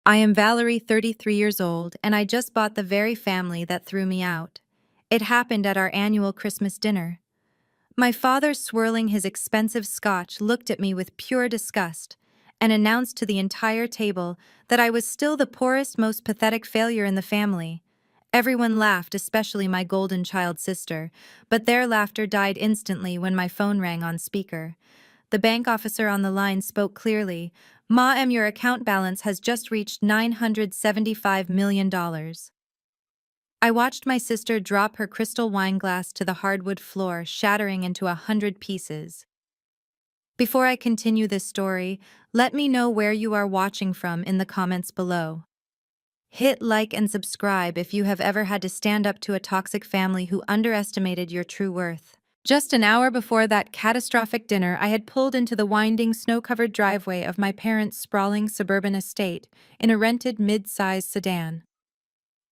I am Valerie, 33 years old, and I just bought the very family that threw me out. It happened at our annual Christmas dinner. My father, swirling his expensive scotch, looked at me with pure disgust and announced to the entire table that I was still the poorest, most pathetic failure in the family. Everyone laughed, especially my golden child sister, but their laughter died instantly when my phone rang on speaker. The bank officer on the line spoke clearly. Your account balance has just reached $975 million. I watched my sister drop her crystal wine glass to the hardwood floor, shattering into 100 pieces. Before I continue this story, let me know where you are watching from in the comments below. Hit like and subscribe if you have ever had to stand up to a toxic family who underestimated your true worth. Just an hour before that catastrophic dinner, I had pulled into the winding, snow-covered driveway of my parents' sprawling suburban estate in a rented mid-sized sedan.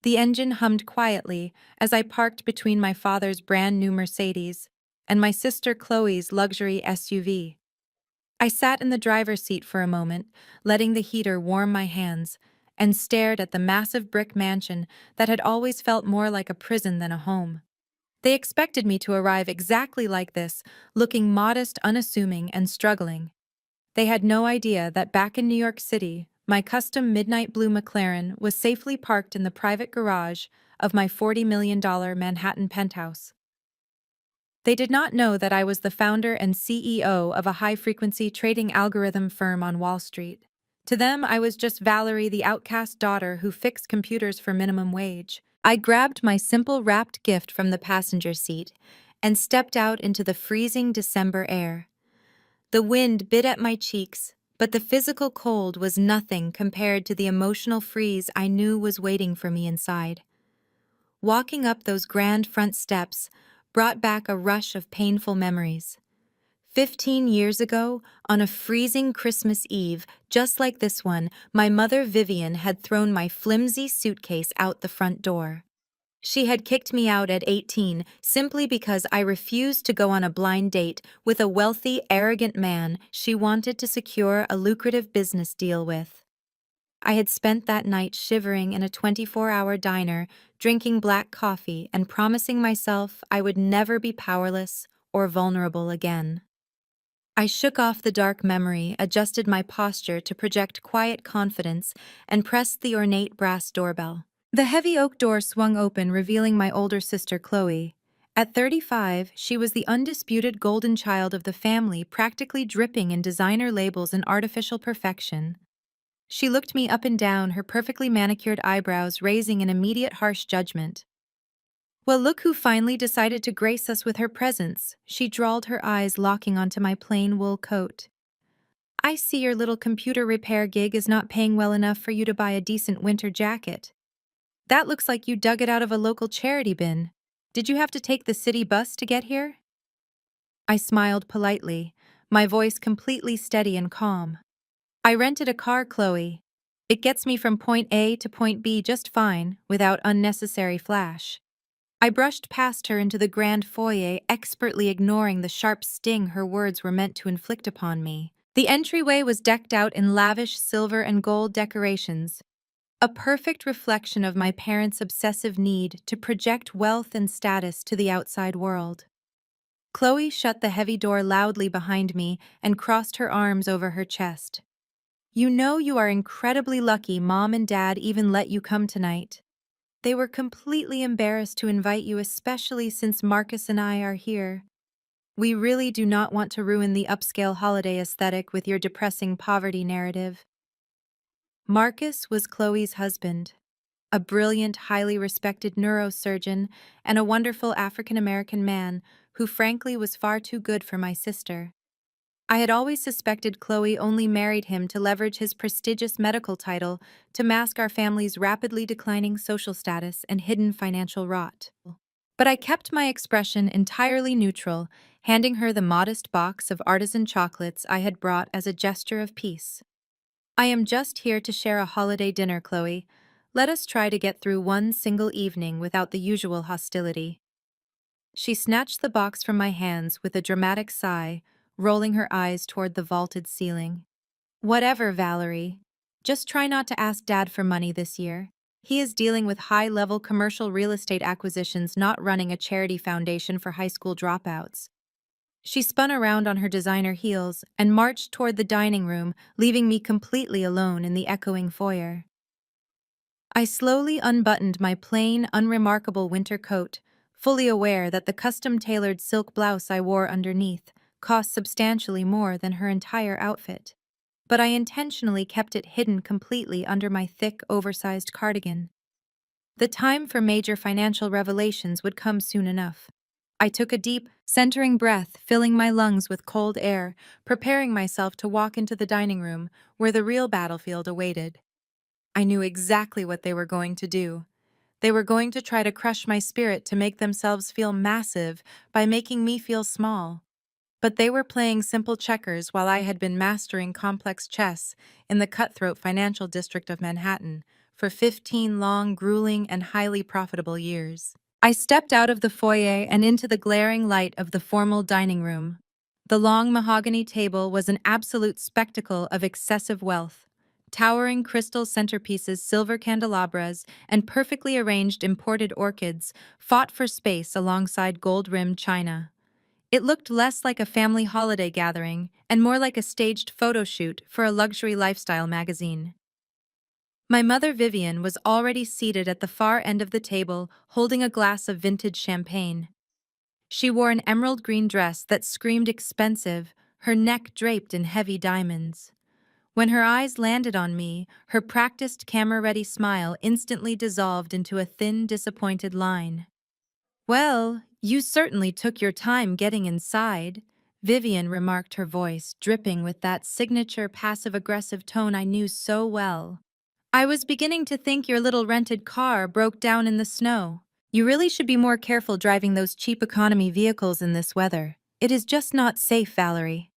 The engine hummed quietly as I parked between my father's brand-new Mercedes and my sister Chloe's luxury SUV. I sat in the driver's seat for a moment, letting the heater warm my hands, and stared at the massive brick mansion that had always felt more like a prison than a home. They expected me to arrive exactly like this, looking modest, unassuming, and struggling. They had no idea that back in New York City, my custom midnight blue McLaren was safely parked in the private garage of my $40 million Manhattan penthouse. They did not know that I was the founder and CEO of a high-frequency trading algorithm firm on Wall Street. To them, I was just Valerie, the outcast daughter who fixed computers for minimum wage. I grabbed my simple wrapped gift from the passenger seat and stepped out into the freezing December air. The wind bit at my cheeks, but the physical cold was nothing compared to the emotional freeze I knew was waiting for me inside. Walking up those grand front steps brought back a rush of painful memories. 15 years ago, on a freezing Christmas Eve, just like this one, my mother Vivian had thrown my flimsy suitcase out the front door. She had kicked me out at 18 simply because I refused to go on a blind date with a wealthy, arrogant man she wanted to secure a lucrative business deal with. I had spent that night shivering in a 24-hour diner, drinking black coffee and promising myself I would never be powerless or vulnerable again. I shook off the dark memory, adjusted my posture to project quiet confidence, and pressed the ornate brass doorbell. The heavy oak door swung open, revealing my older sister Chloe. At 35, she was the undisputed golden child of the family, practically dripping in designer labels and artificial perfection. She looked me up and down, her perfectly manicured eyebrows raising in immediate harsh judgment. "Well, look who finally decided to grace us with her presence," she drawled, her eyes locking onto my plain wool coat. "I see your little computer repair gig is not paying well enough for you to buy a decent winter jacket. That looks like you dug it out of a local charity bin. Did you have to take the city bus to get here?" I smiled politely, my voice completely steady and calm. "I rented a car, Chloe. It gets me from point A to point B just fine, without unnecessary flash." I brushed past her into the grand foyer, expertly ignoring the sharp sting her words were meant to inflict upon me. The entryway was decked out in lavish silver and gold decorations, a perfect reflection of my parents' obsessive need to project wealth and status to the outside world. Chloe shut the heavy door loudly behind me and crossed her arms over her chest. "You know you are incredibly lucky Mom and Dad even let you come tonight. They were completely embarrassed to invite you, especially since Marcus and I are here. We really do not want to ruin the upscale holiday aesthetic with your depressing poverty narrative." Marcus was Chloe's husband, a brilliant, highly respected neurosurgeon and a wonderful African-American man who frankly was far too good for my sister. I had always suspected Chloe only married him to leverage his prestigious medical title to mask our family's rapidly declining social status and hidden financial rot. But I kept my expression entirely neutral, handing her the modest box of artisan chocolates I had brought as a gesture of peace. "I am just here to share a holiday dinner, Chloe. Let us try to get through one single evening without the usual hostility." She snatched the box from my hands with a dramatic sigh, rolling her eyes toward the vaulted ceiling. "Whatever, Valerie. Just try not to ask Dad for money this year. He is dealing with high-level commercial real estate acquisitions, not running a charity foundation for high school dropouts. She spun around on her designer heels and marched toward the dining room, leaving me completely alone in the echoing foyer. I slowly unbuttoned my plain, unremarkable winter coat, fully aware that the custom-tailored silk blouse I wore underneath cost substantially more than her entire outfit. But I intentionally kept it hidden completely under my thick, oversized cardigan. The time for major financial revelations would come soon enough. I took a deep, centering breath, filling my lungs with cold air, preparing myself to walk into the dining room, where the real battlefield awaited. I knew exactly what they were going to do. They were going to try to crush my spirit to make themselves feel massive by making me feel small. But they were playing simple checkers while I had been mastering complex chess in the cutthroat financial district of Manhattan for 15 long, grueling, and highly profitable years. I stepped out of the foyer and into the glaring light of the formal dining room. The long mahogany table was an absolute spectacle of excessive wealth. Towering crystal centerpieces, silver candelabras, and perfectly arranged imported orchids fought for space alongside gold-rimmed china. It looked less like a family holiday gathering and more like a staged photo shoot for a luxury lifestyle magazine. My mother Vivian was already seated at the far end of the table, holding a glass of vintage champagne. She wore an emerald green dress that screamed expensive, her neck draped in heavy diamonds. When her eyes landed on me, her practiced camera-ready smile instantly dissolved into a thin, disappointed line. "Well, you certainly took your time getting inside," Vivian remarked, her voice dripping with that signature passive-aggressive tone I knew so well. "I was beginning to think your little rented car broke down in the snow. You really should be more careful driving those cheap economy vehicles in this weather. It is just not safe, Valerie."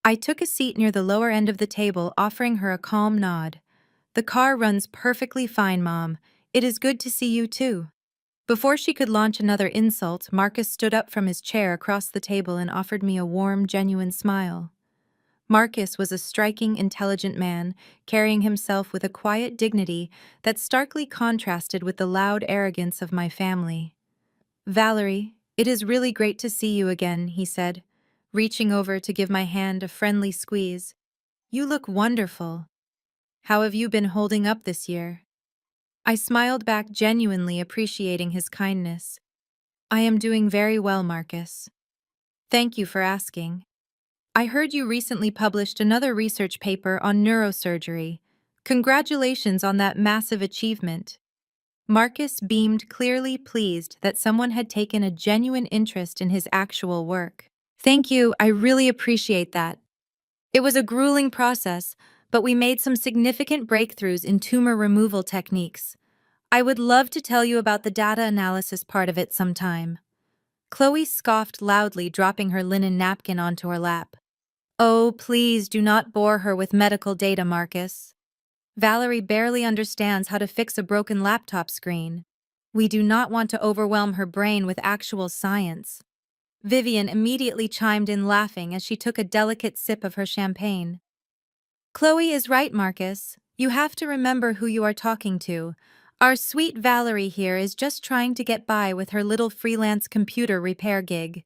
I took a seat near the lower end of the table, offering her a calm nod. "The car runs perfectly fine, Mom. It is good to see you too." Before she could launch another insult, Marcus stood up from his chair across the table and offered me a warm, genuine smile. Marcus was a striking, intelligent man, carrying himself with a quiet dignity that starkly contrasted with the loud arrogance of my family. "Valerie, it is really great to see you again," he said, reaching over to give my hand a friendly squeeze. "You look wonderful. How have you been holding up this year?" I smiled back, genuinely appreciating his kindness. "I am doing very well, Marcus. Thank you for asking. I heard you recently published another research paper on neurosurgery. Congratulations on that massive achievement." Marcus beamed, clearly pleased that someone had taken a genuine interest in his actual work. "Thank you, I really appreciate that. It was a grueling process, but we made some significant breakthroughs in tumor removal techniques. I would love to tell you about the data analysis part of it sometime." Chloe scoffed loudly, dropping her linen napkin onto her lap. "Oh, please do not bore her with medical data, Marcus. Valerie barely understands how to fix a broken laptop screen. We do not want to overwhelm her brain with actual science." Vivian immediately chimed in, laughing as she took a delicate sip of her champagne. "Chloe is right, Marcus. You have to remember who you are talking to. Our sweet Valerie here is just trying to get by with her little freelance computer repair gig.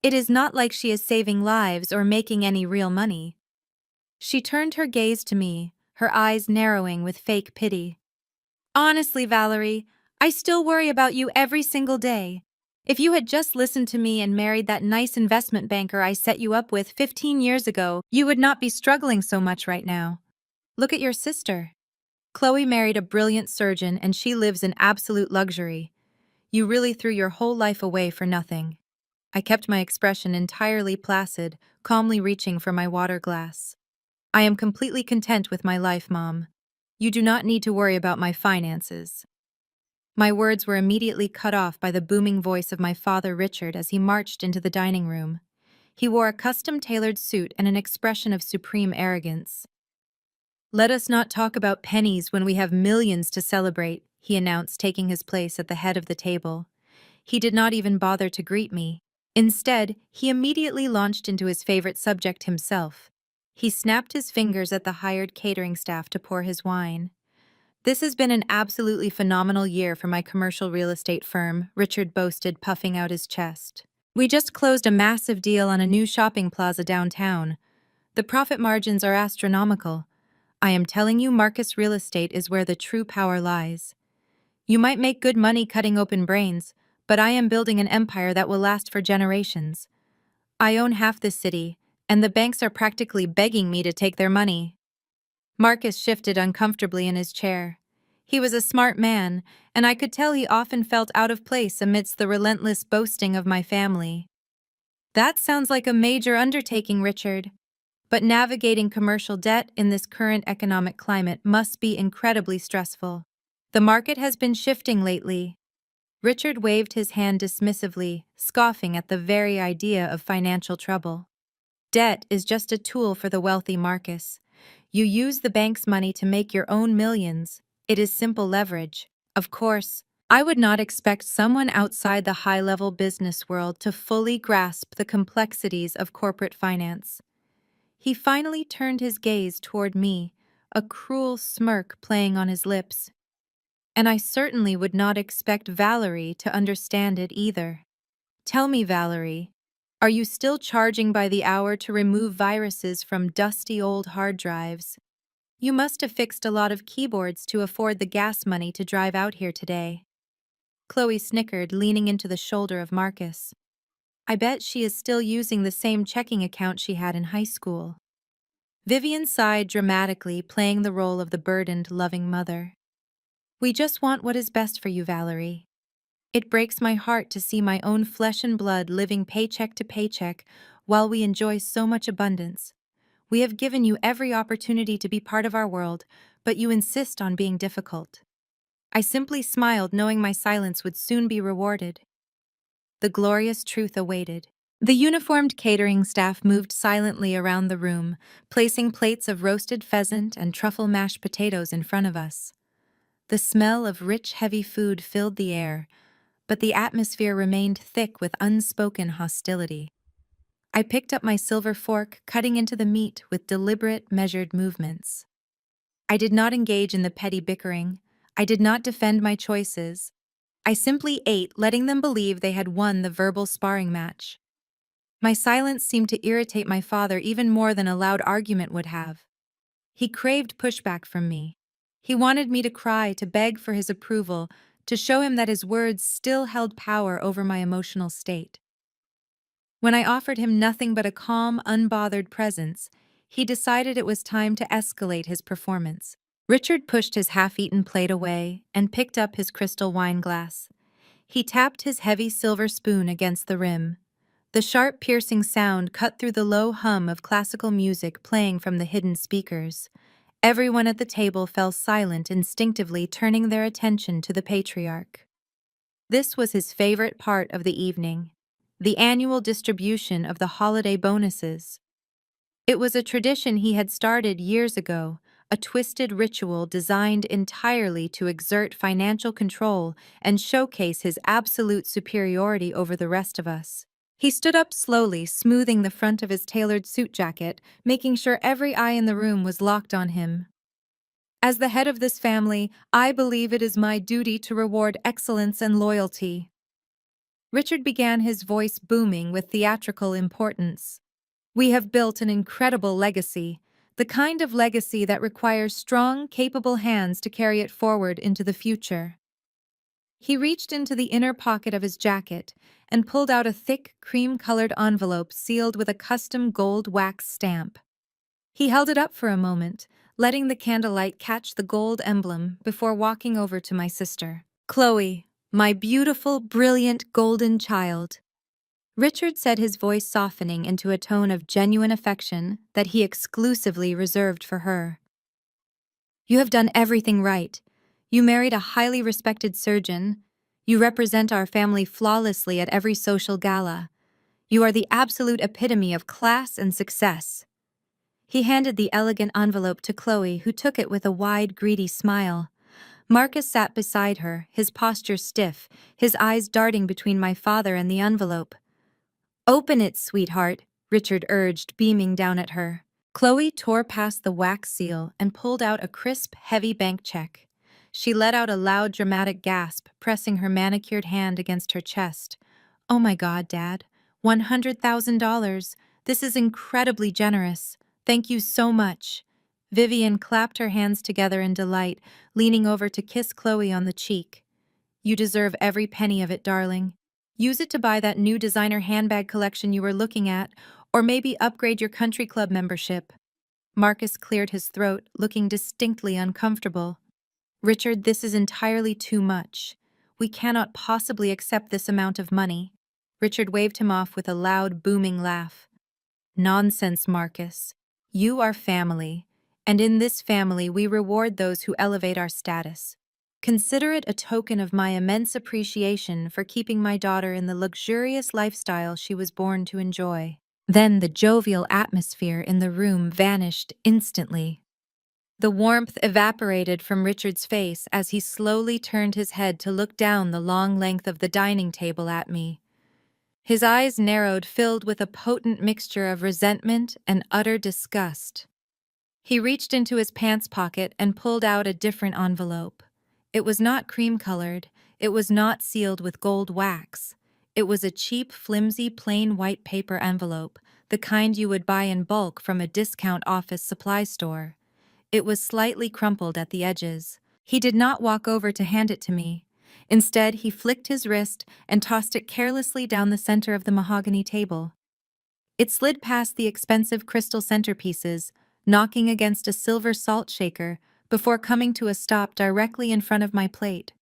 It is not like she is saving lives or making any real money." She turned her gaze to me, her eyes narrowing with fake pity. "Honestly, Valerie, I still worry about you every single day. If you had just listened to me and married that nice investment banker I set you up with 15 years ago, you would not be struggling so much right now. Look at your sister. Chloe married a brilliant surgeon and she lives in absolute luxury. You really threw your whole life away for nothing." I kept my expression entirely placid, calmly reaching for my water glass. "I am completely content with my life, Mom. You do not need to worry about my finances." My words were immediately cut off by the booming voice of my father Richard as he marched into the dining room. He wore a custom-tailored suit and an expression of supreme arrogance. "Let us not talk about pennies when we have millions to celebrate," he announced, taking his place at the head of the table. He did not even bother to greet me. Instead, he immediately launched into his favorite subject himself. He snapped his fingers at the hired catering staff to pour his wine. This has been an absolutely phenomenal year for my commercial real estate firm, Richard boasted, puffing out his chest. We just closed a massive deal on a new shopping plaza downtown. The profit margins are astronomical. I am telling you, Marcus Real Estate is where the true power lies. You might make good money cutting open brains, but I am building an empire that will last for generations. I own half the city, and the banks are practically begging me to take their money. Marcus shifted uncomfortably in his chair. He was a smart man, and I could tell he often felt out of place amidst the relentless boasting of my family. That sounds like a major undertaking, Richard. But navigating commercial debt in this current economic climate must be incredibly stressful. The market has been shifting lately. Richard waved his hand dismissively, scoffing at the very idea of financial trouble. Debt is just a tool for the wealthy, Marcus. You use the bank's money to make your own millions. It is simple leverage. Of course, I would not expect someone outside the high-level business world to fully grasp the complexities of corporate finance. He finally turned his gaze toward me, a cruel smirk playing on his lips. And I certainly would not expect Valerie to understand it either. Tell me, Valerie, are you still charging by the hour to remove viruses from dusty old hard drives? You must have fixed a lot of keyboards to afford the gas money to drive out here today. Chloe snickered, leaning into the shoulder of Marcus. I bet she is still using the same checking account she had in high school. Vivian sighed dramatically, playing the role of the burdened, loving mother. We just want what is best for you, Valerie. It breaks my heart to see my own flesh and blood living paycheck to paycheck while we enjoy so much abundance. We have given you every opportunity to be part of our world, but you insist on being difficult. I simply smiled, knowing my silence would soon be rewarded. The glorious truth awaited. The uniformed catering staff moved silently around the room, placing plates of roasted pheasant and truffle mashed potatoes in front of us. The smell of rich, heavy food filled the air, but the atmosphere remained thick with unspoken hostility. I picked up my silver fork, cutting into the meat with deliberate, measured movements. I did not engage in the petty bickering. I did not defend my choices. I simply ate, letting them believe they had won the verbal sparring match. My silence seemed to irritate my father even more than a loud argument would have. He craved pushback from me. He wanted me to cry, to beg for his approval, to show him that his words still held power over my emotional state. When I offered him nothing but a calm, unbothered presence, he decided it was time to escalate his performance. Richard pushed his half-eaten plate away and picked up his crystal wine glass. He tapped his heavy silver spoon against the rim. The sharp, piercing sound cut through the low hum of classical music playing from the hidden speakers. Everyone at the table fell silent, instinctively turning their attention to the patriarch. This was his favorite part of the evening, the annual distribution of the holiday bonuses. It was a tradition he had started years ago, a twisted ritual designed entirely to exert financial control and showcase his absolute superiority over the rest of us. He stood up slowly, smoothing the front of his tailored suit jacket, making sure every eye in the room was locked on him. As the head of this family, I believe it is my duty to reward excellence and loyalty. Richard began, his voice booming with theatrical importance. We have built an incredible legacy, the kind of legacy that requires strong, capable hands to carry it forward into the future. He reached into the inner pocket of his jacket and pulled out a thick, cream-colored envelope sealed with a custom gold wax stamp. He held it up for a moment, letting the candlelight catch the gold emblem before walking over to my sister. Chloe, my beautiful, brilliant, golden child. Richard said, his voice softening into a tone of genuine affection that he exclusively reserved for her. You have done everything right. You married a highly respected surgeon. You represent our family flawlessly at every social gala. You are the absolute epitome of class and success. He handed the elegant envelope to Chloe, who took it with a wide, greedy smile. Marcus sat beside her, his posture stiff, his eyes darting between my father and the envelope. Open it, sweetheart, Richard urged, beaming down at her. Chloe tore past the wax seal and pulled out a crisp, heavy bank check. She let out a loud, dramatic gasp, pressing her manicured hand against her chest. Oh my God, Dad. $100,000. This is incredibly generous. Thank you so much. Vivian clapped her hands together in delight, leaning over to kiss Chloe on the cheek. You deserve every penny of it, darling. Use it to buy that new designer handbag collection you were looking at, or maybe upgrade your country club membership. Marcus cleared his throat, looking distinctly uncomfortable. Richard, this is entirely too much. We cannot possibly accept this amount of money. Richard waved him off with a loud, booming laugh. Nonsense, Marcus. You are family, and in this family we reward those who elevate our status. Consider it a token of my immense appreciation for keeping my daughter in the luxurious lifestyle she was born to enjoy. Then the jovial atmosphere in the room vanished instantly. The warmth evaporated from Richard's face as he slowly turned his head to look down the long length of the dining table at me. His eyes narrowed, filled with a potent mixture of resentment and utter disgust. He reached into his pants pocket and pulled out a different envelope. It was not cream-colored, it was not sealed with gold wax. It was a cheap, flimsy, plain white paper envelope, the kind you would buy in bulk from a discount office supply store. It was slightly crumpled at the edges. He did not walk over to hand it to me. Instead, he flicked his wrist and tossed it carelessly down the center of the mahogany table. It slid past the expensive crystal centerpieces, knocking against a silver salt shaker before coming to a stop directly in front of my plate.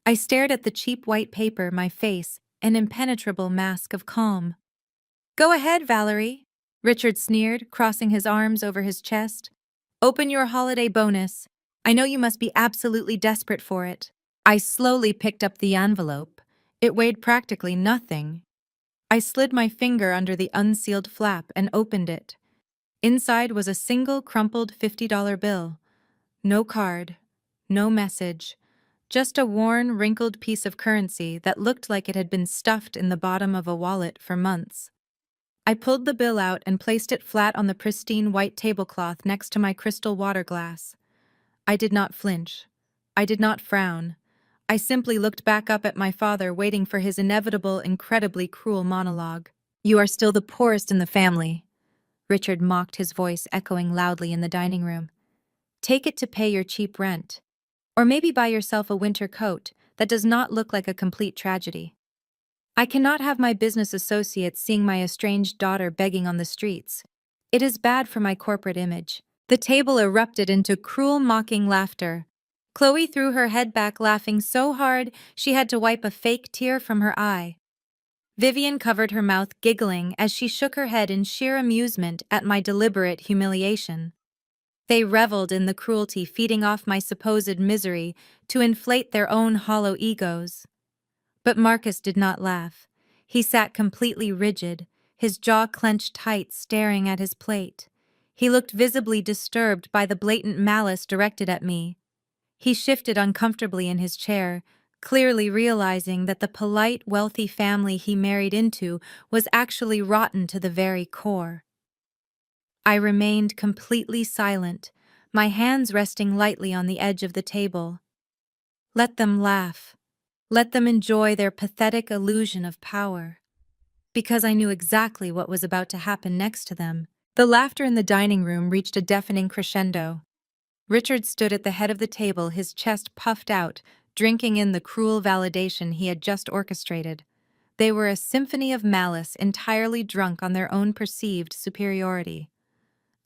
I stared at the cheap white paper, my face an impenetrable mask of calm. Go ahead, Valerie, Richard sneered, crossing his arms over his chest. Open your holiday bonus. I know you must be absolutely desperate for it. I slowly picked up the envelope. It weighed practically nothing. I slid my finger under the unsealed flap and opened it. Inside was a single crumpled $50 bill. No card, no message, just a worn, wrinkled piece of currency that looked like it had been stuffed in the bottom of a wallet for months. I pulled the bill out and placed it flat on the pristine white tablecloth next to my crystal water glass. I did not flinch. I did not frown. I simply looked back up at my father, waiting for his inevitable, incredibly cruel monologue. You are still the poorest in the family, Richard mocked, his voice echoing loudly in the dining room. Take it to pay your cheap rent. Or maybe buy yourself a winter coat that does not look like a complete tragedy. I cannot have my business associates seeing my estranged daughter begging on the streets. It is bad for my corporate image. The table erupted into cruel, mocking laughter. Chloe threw her head back, laughing so hard she had to wipe a fake tear from her eye. Vivian covered her mouth, giggling as she shook her head in sheer amusement at my deliberate humiliation. They reveled in the cruelty, feeding off my supposed misery to inflate their own hollow egos. But Marcus did not laugh. He sat completely rigid, his jaw clenched tight, staring at his plate. He looked visibly disturbed by the blatant malice directed at me. He shifted uncomfortably in his chair, clearly realizing that the polite, wealthy family he married into was actually rotten to the very core. I remained completely silent, my hands resting lightly on the edge of the table. Let them laugh. Let them enjoy their pathetic illusion of power. Because I knew exactly what was about to happen next to them. The laughter in the dining room reached a deafening crescendo. Richard stood at the head of the table, his chest puffed out, drinking in the cruel validation he had just orchestrated. They were a symphony of malice, entirely drunk on their own perceived superiority.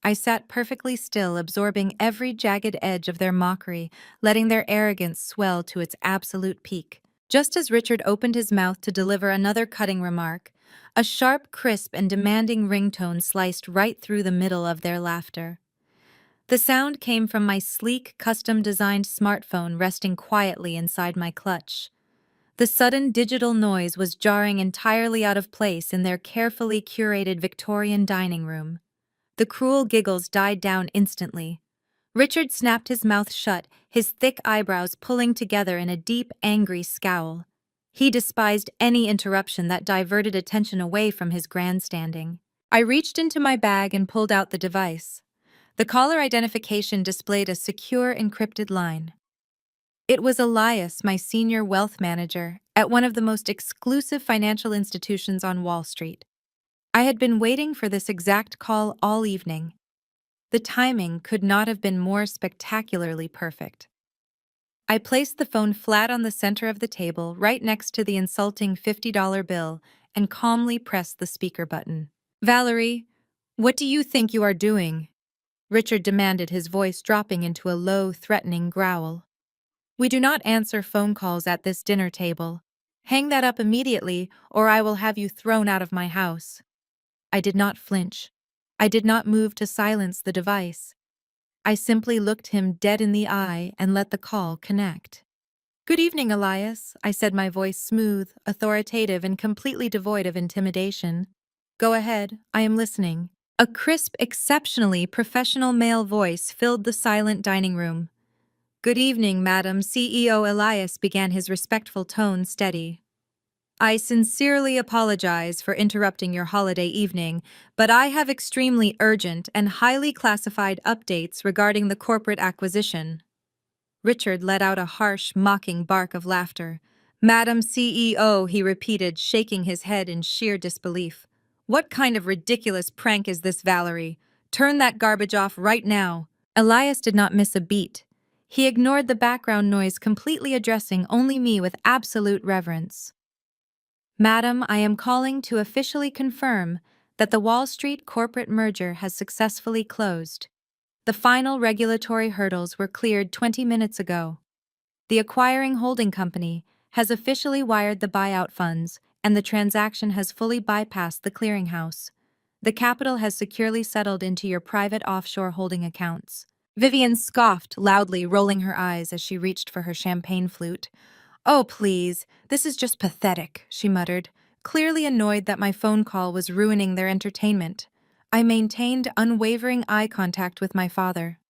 I sat perfectly still, absorbing every jagged edge of their mockery, letting their arrogance swell to its absolute peak. Just as Richard opened his mouth to deliver another cutting remark, a sharp, crisp, and demanding ringtone sliced right through the middle of their laughter. The sound came from my sleek, custom-designed smartphone resting quietly inside my clutch. The sudden digital noise was jarring entirely out of place in their carefully curated Victorian dining room. The cruel giggles died down instantly. Richard snapped his mouth shut, his thick eyebrows pulling together in a deep, angry scowl. He despised any interruption that diverted attention away from his grandstanding. I reached into my bag and pulled out the device. The caller identification displayed a secure encrypted line. It was Elias, my senior wealth manager, at one of the most exclusive financial institutions on Wall Street. I had been waiting for this exact call all evening. The timing could not have been more spectacularly perfect. I placed the phone flat on the center of the table, right next to the insulting $50 bill, and calmly pressed the speaker button. "Valerie, what do you think you are doing?" Richard demanded, his voice dropping into a low, threatening growl. "We do not answer phone calls at this dinner table. Hang that up immediately, or I will have you thrown out of my house." I did not flinch. I did not move to silence the device. I simply looked him dead in the eye and let the call connect. "Good evening, Elias," I said, my voice smooth, authoritative, and completely devoid of intimidation. "Go ahead, I am listening." A crisp, exceptionally professional male voice filled the silent dining room. "Good evening, Madam CEO." Elias began, his respectful tone steady. "I sincerely apologize for interrupting your holiday evening, but I have extremely urgent and highly classified updates regarding the corporate acquisition." Richard let out a harsh, mocking bark of laughter. "Madam CEO," he repeated, shaking his head in sheer disbelief. "What kind of ridiculous prank is this, Valerie? Turn that garbage off right now." Elias did not miss a beat. He ignored the background noise, completely addressing only me with absolute reverence. "Madam, I am calling to officially confirm that the Wall Street corporate merger has successfully closed. The final regulatory hurdles were cleared 20 minutes ago. The acquiring holding company has officially wired the buyout funds, and the transaction has fully bypassed the clearinghouse. The capital has securely settled into your private offshore holding accounts." Vivian scoffed loudly, rolling her eyes as she reached for her champagne flute. "Oh, please, this is just pathetic," she muttered, clearly annoyed that my phone call was ruining their entertainment. I maintained unwavering eye contact with my father.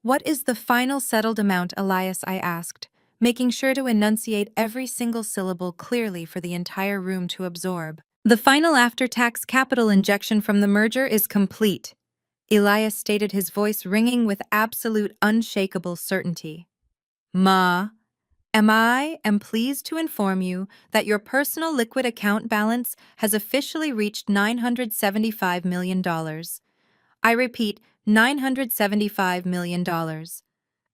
"What is the final settled amount, Elias?" I asked, making sure to enunciate every single syllable clearly for the entire room to absorb. "The final after-tax capital injection from the merger is complete," Elias stated, his voice ringing with absolute unshakable certainty. "Ma, am pleased to inform you that your personal liquid account balance has officially reached $975 million. I repeat, $975 million.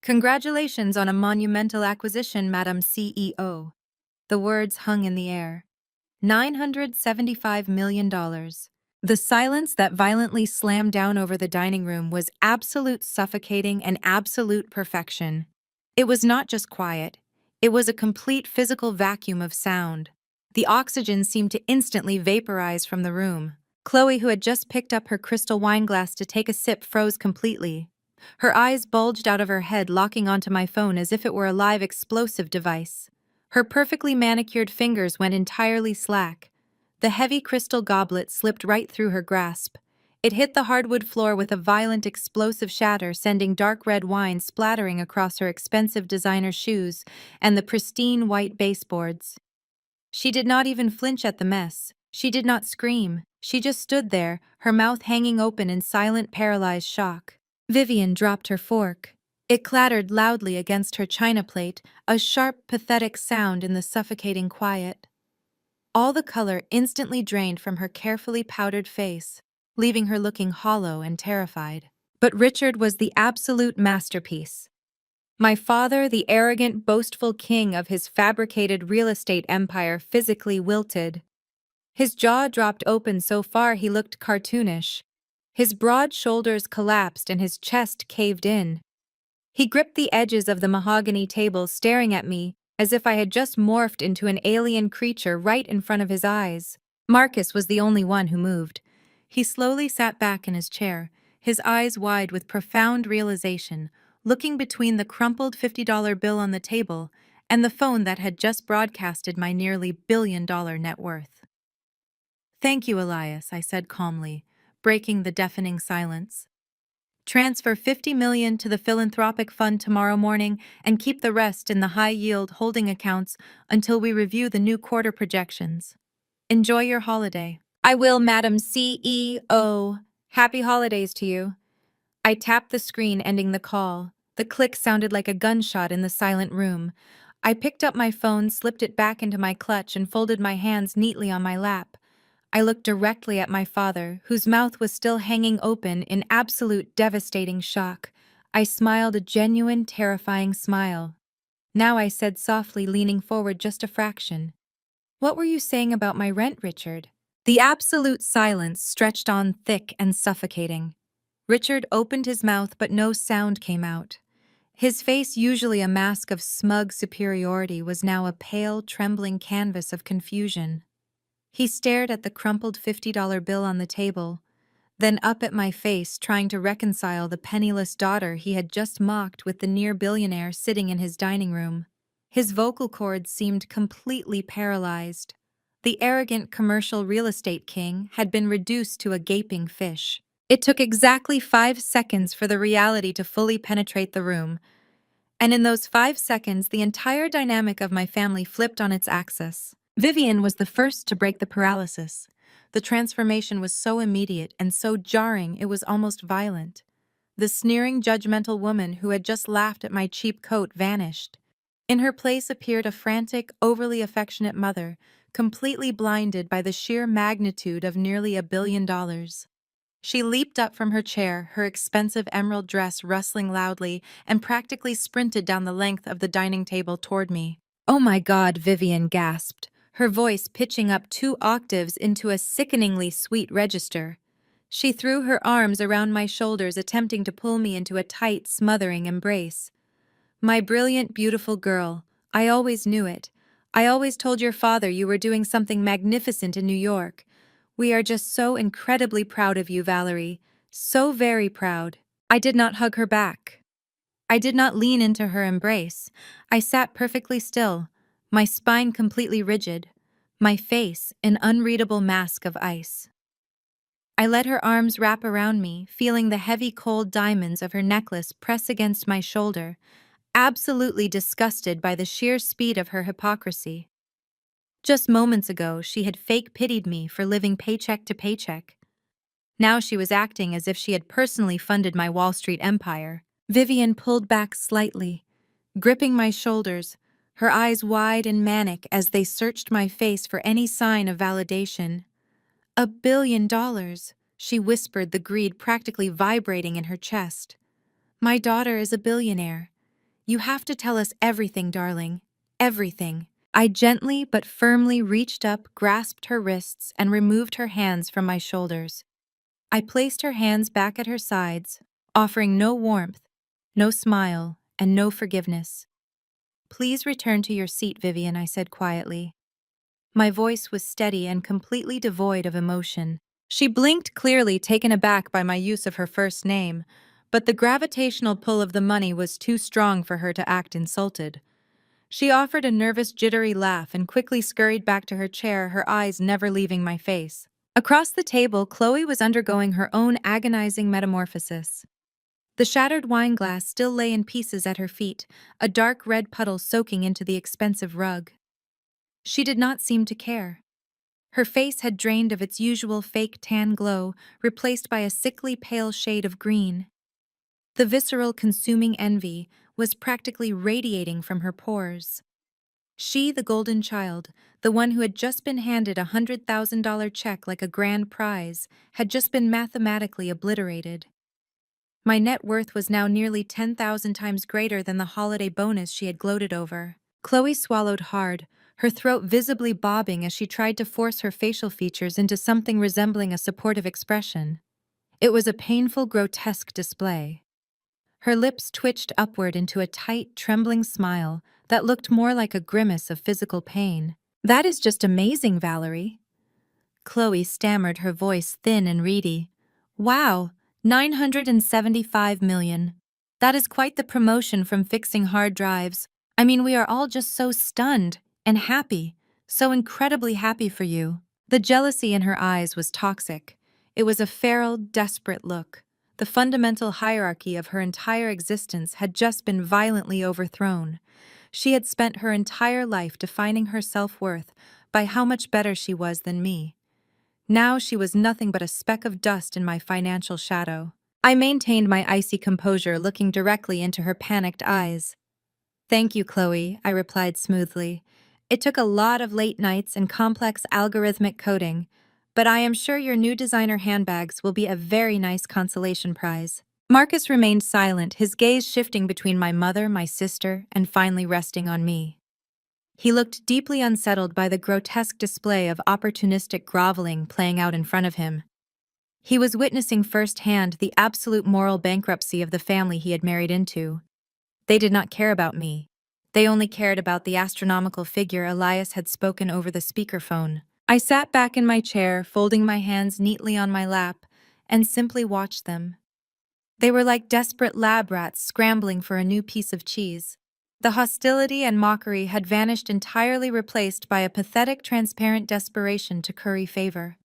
Congratulations on a monumental acquisition, Madam CEO." The words hung in the air. $975 million. The silence that violently slammed down over the dining room was absolute suffocating and absolute perfection. It was not just quiet. It was a complete physical vacuum of sound. The oxygen seemed to instantly vaporize from the room. Chloe, who had just picked up her crystal wine glass to take a sip, froze completely. Her eyes bulged out of her head, locking onto my phone as if it were a live explosive device. Her perfectly manicured fingers went entirely slack. The heavy crystal goblet slipped right through her grasp. It hit the hardwood floor with a violent, explosive shatter, sending dark red wine splattering across her expensive designer shoes and the pristine white baseboards. She did not even flinch at the mess. She did not scream. She just stood there, her mouth hanging open in silent, paralyzed shock. Vivian dropped her fork. It clattered loudly against her china plate, a sharp, pathetic sound in the suffocating quiet. All the color instantly drained from her carefully powdered face, leaving her looking hollow and terrified. But Richard was the absolute masterpiece. My father, the arrogant, boastful king of his fabricated real estate empire, physically wilted. His jaw dropped open so far he looked cartoonish. His broad shoulders collapsed and his chest caved in. He gripped the edges of the mahogany table, staring at me as if I had just morphed into an alien creature right in front of his eyes. Marcus was the only one who moved. He slowly sat back in his chair, his eyes wide with profound realization, looking between the crumpled $50 bill on the table and the phone that had just broadcasted my nearly billion-dollar net worth. "Thank you, Elias," I said calmly, breaking the deafening silence. "Transfer $50 million to the philanthropic fund tomorrow morning and keep the rest in the high-yield holding accounts until we review the new quarter projections. Enjoy your holiday." I will, Madam CEO. Happy holidays to you. I tapped the screen, ending the call. The click sounded like a gunshot in the silent room. I picked up my phone, slipped it back into my clutch, and folded my hands neatly on my lap. I looked directly at my father, whose mouth was still hanging open in absolute devastating shock. I smiled a genuine, terrifying smile. Now I said softly, leaning forward just a fraction. What were you saying about my rent, Richard? The absolute silence stretched on thick and suffocating. Richard opened his mouth, but no sound came out. His face, usually a mask of smug superiority, was now a pale, trembling canvas of confusion. He stared at the crumpled $50 bill on the table, then up at my face, trying to reconcile the penniless daughter he had just mocked with the near-billionaire sitting in his dining room. His vocal cords seemed completely paralyzed. The arrogant commercial real estate king had been reduced to a gaping fish. It took exactly 5 seconds for the reality to fully penetrate the room, and in those 5 seconds, the entire dynamic of my family flipped on its axis. Vivian was the first to break the paralysis. The transformation was so immediate and so jarring it was almost violent. The sneering, judgmental woman who had just laughed at my cheap coat vanished. In her place appeared a frantic, overly affectionate mother, completely blinded by the sheer magnitude of nearly $1 billion. She leaped up from her chair, her expensive emerald dress rustling loudly, and practically sprinted down the length of the dining table toward me. "Oh my God," Vivian gasped, her voice pitching up 2 octaves into a sickeningly sweet register. She threw her arms around my shoulders, attempting to pull me into a tight, smothering embrace. "My brilliant, beautiful girl, I always knew it. I always told your father you were doing something magnificent in New York. We are just so incredibly proud of you, Valerie. So very proud." I did not hug her back. I did not lean into her embrace. I sat perfectly still, my spine completely rigid, my face an unreadable mask of ice. I let her arms wrap around me, feeling the heavy cold diamonds of her necklace press against my shoulder, absolutely disgusted by the sheer speed of her hypocrisy. Just moments ago, she had fake pitied me for living paycheck to paycheck. Now she was acting as if she had personally funded my Wall Street empire. Vivian pulled back slightly, gripping my shoulders, her eyes wide and manic as they searched my face for any sign of validation. $1 billion, she whispered, the greed practically vibrating in her chest. My daughter is a billionaire. You have to tell us everything, darling. Everything. I gently but firmly reached up, grasped her wrists, and removed her hands from my shoulders. I placed her hands back at her sides, offering no warmth, no smile, and no forgiveness. "Please return to your seat, Vivian," I said quietly. My voice was steady and completely devoid of emotion. She blinked, clearly taken aback by my use of her first name, but the gravitational pull of the money was too strong for her to act insulted. She offered a nervous, jittery laugh and quickly scurried back to her chair, her eyes never leaving my face. Across the table, Chloe was undergoing her own agonizing metamorphosis. The shattered wine glass still lay in pieces at her feet, a dark red puddle soaking into the expensive rug. She did not seem to care. Her face had drained of its usual fake tan glow, replaced by a sickly pale shade of green. The visceral, consuming envy was practically radiating from her pores. She, the golden child, the one who had just been handed a $100,000 check like a grand prize, had just been mathematically obliterated. My net worth was now nearly 10,000 times greater than the holiday bonus she had gloated over. Chloe swallowed hard, her throat visibly bobbing as she tried to force her facial features into something resembling a supportive expression. It was a painful, grotesque display. Her lips twitched upward into a tight, trembling smile that looked more like a grimace of physical pain. "That is just amazing, Valerie." Chloe stammered, her voice thin and reedy. "Wow, 975 million. That is quite the promotion from fixing hard drives. I mean, we are all just so stunned and happy, so incredibly happy for you." The jealousy in her eyes was toxic. It was a feral, desperate look. The fundamental hierarchy of her entire existence had just been violently overthrown. She had spent her entire life defining her self-worth by how much better she was than me. Now she was nothing but a speck of dust in my financial shadow. I maintained my icy composure, looking directly into her panicked eyes. "Thank you, Chloe," I replied smoothly. "It took a lot of late nights and complex algorithmic coding, but I am sure your new designer handbags will be a very nice consolation prize." Marcus remained silent, his gaze shifting between my mother, my sister, and finally resting on me. He looked deeply unsettled by the grotesque display of opportunistic groveling playing out in front of him. He was witnessing firsthand the absolute moral bankruptcy of the family he had married into. They did not care about me. They only cared about the astronomical figure Elias had spoken over the speakerphone. I sat back in my chair, folding my hands neatly on my lap, and simply watched them. They were like desperate lab rats scrambling for a new piece of cheese. The hostility and mockery had vanished, entirely replaced by a pathetic, transparent desperation to curry favor.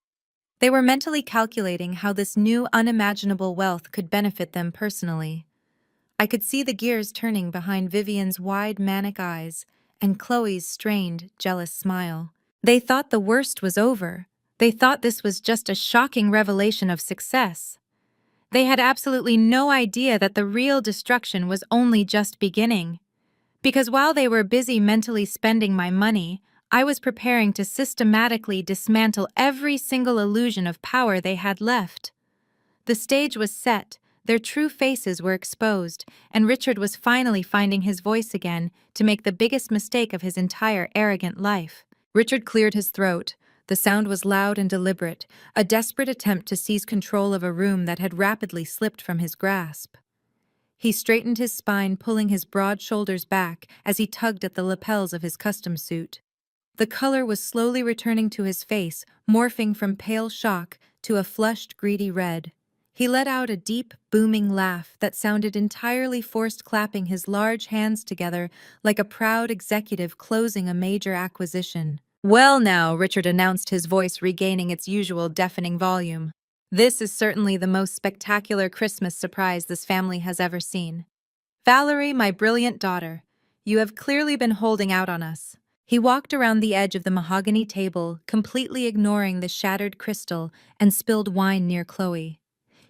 They were mentally calculating how this new, unimaginable wealth could benefit them personally. I could see the gears turning behind Vivian's wide, manic eyes and Chloe's strained, jealous smile. They thought the worst was over. They thought this was just a shocking revelation of success. They had absolutely no idea that the real destruction was only just beginning. Because while they were busy mentally spending my money, I was preparing to systematically dismantle every single illusion of power they had left. The stage was set, their true faces were exposed, and Richard was finally finding his voice again to make the biggest mistake of his entire arrogant life. Richard cleared his throat. The sound was loud and deliberate, a desperate attempt to seize control of a room that had rapidly slipped from his grasp. He straightened his spine, pulling his broad shoulders back as he tugged at the lapels of his custom suit. The color was slowly returning to his face, morphing from pale shock to a flushed, greedy red. He let out a deep, booming laugh that sounded entirely forced, clapping his large hands together like a proud executive closing a major acquisition. "Well now," Richard announced, his voice regaining its usual deafening volume. "This is certainly the most spectacular Christmas surprise this family has ever seen. Valerie, my brilliant daughter, you have clearly been holding out on us." He walked around the edge of the mahogany table, completely ignoring the shattered crystal and spilled wine near Chloe.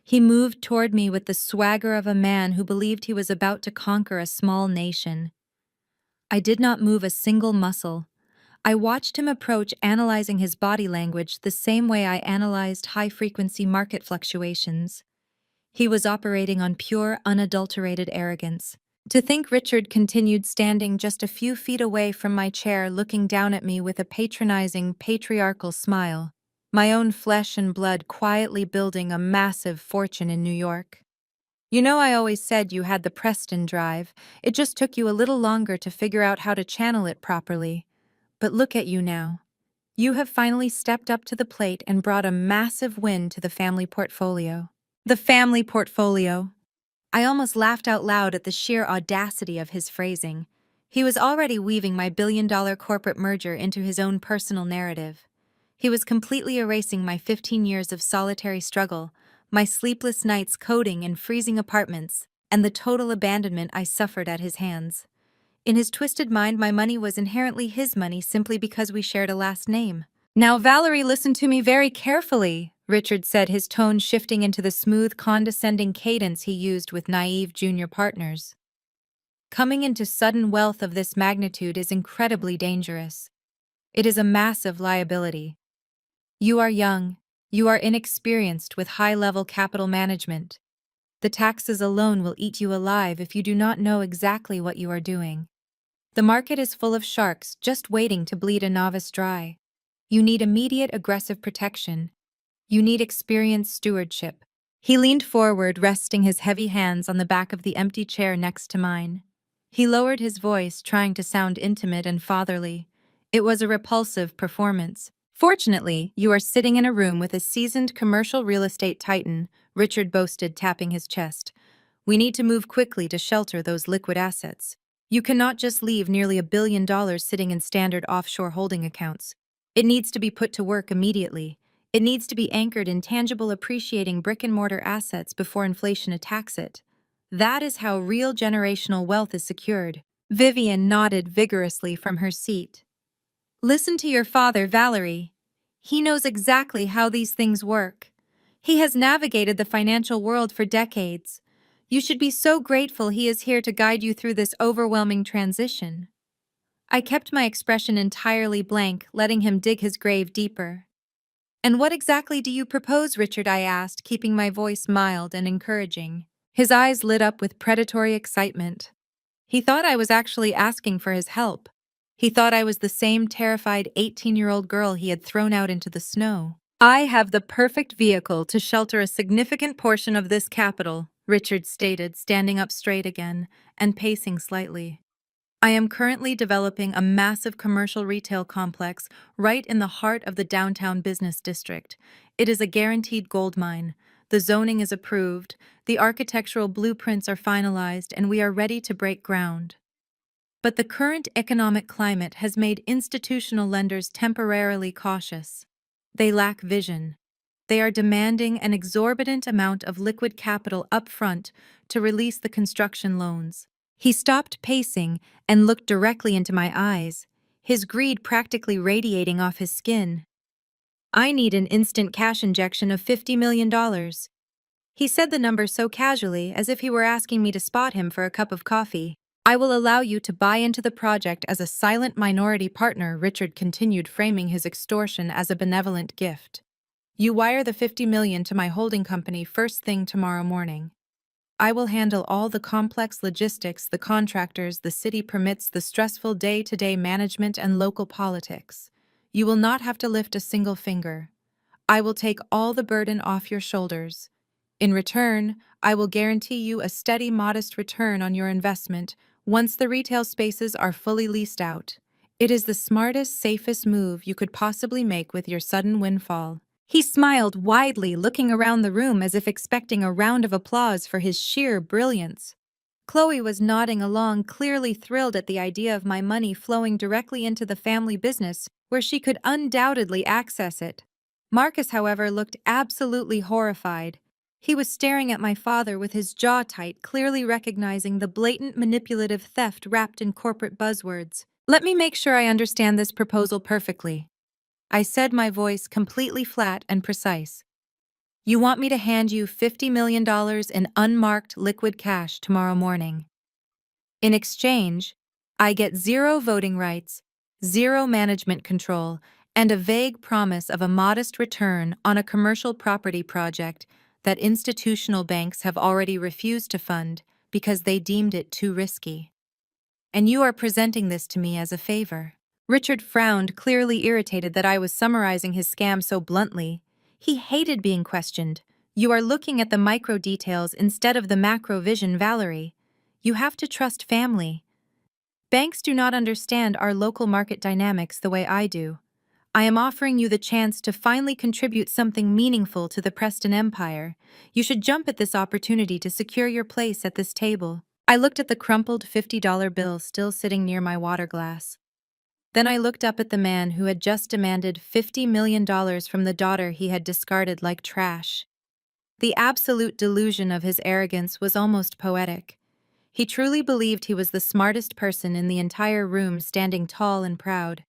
He moved toward me with the swagger of a man who believed he was about to conquer a small nation. I did not move a single muscle. I watched him approach, analyzing his body language the same way I analyzed high-frequency market fluctuations. He was operating on pure, unadulterated arrogance. To think Richard continued standing just a few feet away from my chair, looking down at me with a patronizing, patriarchal smile. My own flesh and blood quietly building a massive fortune in New York. "You know, I always said you had the Preston drive. It just took you a little longer to figure out how to channel it properly. But look at you now. You have finally stepped up to the plate and brought a massive win to the family portfolio." The family portfolio. I almost laughed out loud at the sheer audacity of his phrasing. He was already weaving my billion-dollar corporate merger into his own personal narrative. He was completely erasing my 15 years of solitary struggle, my sleepless nights coding in freezing apartments, and the total abandonment I suffered at his hands. In his twisted mind, my money was inherently his money simply because we shared a last name. "Now, Valerie, listen to me very carefully," Richard said, his tone shifting into the smooth, condescending cadence he used with naive junior partners. "Coming into sudden wealth of this magnitude is incredibly dangerous. It is a massive liability. You are young, you are inexperienced with high-level capital management. The taxes alone will eat you alive if you do not know exactly what you are doing. The market is full of sharks just waiting to bleed a novice dry. You need immediate aggressive protection. You need experienced stewardship." He leaned forward, resting his heavy hands on the back of the empty chair next to mine. He lowered his voice, trying to sound intimate and fatherly. It was a repulsive performance. "Fortunately, you are sitting in a room with a seasoned commercial real estate titan," Richard boasted, tapping his chest. "We need to move quickly to shelter those liquid assets. You cannot just leave nearly $1 billion sitting in standard offshore holding accounts. It needs to be put to work immediately. It needs to be anchored in tangible, appreciating brick-and-mortar assets before inflation attacks it. That is how real generational wealth is secured." Vivian nodded vigorously from her seat. "Listen to your father, Valerie. He knows exactly how these things work. He has navigated the financial world for decades. You should be so grateful he is here to guide you through this overwhelming transition. I kept my expression entirely blank, letting him dig his grave deeper. And what exactly do you propose, Richard? I asked, keeping my voice mild and encouraging. His eyes lit up with predatory excitement. He thought I was actually asking for his help. He thought I was the same terrified 18-year-old girl he had thrown out into the snow. I have the perfect vehicle to shelter a significant portion of this capital, Richard stated, standing up straight again and pacing slightly. I am currently developing a massive commercial retail complex right in the heart of the downtown business district. It is a guaranteed gold mine. The zoning is approved, the architectural blueprints are finalized, and we are ready to break ground. But the current economic climate has made institutional lenders temporarily cautious. They lack vision. They are demanding an exorbitant amount of liquid capital upfront to release the construction loans. He stopped pacing and looked directly into my eyes, his greed practically radiating off his skin. I need an instant cash injection of $50 million. He said the number so casually, as if he were asking me to spot him for a cup of coffee. I will allow you to buy into the project as a silent minority partner, Richard continued, framing his extortion as a benevolent gift. You wire the $50 million to my holding company first thing tomorrow morning. I will handle all the complex logistics, the contractors, the city permits, the stressful day-to-day management, and local politics. You will not have to lift a single finger. I will take all the burden off your shoulders. In return, I will guarantee you a steady, modest return on your investment once the retail spaces are fully leased out. It is the smartest, safest move you could possibly make with your sudden windfall. He smiled widely, looking around the room as if expecting a round of applause for his sheer brilliance. Chloe was nodding along, clearly thrilled at the idea of my money flowing directly into the family business, where she could undoubtedly access it. Marcus, however, looked absolutely horrified. He was staring at my father with his jaw tight, clearly recognizing the blatant manipulative theft wrapped in corporate buzzwords. Let me make sure I understand this proposal perfectly, I said, my voice completely flat and precise. You want me to hand you $50 million in unmarked liquid cash tomorrow morning. In exchange, I get 0 voting rights, 0 management control, and a vague promise of a modest return on a commercial property project that institutional banks have already refused to fund because they deemed it too risky. And you are presenting this to me as a favor. Richard frowned, clearly irritated that I was summarizing his scam so bluntly. He hated being questioned. You are looking at the micro details instead of the macro vision, Valerie. You have to trust family. Banks do not understand our local market dynamics the way I do. I am offering you the chance to finally contribute something meaningful to the Preston Empire. You should jump at this opportunity to secure your place at this table. I looked at the crumpled $50 bill still sitting near my water glass. Then I looked up at the man who had just demanded $50 million from the daughter he had discarded like trash. The absolute delusion of his arrogance was almost poetic. He truly believed he was the smartest person in the entire room, standing tall and proud.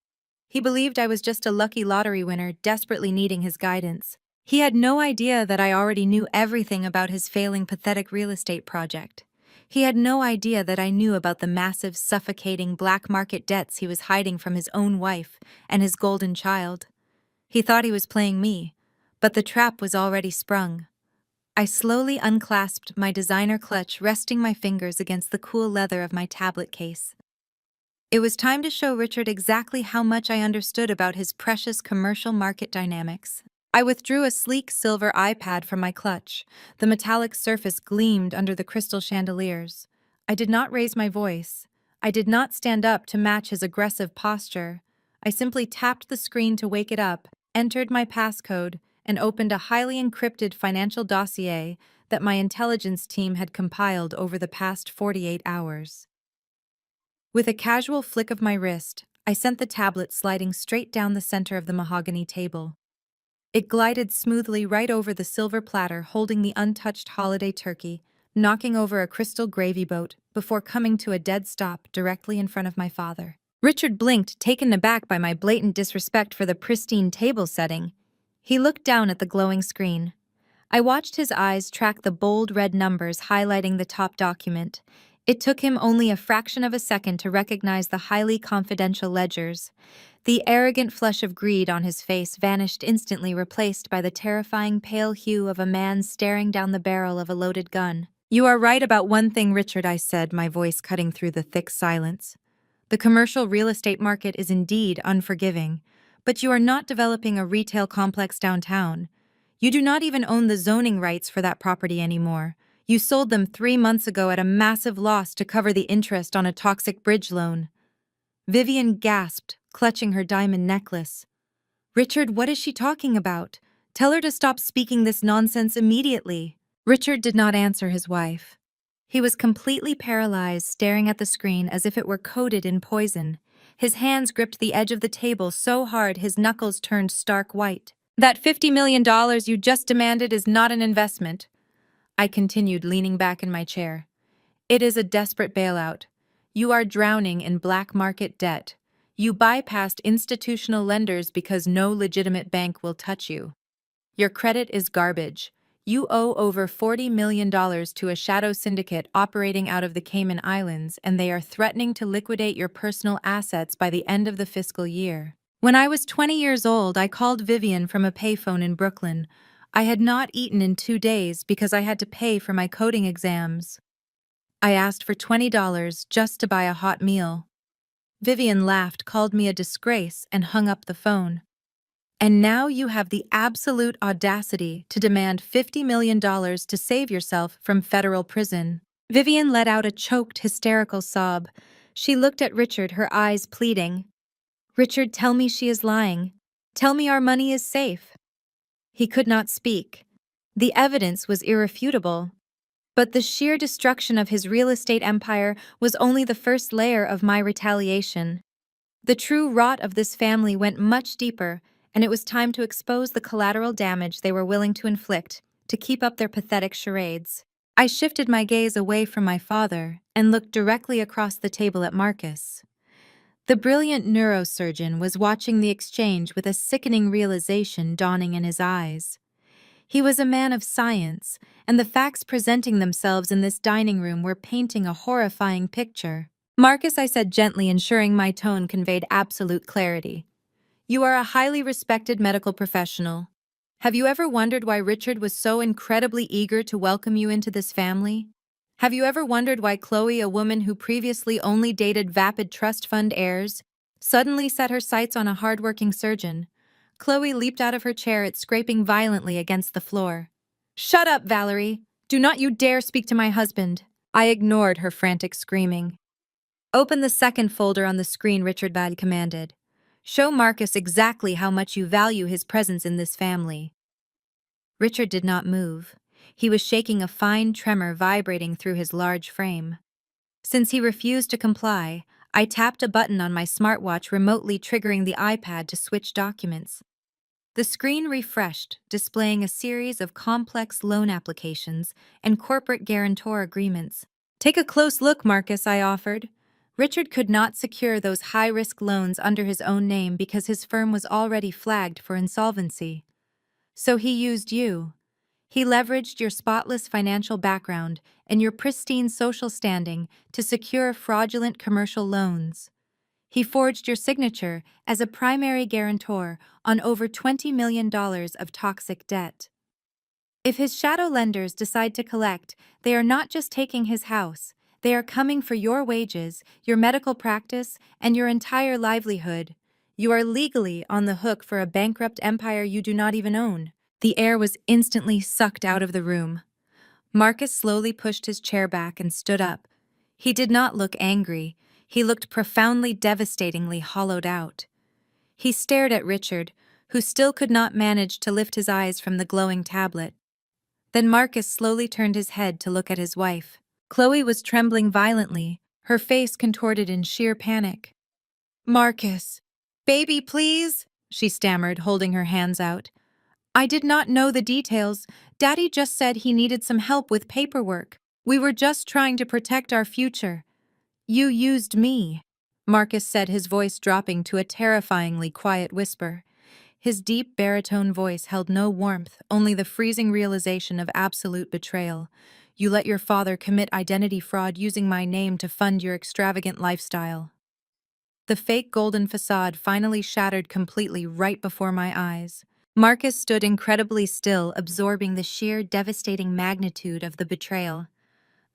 He believed I was just a lucky lottery winner desperately needing his guidance. He had no idea that I already knew everything about his failing, pathetic real estate project. He had no idea that I knew about the massive, suffocating black market debts he was hiding from his own wife and his golden child. He thought he was playing me, but the trap was already sprung. I slowly unclasped my designer clutch, resting my fingers against the cool leather of my tablet case. It was time to show Richard exactly how much I understood about his precious commercial market dynamics. I withdrew a sleek silver iPad from my clutch. The metallic surface gleamed under the crystal chandeliers. I did not raise my voice. I did not stand up to match his aggressive posture. I simply tapped the screen to wake it up, entered my passcode, and opened a highly encrypted financial dossier that my intelligence team had compiled over the past 48 hours. With a casual flick of my wrist, I sent the tablet sliding straight down the center of the mahogany table. It glided smoothly right over the silver platter holding the untouched holiday turkey, knocking over a crystal gravy boat before coming to a dead stop directly in front of my father. Richard blinked, taken aback by my blatant disrespect for the pristine table setting. He looked down at the glowing screen. I watched his eyes track the bold red numbers highlighting the top document. It took him only a fraction of a second to recognize the highly confidential ledgers. The arrogant flush of greed on his face vanished instantly, replaced by the terrifying pale hue of a man staring down the barrel of a loaded gun. "You are right about one thing, Richard," I said, my voice cutting through the thick silence. "The commercial real estate market is indeed unforgiving, but you are not developing a retail complex downtown. You do not even own the zoning rights for that property anymore. You sold them 3 months ago at a massive loss to cover the interest on a toxic bridge loan." Vivian gasped, clutching her diamond necklace. "Richard, what is she talking about? Tell her to stop speaking this nonsense immediately." Richard did not answer his wife. He was completely paralyzed, staring at the screen as if it were coated in poison. His hands gripped the edge of the table so hard his knuckles turned stark white. "That $50 million you just demanded is not an investment," I continued, leaning back in my chair. "It is a desperate bailout. You are drowning in black market debt. You bypassed institutional lenders because no legitimate bank will touch you. Your credit is garbage. You owe over $40 million to a shadow syndicate operating out of the Cayman Islands, and they are threatening to liquidate your personal assets by the end of the fiscal year." When I was 20 years old, I called Vivian from a payphone in Brooklyn. I had not eaten in 2 days because I had to pay for my coding exams. I asked for $20 just to buy a hot meal. Vivian laughed, called me a disgrace, and hung up the phone. "And now you have the absolute audacity to demand $50 million to save yourself from federal prison." Vivian let out a choked, hysterical sob. She looked at Richard, her eyes pleading. "Richard, tell me she is lying. Tell me our money is safe." He could not speak. The evidence was irrefutable. But the sheer destruction of his real estate empire was only the first layer of my retaliation. The true rot of this family went much deeper, and it was time to expose the collateral damage they were willing to inflict to keep up their pathetic charades. I shifted my gaze away from my father and looked directly across the table at Marcus. The brilliant neurosurgeon was watching the exchange with a sickening realization dawning in his eyes. He was a man of science, and the facts presenting themselves in this dining room were painting a horrifying picture. "Marcus," I said gently, ensuring my tone conveyed absolute clarity, "you are a highly respected medical professional. Have you ever wondered why Richard was so incredibly eager to welcome you into this family? Have you ever wondered why Chloe, a woman who previously only dated vapid trust fund heirs, suddenly set her sights on a hardworking surgeon?" Chloe leaped out of her chair, it scraping violently against the floor. "Shut up, Valerie! Do not you dare speak to my husband!" I ignored her frantic screaming. "Open the second folder on the screen," Richard Bad commanded. "Show Marcus exactly how much you value his presence in this family." Richard did not move. He was shaking, a fine tremor vibrating through his large frame. Since he refused to comply, I tapped a button on my smartwatch, remotely triggering the iPad to switch documents. The screen refreshed, displaying a series of complex loan applications and corporate guarantor agreements. "Take a close look, Marcus," I offered. Richard could not secure those high-risk loans under his own name because his firm was already flagged for insolvency. So he used you. He leveraged your spotless financial background and your pristine social standing to secure fraudulent commercial loans. He forged your signature as a primary guarantor on over $20 million of toxic debt. If his shadow lenders decide to collect, they are not just taking his house, they are coming for your wages, your medical practice, and your entire livelihood. You are legally on the hook for a bankrupt empire you do not even own." The air was instantly sucked out of the room. Marcus slowly pushed his chair back and stood up. He did not look angry. He looked profoundly, devastatingly hollowed out. He stared at Richard, who still could not manage to lift his eyes from the glowing tablet. Then Marcus slowly turned his head to look at his wife. Chloe was trembling violently, her face contorted in sheer panic. "Marcus, baby, please," she stammered, holding her hands out. "I did not know the details. Daddy just said he needed some help with paperwork. We were just trying to protect our future. You used me." Marcus said, his voice dropping to a terrifyingly quiet whisper. His deep baritone voice held no warmth, only the freezing realization of absolute betrayal. You let your father commit identity fraud using my name to fund your extravagant lifestyle. The fake golden facade finally shattered completely right before my eyes. Marcus stood incredibly still, absorbing the sheer devastating magnitude of the betrayal.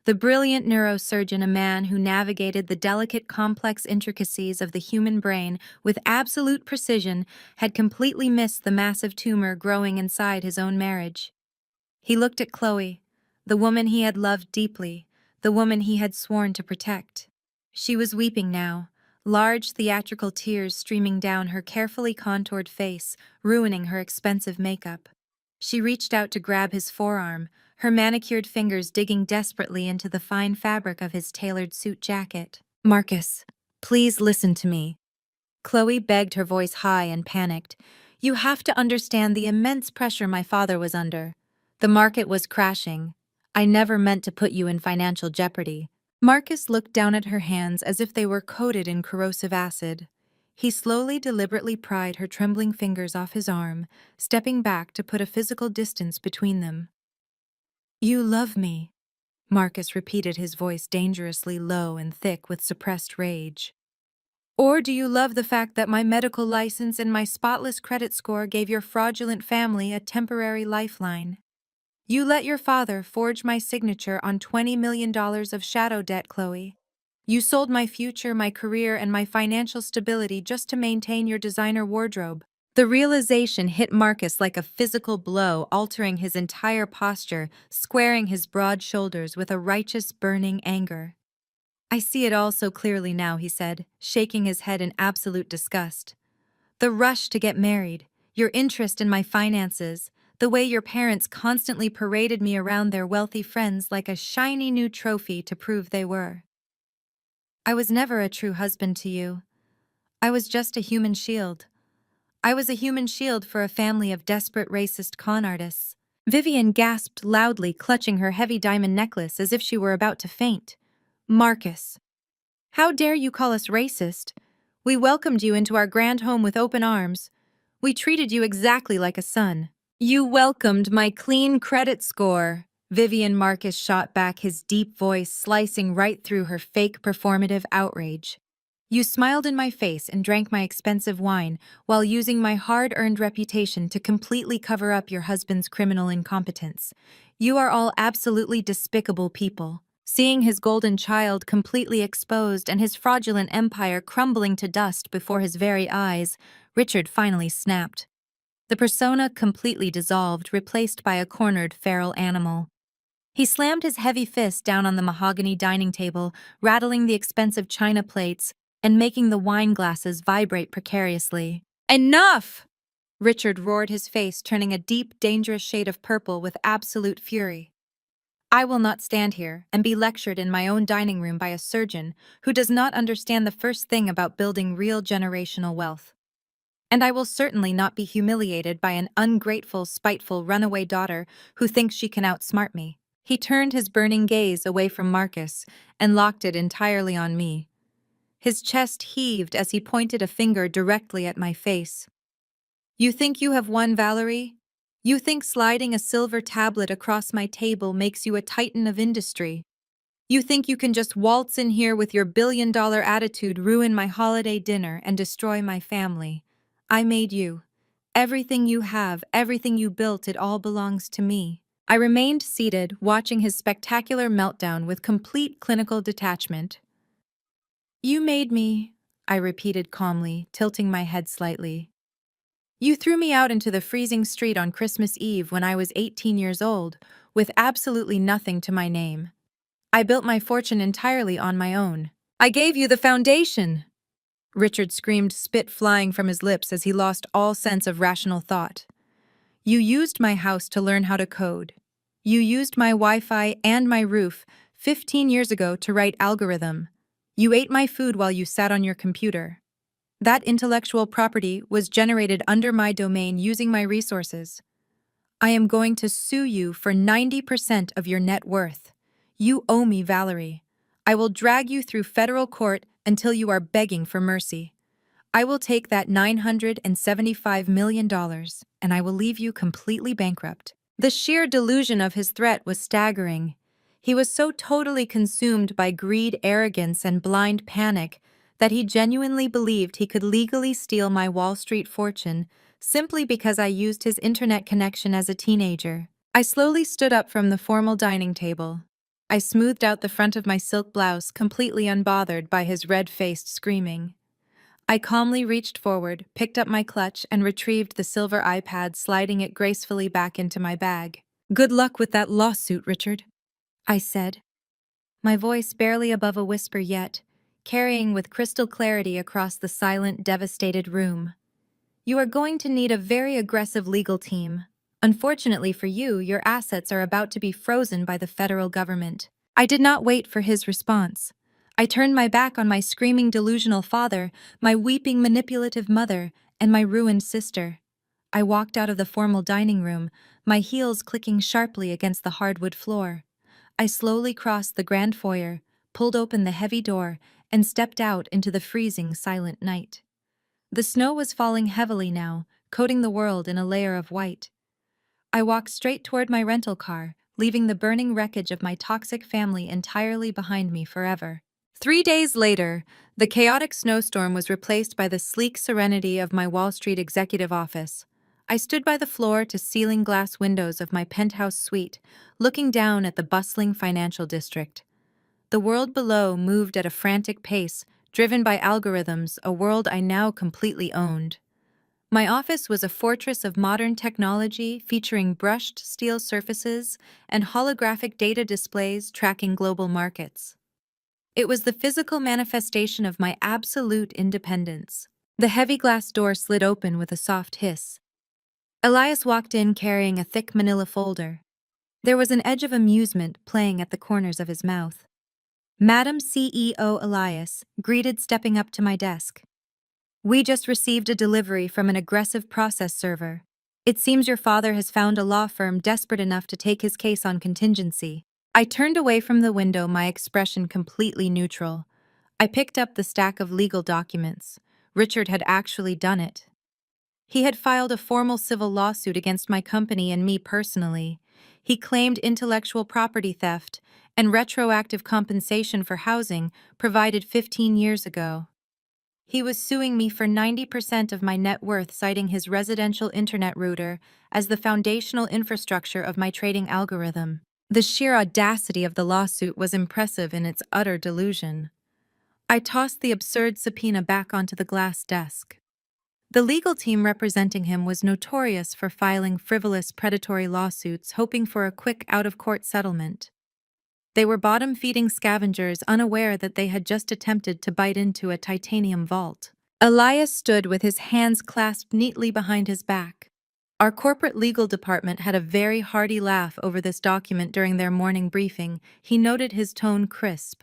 The brilliant neurosurgeon, a man who navigated the delicate, complex intricacies of the human brain with absolute precision, had completely missed the massive tumor growing inside his own marriage. He looked at Chloe, the woman he had loved deeply, the woman he had sworn to protect. She was weeping now, large theatrical tears streaming down her carefully contoured face, ruining her expensive makeup. She reached out to grab his forearm, her manicured fingers digging desperately into the fine fabric of his tailored suit jacket. Marcus, please listen to me. Chloe begged, her voice high and panicked. You have to understand the immense pressure my father was under. The market was crashing. I never meant to put you in financial jeopardy. Marcus looked down at her hands as if they were coated in corrosive acid. He slowly, deliberately pried her trembling fingers off his arm, stepping back to put a physical distance between them. You love me, Marcus repeated, his voice dangerously low and thick with suppressed rage. Or do you love the fact that my medical license and my spotless credit score gave your fraudulent family a temporary lifeline? You let your father forge my signature on $20 million of shadow debt, Chloe. You sold my future, my career, and my financial stability just to maintain your designer wardrobe. The realization hit Marcus like a physical blow, altering his entire posture, squaring his broad shoulders with a righteous, burning anger. I see it all so clearly now, he said, shaking his head in absolute disgust. The rush to get married, your interest in my finances, the way your parents constantly paraded me around their wealthy friends like a shiny new trophy to prove they were. I was never a true husband to you. I was just a human shield. I was a human shield for a family of desperate racist con artists. Vivian gasped loudly, clutching her heavy diamond necklace as if she were about to faint. Marcus, how dare you call us racist? We welcomed you into our grand home with open arms. We treated you exactly like a son. You welcomed my clean credit score. Vivian, Marcus shot back, his deep voice slicing right through her fake performative outrage. You smiled in my face and drank my expensive wine while using my hard-earned reputation to completely cover up your husband's criminal incompetence. You are all absolutely despicable people. Seeing his golden child completely exposed and his fraudulent empire crumbling to dust before his very eyes, Richard finally snapped. The persona completely dissolved, replaced by a cornered feral animal. He slammed his heavy fist down on the mahogany dining table, rattling the expensive china plates and making the wine glasses vibrate precariously. Enough! Richard roared, his face turning a deep, dangerous shade of purple with absolute fury. I will not stand here and be lectured in my own dining room by a surgeon who does not understand the first thing about building real generational wealth. And I will certainly not be humiliated by an ungrateful, spiteful runaway daughter who thinks she can outsmart me. He turned his burning gaze away from Marcus and locked it entirely on me. His chest heaved as he pointed a finger directly at my face. You think you have won, Valerie? You think sliding a silver tablet across my table makes you a titan of industry? You think you can just waltz in here with your billion-dollar attitude, ruin my holiday dinner, and destroy my family? I made you. Everything you have, everything you built, it all belongs to me. I remained seated, watching his spectacular meltdown with complete clinical detachment. You made me, I repeated calmly, tilting my head slightly. You threw me out into the freezing street on Christmas Eve when I was 18 years old, with absolutely nothing to my name. I built my fortune entirely on my own. I gave you the foundation! Richard screamed, spit flying from his lips as he lost all sense of rational thought. You used my house to learn how to code. You used my Wi-Fi and my roof 15 years ago to write algorithm. You ate my food while you sat on your computer. That intellectual property was generated under my domain using my resources. I am going to sue you for 90% of your net worth. You owe me, Valerie. I will drag you through federal court until you are begging for mercy. I will take that $975 million, and I will leave you completely bankrupt. The sheer delusion of his threat was staggering. He was so totally consumed by greed, arrogance, and blind panic that he genuinely believed he could legally steal my Wall Street fortune simply because I used his internet connection as a teenager. I slowly stood up from the formal dining table. I smoothed out the front of my silk blouse, completely unbothered by his red-faced screaming. I calmly reached forward, picked up my clutch, and retrieved the silver iPad, sliding it gracefully back into my bag. "Good luck with that lawsuit, Richard," I said, my voice barely above a whisper yet, carrying with crystal clarity across the silent, devastated room. "You are going to need a very aggressive legal team. Unfortunately for you, your assets are about to be frozen by the federal government." I did not wait for his response. I turned my back on my screaming delusional father, my weeping manipulative mother, and my ruined sister. I walked out of the formal dining room, my heels clicking sharply against the hardwood floor. I slowly crossed the grand foyer, pulled open the heavy door, and stepped out into the freezing, silent night. The snow was falling heavily now, coating the world in a layer of white. I walked straight toward my rental car, leaving the burning wreckage of my toxic family entirely behind me forever. 3 days later, the chaotic snowstorm was replaced by the sleek serenity of my Wall Street executive office. I stood by the floor-to-ceiling glass windows of my penthouse suite, looking down at the bustling financial district. The world below moved at a frantic pace, driven by algorithms, a world I now completely owned. My office was a fortress of modern technology featuring brushed steel surfaces and holographic data displays tracking global markets. It was the physical manifestation of my absolute independence. The heavy glass door slid open with a soft hiss. Elias walked in carrying a thick manila folder. There was an edge of amusement playing at the corners of his mouth. "Madam CEO Elias," greeted, stepping up to my desk. "We just received a delivery from an aggressive process server. It seems your father has found a law firm desperate enough to take his case on contingency." I turned away from the window, my expression completely neutral. I picked up the stack of legal documents. Richard had actually done it. He had filed a formal civil lawsuit against my company and me personally. He claimed intellectual property theft and retroactive compensation for housing provided 15 years ago. He was suing me for 90% of my net worth, citing his residential internet router as the foundational infrastructure of my trading algorithm. The sheer audacity of the lawsuit was impressive in its utter delusion. I tossed the absurd subpoena back onto the glass desk. The legal team representing him was notorious for filing frivolous predatory lawsuits, hoping for a quick out-of-court settlement. They were bottom-feeding scavengers, unaware that they had just attempted to bite into a titanium vault. Elias stood with his hands clasped neatly behind his back. Our corporate legal department had a very hearty laugh over this document during their morning briefing. He noted, his tone crisp.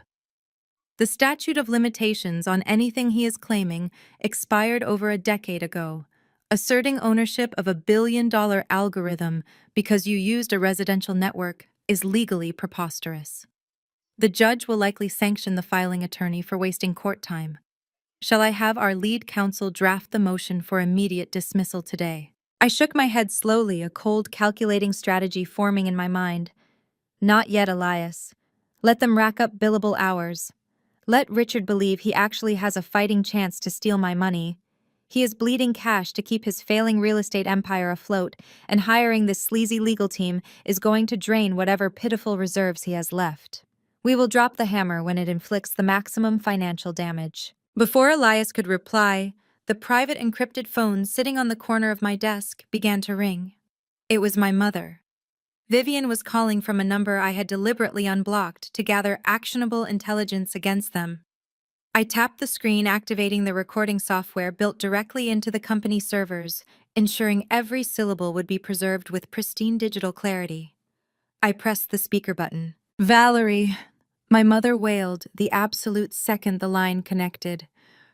"The statute of limitations on anything he is claiming expired over a decade ago. Asserting ownership of $1 billion algorithm because you used a residential network is legally preposterous. The judge will likely sanction the filing attorney for wasting court time. Shall I have our lead counsel draft the motion for immediate dismissal today?" I shook my head slowly, a cold, calculating strategy forming in my mind. "Not yet, Elias. Let them rack up billable hours. Let Richard believe he actually has a fighting chance to steal my money. He is bleeding cash to keep his failing real estate empire afloat, and hiring this sleazy legal team is going to drain whatever pitiful reserves he has left. We will drop the hammer when it inflicts the maximum financial damage." Before Elias could reply, the private encrypted phone sitting on the corner of my desk began to ring. It was my mother. Vivian was calling from a number I had deliberately unblocked to gather actionable intelligence against them. I tapped the screen, activating the recording software built directly into the company servers, ensuring every syllable would be preserved with pristine digital clarity. I pressed the speaker button. "Valerie," my mother wailed the absolute second the line connected.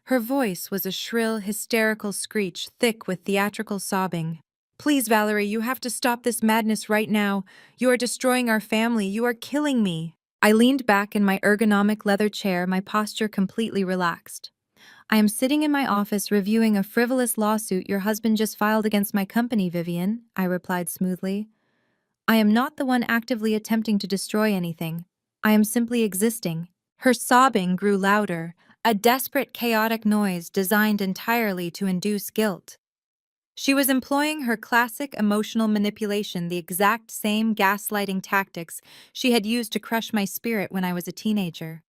Her voice was a shrill, hysterical screech, thick with theatrical sobbing. "Please, Valerie, you have to stop this madness right now. You are destroying our family. You are killing me." I leaned back in my ergonomic leather chair, my posture completely relaxed. I am sitting in my office reviewing a frivolous lawsuit your husband just filed against my company, Vivian, I replied smoothly. I am not the one actively attempting to destroy anything. I am simply existing. Her sobbing grew louder, a desperate, chaotic noise designed entirely to induce guilt. She was employing her classic emotional manipulation, the exact same gaslighting tactics she had used to crush my spirit when I was a teenager.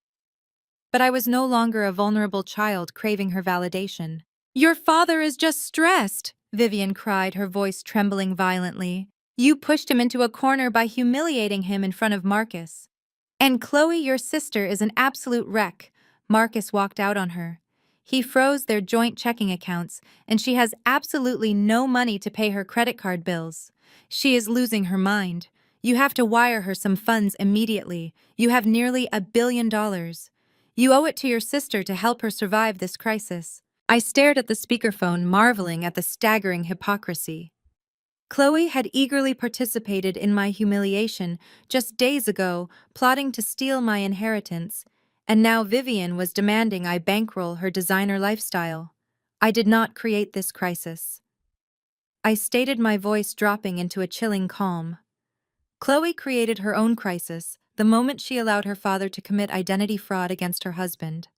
But I was no longer a vulnerable child craving her validation. Your father is just stressed, Vivian cried, her voice trembling violently. You pushed him into a corner by humiliating him in front of Marcus. And Chloe, your sister, is an absolute wreck. Marcus walked out on her. He froze their joint checking accounts, and she has absolutely no money to pay her credit card bills. She is losing her mind. You have to wire her some funds immediately. You have nearly $1 billion. You owe it to your sister to help her survive this crisis. I stared at the speakerphone, marveling at the staggering hypocrisy. Chloe had eagerly participated in my humiliation just days ago, plotting to steal my inheritance, and now Vivian was demanding I bankroll her designer lifestyle. I did not create this crisis. I stated, my voice dropping into a chilling calm. Chloe created her own crisis the moment she allowed her father to commit identity fraud against her husband.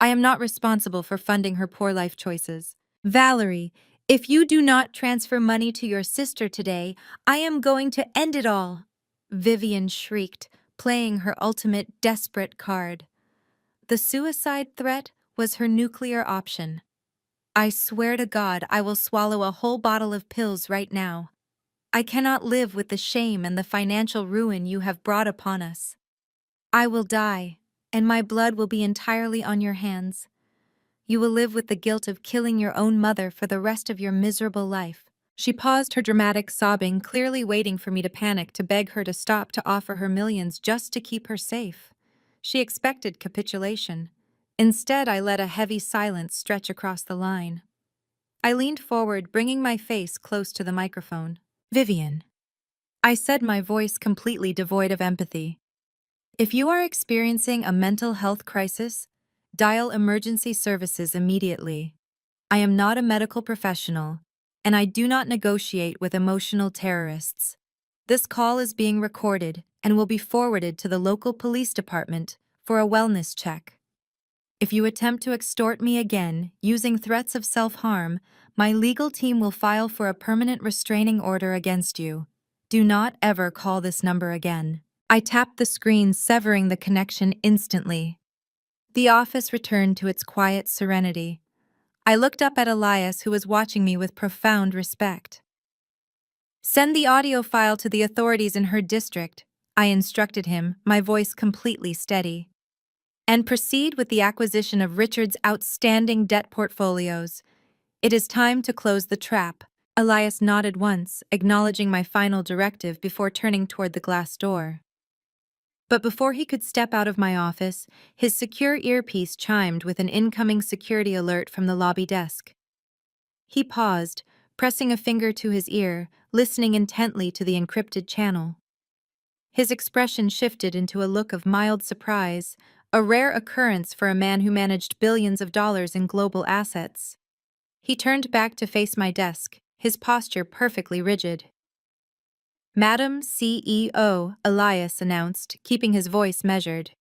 I am not responsible for funding her poor life choices. Valerie, if you do not transfer money to your sister today, I am going to end it all, Vivian shrieked, playing her ultimate desperate card. The suicide threat was her nuclear option. I swear to God I will swallow a whole bottle of pills right now. I cannot live with the shame and the financial ruin you have brought upon us. I will die, and my blood will be entirely on your hands. You will live with the guilt of killing your own mother for the rest of your miserable life. She paused, her dramatic sobbing, clearly waiting for me to panic, to beg her to stop, to offer her millions just to keep her safe. She expected capitulation. Instead, I let a heavy silence stretch across the line. I leaned forward, bringing my face close to the microphone. Vivian, I said, my voice completely devoid of empathy. If you are experiencing a mental health crisis, dial emergency services immediately. I am not a medical professional, and I do not negotiate with emotional terrorists. This call is being recorded and will be forwarded to the local police department for a wellness check. If you attempt to extort me again using threats of self-harm, my legal team will file for a permanent restraining order against you. Do not ever call this number again. I tapped the screen, severing the connection instantly. The office returned to its quiet serenity. I looked up at Elias, who was watching me with profound respect. Send the audio file to the authorities in her district, I instructed him, my voice completely steady. And proceed with the acquisition of Richard's outstanding debt portfolios. It is time to close the trap. Elias nodded once, acknowledging my final directive before turning toward the glass door. But before he could step out of my office, his secure earpiece chimed with an incoming security alert from the lobby desk. He paused, pressing a finger to his ear, listening intently to the encrypted channel. His expression shifted into a look of mild surprise, a rare occurrence for a man who managed billions of dollars in global assets. He turned back to face my desk, his posture perfectly rigid. Madam CEO, Elias announced, keeping his voice measured.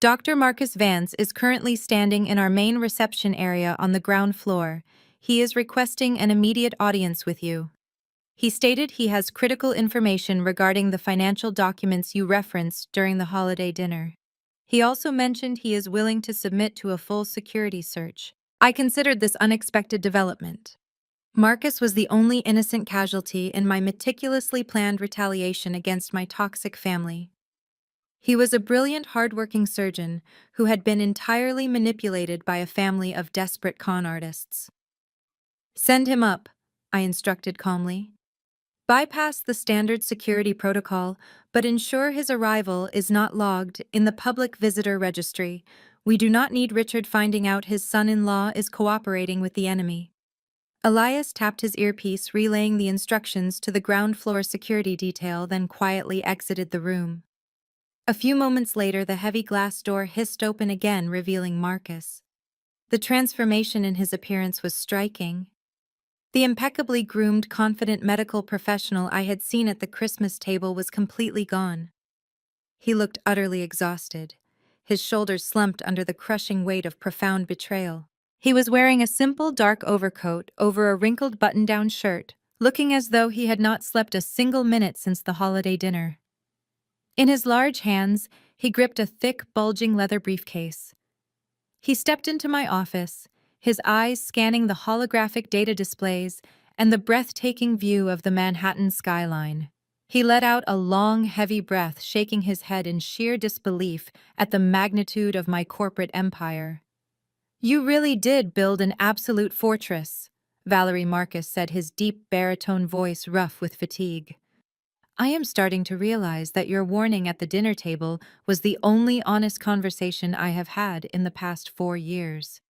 Dr. Marcus Vance is currently standing in our main reception area on the ground floor. He is requesting an immediate audience with you. He stated he has critical information regarding the financial documents you referenced during the holiday dinner. He also mentioned he is willing to submit to a full security search. I considered this unexpected development. Marcus was the only innocent casualty in my meticulously planned retaliation against my toxic family. He was a brilliant, hardworking surgeon who had been entirely manipulated by a family of desperate con artists. Send him up, I instructed calmly. Bypass the standard security protocol, but ensure his arrival is not logged in the public visitor registry. We do not need Richard finding out his son-in-law is cooperating with the enemy. Elias tapped his earpiece, relaying the instructions to the ground floor security detail, then quietly exited the room. A few moments later, the heavy glass door hissed open again, revealing Marcus. The transformation in his appearance was striking. The impeccably groomed, confident medical professional I had seen at the Christmas table was completely gone. He looked utterly exhausted, his shoulders slumped under the crushing weight of profound betrayal. He was wearing a simple dark overcoat over a wrinkled button-down shirt, looking as though he had not slept a single minute since the holiday dinner. In his large hands, he gripped a thick, bulging leather briefcase. He stepped into my office, his eyes scanning the holographic data displays and the breathtaking view of the Manhattan skyline. He let out a long, heavy breath, shaking his head in sheer disbelief at the magnitude of my corporate empire. "You really did build an absolute fortress," Valerie Marcus said, his deep baritone voice rough with fatigue. "I am starting to realize that your warning at the dinner table was the only honest conversation I have had in the past 4 years."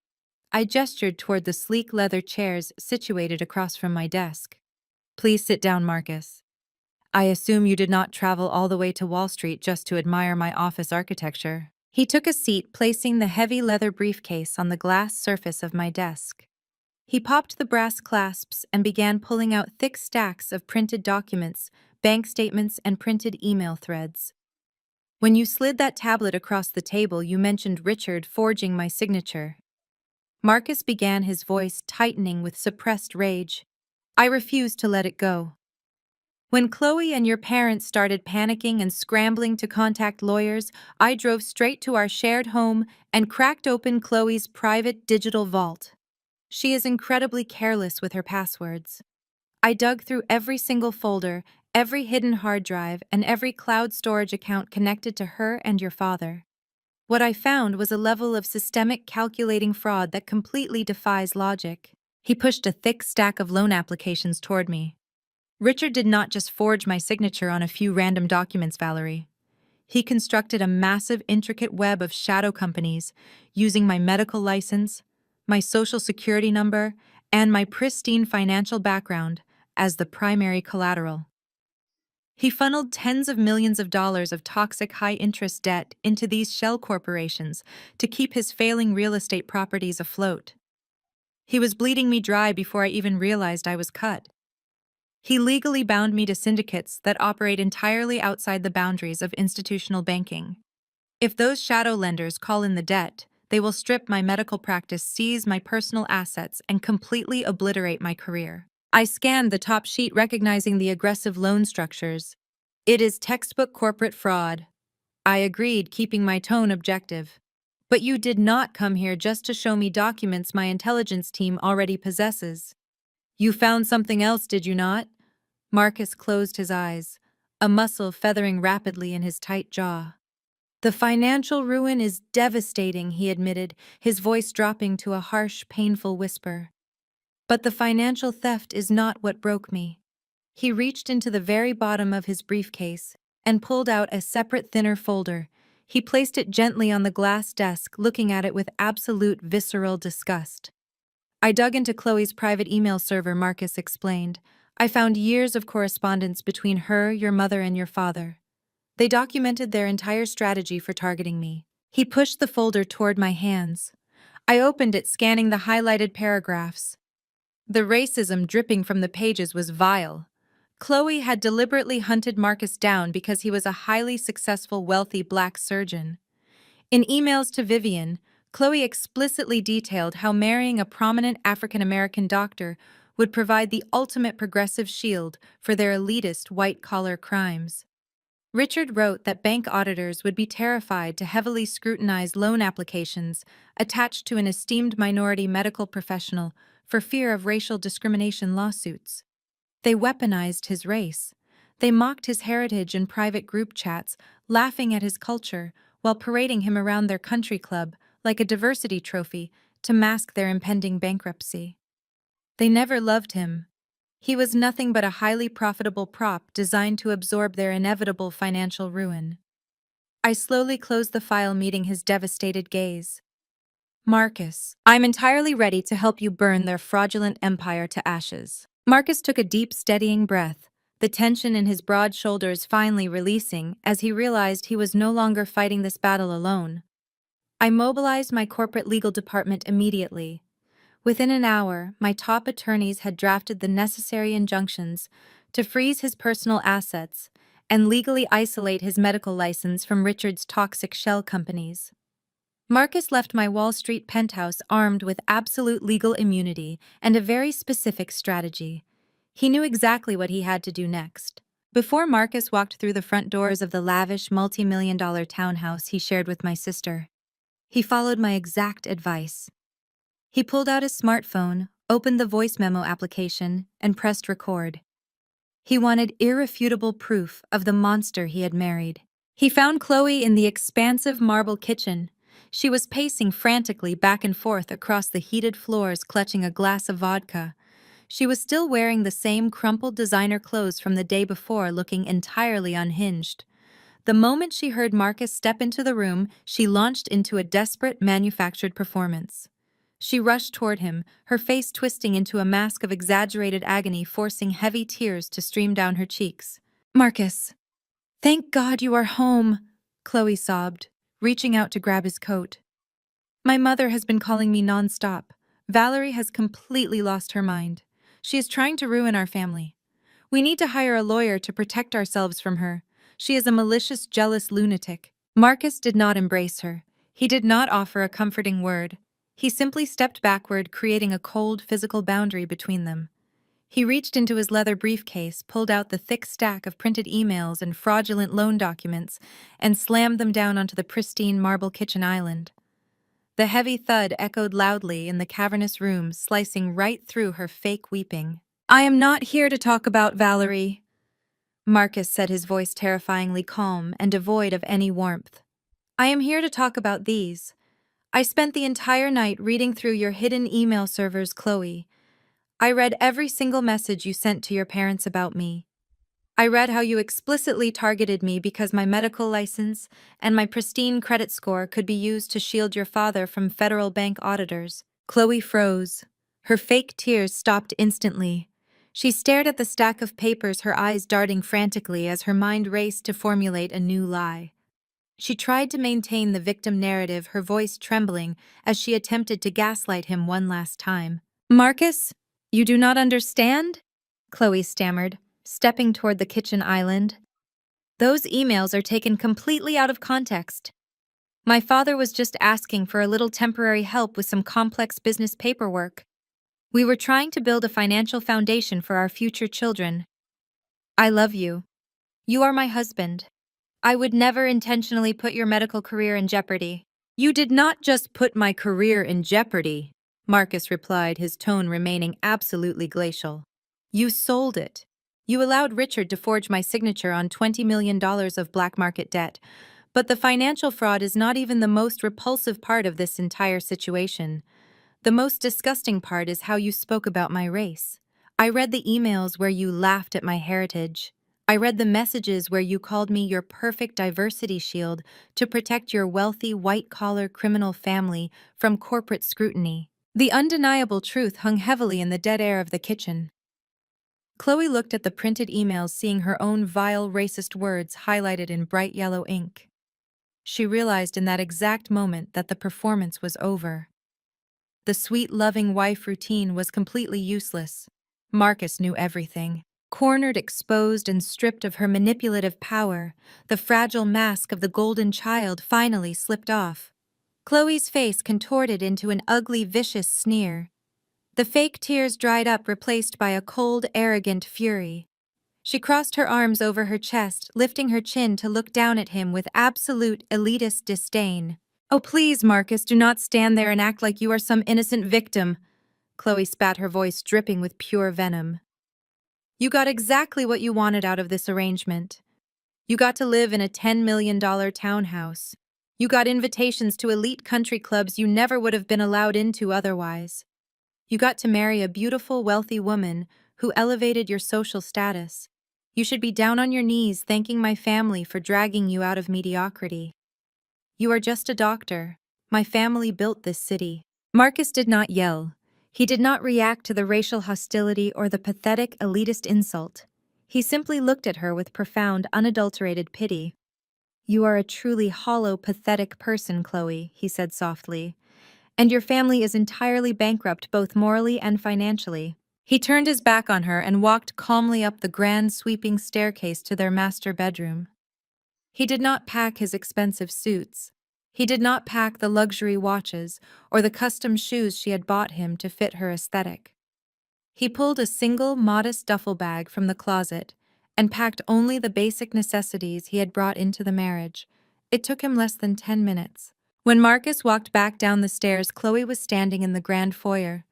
I gestured toward the sleek leather chairs situated across from my desk. "Please sit down, Marcus. I assume you did not travel all the way to Wall Street just to admire my office architecture." He took a seat, placing the heavy leather briefcase on the glass surface of my desk. He popped the brass clasps and began pulling out thick stacks of printed documents, bank statements, and printed email threads. "When you slid that tablet across the table, you mentioned Richard forging my signature." Marcus began, his voice tightening with suppressed rage. "I refused to let it go. When Chloe and your parents started panicking and scrambling to contact lawyers, I drove straight to our shared home and cracked open Chloe's private digital vault. She is incredibly careless with her passwords. I dug through every single folder, every hidden hard drive, and every cloud storage account connected to her and your father. What I found was a level of systemic calculating fraud that completely defies logic." He pushed a thick stack of loan applications toward me. "Richard did not just forge my signature on a few random documents, Valerie. He constructed a massive, intricate web of shadow companies using my medical license, my social security number, and my pristine financial background as the primary collateral. He funneled tens of millions of dollars of toxic high-interest debt into these shell corporations to keep his failing real estate properties afloat. He was bleeding me dry before I even realized I was cut. He legally bound me to syndicates that operate entirely outside the boundaries of institutional banking. If those shadow lenders call in the debt, they will strip my medical practice, seize my personal assets, and completely obliterate my career." I scanned the top sheet, recognizing the aggressive loan structures. "It is textbook corporate fraud." I agreed, keeping my tone objective. "But you did not come here just to show me documents my intelligence team already possesses. You found something else, did you not?" Marcus closed his eyes, a muscle feathering rapidly in his tight jaw. "The financial ruin is devastating," he admitted, his voice dropping to a harsh, painful whisper. "But the financial theft is not what broke me." He reached into the very bottom of his briefcase and pulled out a separate, thinner folder. He placed it gently on the glass desk, looking at it with absolute visceral disgust. "I dug into Chloe's private email server," Marcus explained. "I found years of correspondence between her, your mother, and your father. They documented their entire strategy for targeting me." He pushed the folder toward my hands. I opened it, scanning the highlighted paragraphs. The racism dripping from the pages was vile. Chloe had deliberately hunted Marcus down because he was a highly successful, wealthy black surgeon. In emails to Vivian, Chloe explicitly detailed how marrying a prominent African-American doctor would provide the ultimate progressive shield for their elitist white-collar crimes. Richard wrote that bank auditors would be terrified to heavily scrutinize loan applications attached to an esteemed minority medical professional for fear of racial discrimination lawsuits. They weaponized his race. They mocked his heritage in private group chats, laughing at his culture while parading him around their country club like a diversity trophy to mask their impending bankruptcy. They never loved him. He was nothing but a highly profitable prop designed to absorb their inevitable financial ruin. I slowly closed the file, meeting his devastated gaze. "Marcus, I'm entirely ready to help you burn their fraudulent empire to ashes." Marcus took a deep, steadying breath, the tension in his broad shoulders finally releasing as he realized he was no longer fighting this battle alone. I mobilized my corporate legal department immediately. Within an hour, my top attorneys had drafted the necessary injunctions to freeze his personal assets and legally isolate his medical license from Richard's toxic shell companies. Marcus left my Wall Street penthouse armed with absolute legal immunity and a very specific strategy. He knew exactly what he had to do next. Before Marcus walked through the front doors of the lavish multi-million-dollar townhouse he shared with my sister, he followed my exact advice. He pulled out his smartphone, opened the voice memo application, and pressed record. He wanted irrefutable proof of the monster he had married. He found Chloe in the expansive marble kitchen. She was pacing frantically back and forth across the heated floors, clutching a glass of vodka. She was still wearing the same crumpled designer clothes from the day before, looking entirely unhinged. The moment she heard Marcus step into the room, she launched into a desperate, manufactured performance. She rushed toward him, her face twisting into a mask of exaggerated agony, forcing heavy tears to stream down her cheeks. "Marcus, thank God you are home," Chloe sobbed, reaching out to grab his coat. "My mother has been calling me nonstop. Valerie has completely lost her mind. She is trying to ruin our family. We need to hire a lawyer to protect ourselves from her. She is a malicious, jealous lunatic." Marcus did not embrace her. He did not offer a comforting word. He simply stepped backward, creating a cold, physical boundary between them. He reached into his leather briefcase, pulled out the thick stack of printed emails and fraudulent loan documents, and slammed them down onto the pristine marble kitchen island. The heavy thud echoed loudly in the cavernous room, slicing right through her fake weeping. "I am not here to talk about Valerie," Marcus said, his voice terrifyingly calm and devoid of any warmth. "I am here to talk about these. I spent the entire night reading through your hidden email servers, Chloe. I read every single message you sent to your parents about me. I read how you explicitly targeted me because my medical license and my pristine credit score could be used to shield your father from federal bank auditors." Chloe froze. Her fake tears stopped instantly. She stared at the stack of papers, her eyes darting frantically as her mind raced to formulate a new lie. She tried to maintain the victim narrative, her voice trembling as she attempted to gaslight him one last time. "Marcus, you do not understand?" Chloe stammered, stepping toward the kitchen island. "Those emails are taken completely out of context. My father was just asking for a little temporary help with some complex business paperwork. We were trying to build a financial foundation for our future children. I love you. You are my husband. I would never intentionally put your medical career in jeopardy." "You did not just put my career in jeopardy," Marcus replied, his tone remaining absolutely glacial. "You sold it. You allowed Richard to forge my signature on $20 million of black market debt. But the financial fraud is not even the most repulsive part of this entire situation. The most disgusting part is how you spoke about my race. I read the emails where you laughed at my heritage. I read the messages where you called me your perfect diversity shield to protect your wealthy, white-collar criminal family from corporate scrutiny." The undeniable truth hung heavily in the dead air of the kitchen. Chloe looked at the printed emails, seeing her own vile, racist words highlighted in bright yellow ink. She realized in that exact moment that the performance was over. The sweet, loving wife routine was completely useless. Marcus knew everything. Cornered, exposed, and stripped of her manipulative power, the fragile mask of the golden child finally slipped off. Chloe's face contorted into an ugly, vicious sneer. The fake tears dried up, replaced by a cold, arrogant fury. She crossed her arms over her chest, lifting her chin to look down at him with absolute, elitist disdain. "Oh, please, Marcus, do not stand there and act like you are some innocent victim," Chloe spat, her voice dripping with pure venom. "You got exactly what you wanted out of this arrangement. You got to live in a $10 million townhouse. You got invitations to elite country clubs you never would have been allowed into otherwise. You got to marry a beautiful, wealthy woman who elevated your social status. You should be down on your knees thanking my family for dragging you out of mediocrity. You are just a doctor. My family built this city." Marcus did not yell. He did not react to the racial hostility or the pathetic, elitist insult. He simply looked at her with profound, unadulterated pity. "You are a truly hollow, pathetic person, Chloe," he said softly. "And your family is entirely bankrupt both morally and financially." He turned his back on her and walked calmly up the grand sweeping staircase to their master bedroom. He did not pack his expensive suits. He did not pack the luxury watches or the custom shoes she had bought him to fit her aesthetic. He pulled a single, modest duffel bag from the closet and packed only the basic necessities he had brought into the marriage. It took him less than 10 minutes. When Marcus walked back down the stairs, Chloe was standing in the grand foyer,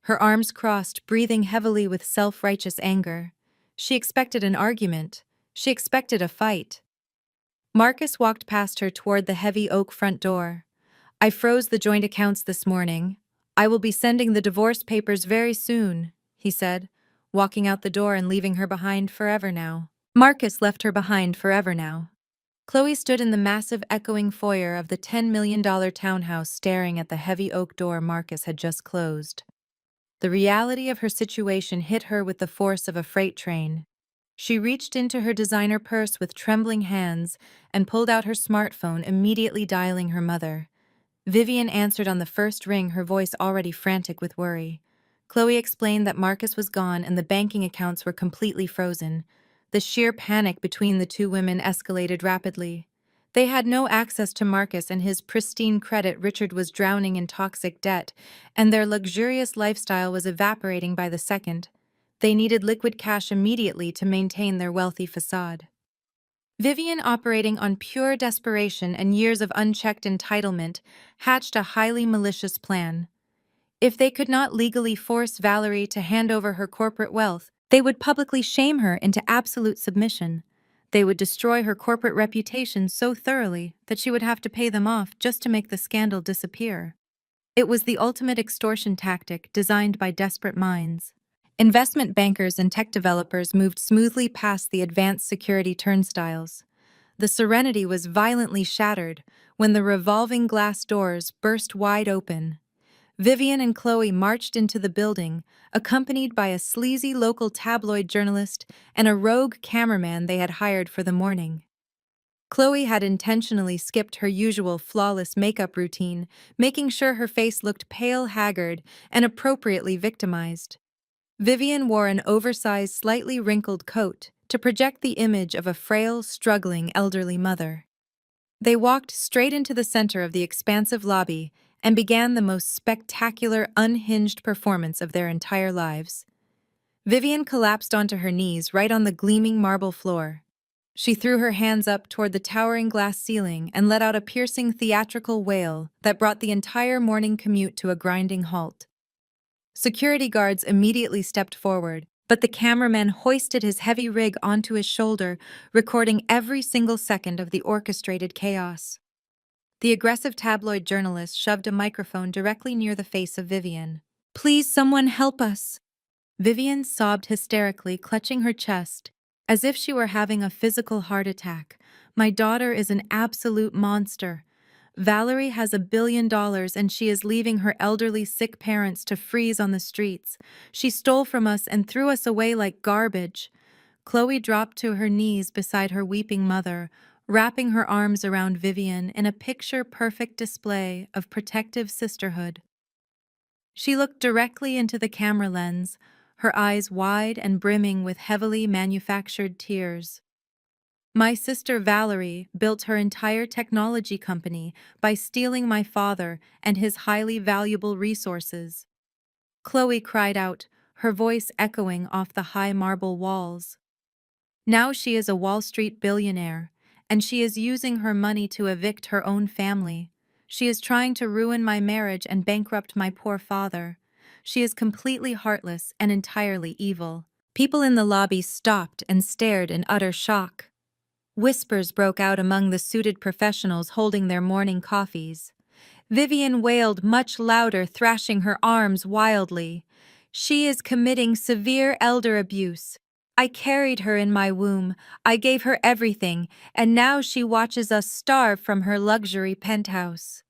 her arms crossed, breathing heavily with self-righteous anger. She expected an argument. She expected a fight. Marcus walked past her toward the heavy oak front door. "I froze the joint accounts this morning. I will be sending the divorce papers very soon," he said, walking out the door and leaving her behind forever now. Marcus left her behind forever now. Chloe stood in the massive echoing foyer of the $10 million townhouse staring at the heavy oak door Marcus had just closed. The reality of her situation hit her with the force of a freight train. She reached into her designer purse with trembling hands and pulled out her smartphone, immediately dialing her mother. Vivian answered on the first ring, her voice already frantic with worry. Chloe explained that Marcus was gone and the banking accounts were completely frozen. The sheer panic between the two women escalated rapidly. They had no access to Marcus and his pristine credit. Richard was drowning in toxic debt, and their luxurious lifestyle was evaporating by the second. They needed liquid cash immediately to maintain their wealthy facade. Vivian, operating on pure desperation and years of unchecked entitlement, hatched a highly malicious plan. If they could not legally force Valerie to hand over her corporate wealth, they would publicly shame her into absolute submission. They would destroy her corporate reputation so thoroughly that she would have to pay them off just to make the scandal disappear. It was the ultimate extortion tactic designed by desperate minds. Investment bankers and tech developers moved smoothly past the advanced security turnstiles. The serenity was violently shattered when the revolving glass doors burst wide open. Vivian and Chloe marched into the building, accompanied by a sleazy local tabloid journalist and a rogue cameraman they had hired for the morning. Chloe had intentionally skipped her usual flawless makeup routine, making sure her face looked pale, haggard, and appropriately victimized. Vivian wore an oversized, slightly wrinkled coat to project the image of a frail, struggling elderly mother. They walked straight into the center of the expansive lobby and began the most spectacular, unhinged performance of their entire lives. Vivian collapsed onto her knees right on the gleaming marble floor. She threw her hands up toward the towering glass ceiling and let out a piercing theatrical wail that brought the entire morning commute to a grinding halt. Security guards immediately stepped forward, but the cameraman hoisted his heavy rig onto his shoulder, recording every single second of the orchestrated chaos. The aggressive tabloid journalist shoved a microphone directly near the face of Vivian. "Please, someone help us!" Vivian sobbed hysterically, clutching her chest, as if she were having a physical heart attack. "My daughter is an absolute monster. Valerie has $1 billion and she is leaving her elderly, sick parents to freeze on the streets. She stole from us and threw us away like garbage." Chloe dropped to her knees beside her weeping mother, wrapping her arms around Vivian in a picture-perfect display of protective sisterhood. She looked directly into the camera lens, her eyes wide and brimming with heavily manufactured tears. "My sister Valerie built her entire technology company by stealing my father and his highly valuable resources." Chloe cried out, her voice echoing off the high marble walls. "Now she is a Wall Street billionaire, and she is using her money to evict her own family. She is trying to ruin my marriage and bankrupt my poor father. She is completely heartless and entirely evil." People in the lobby stopped and stared in utter shock. Whispers broke out among the suited professionals holding their morning coffees. Vivian wailed much louder, thrashing her arms wildly. "She is committing severe elder abuse. I carried her in my womb, I gave her everything, and now she watches us starve from her luxury penthouse."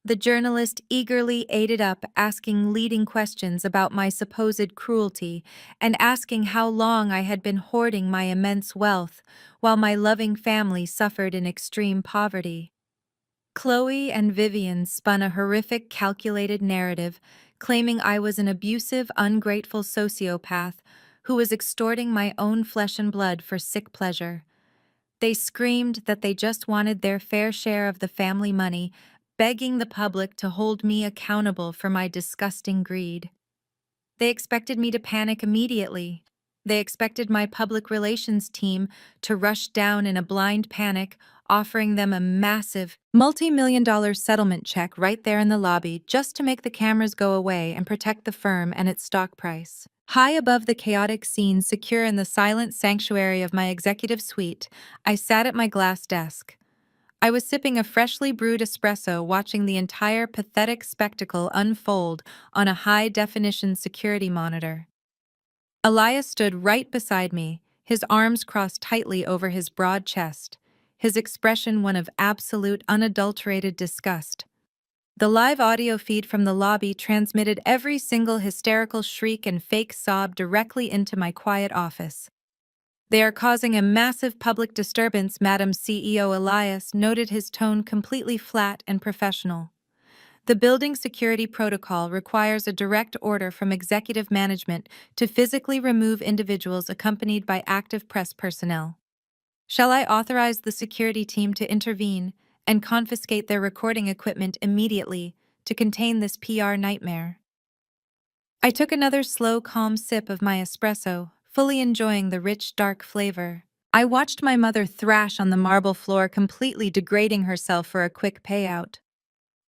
The journalist eagerly ate it up, asking leading questions about my supposed cruelty and asking how long I had been hoarding my immense wealth while my loving family suffered in extreme poverty. Chloe and Vivian spun a horrific, calculated narrative, claiming I was an abusive, ungrateful sociopath who was extorting my own flesh and blood for sick pleasure. They screamed that they just wanted their fair share of the family money, begging the public to hold me accountable for my disgusting greed. They expected me to panic immediately. They expected my public relations team to rush down in a blind panic, offering them a massive, multi-million-dollar settlement check right there in the lobby just to make the cameras go away and protect the firm and its stock price. High above the chaotic scene, secure in the silent sanctuary of my executive suite, I sat at my glass desk. I was sipping a freshly brewed espresso, watching the entire pathetic spectacle unfold on a high-definition security monitor. Elias stood right beside me, his arms crossed tightly over his broad chest, his expression one of absolute, unadulterated disgust. The live audio feed from the lobby transmitted every single hysterical shriek and fake sob directly into my quiet office. "They are causing a massive public disturbance," Madam CEO Elias noted, his tone completely flat and professional. "The building security protocol requires a direct order from executive management to physically remove individuals accompanied by active press personnel. Shall I authorize the security team to intervene and confiscate their recording equipment immediately to contain this PR nightmare?" I took another slow, calm sip of my espresso, fully enjoying the rich, dark flavor. I watched my mother thrash on the marble floor, completely degrading herself for a quick payout.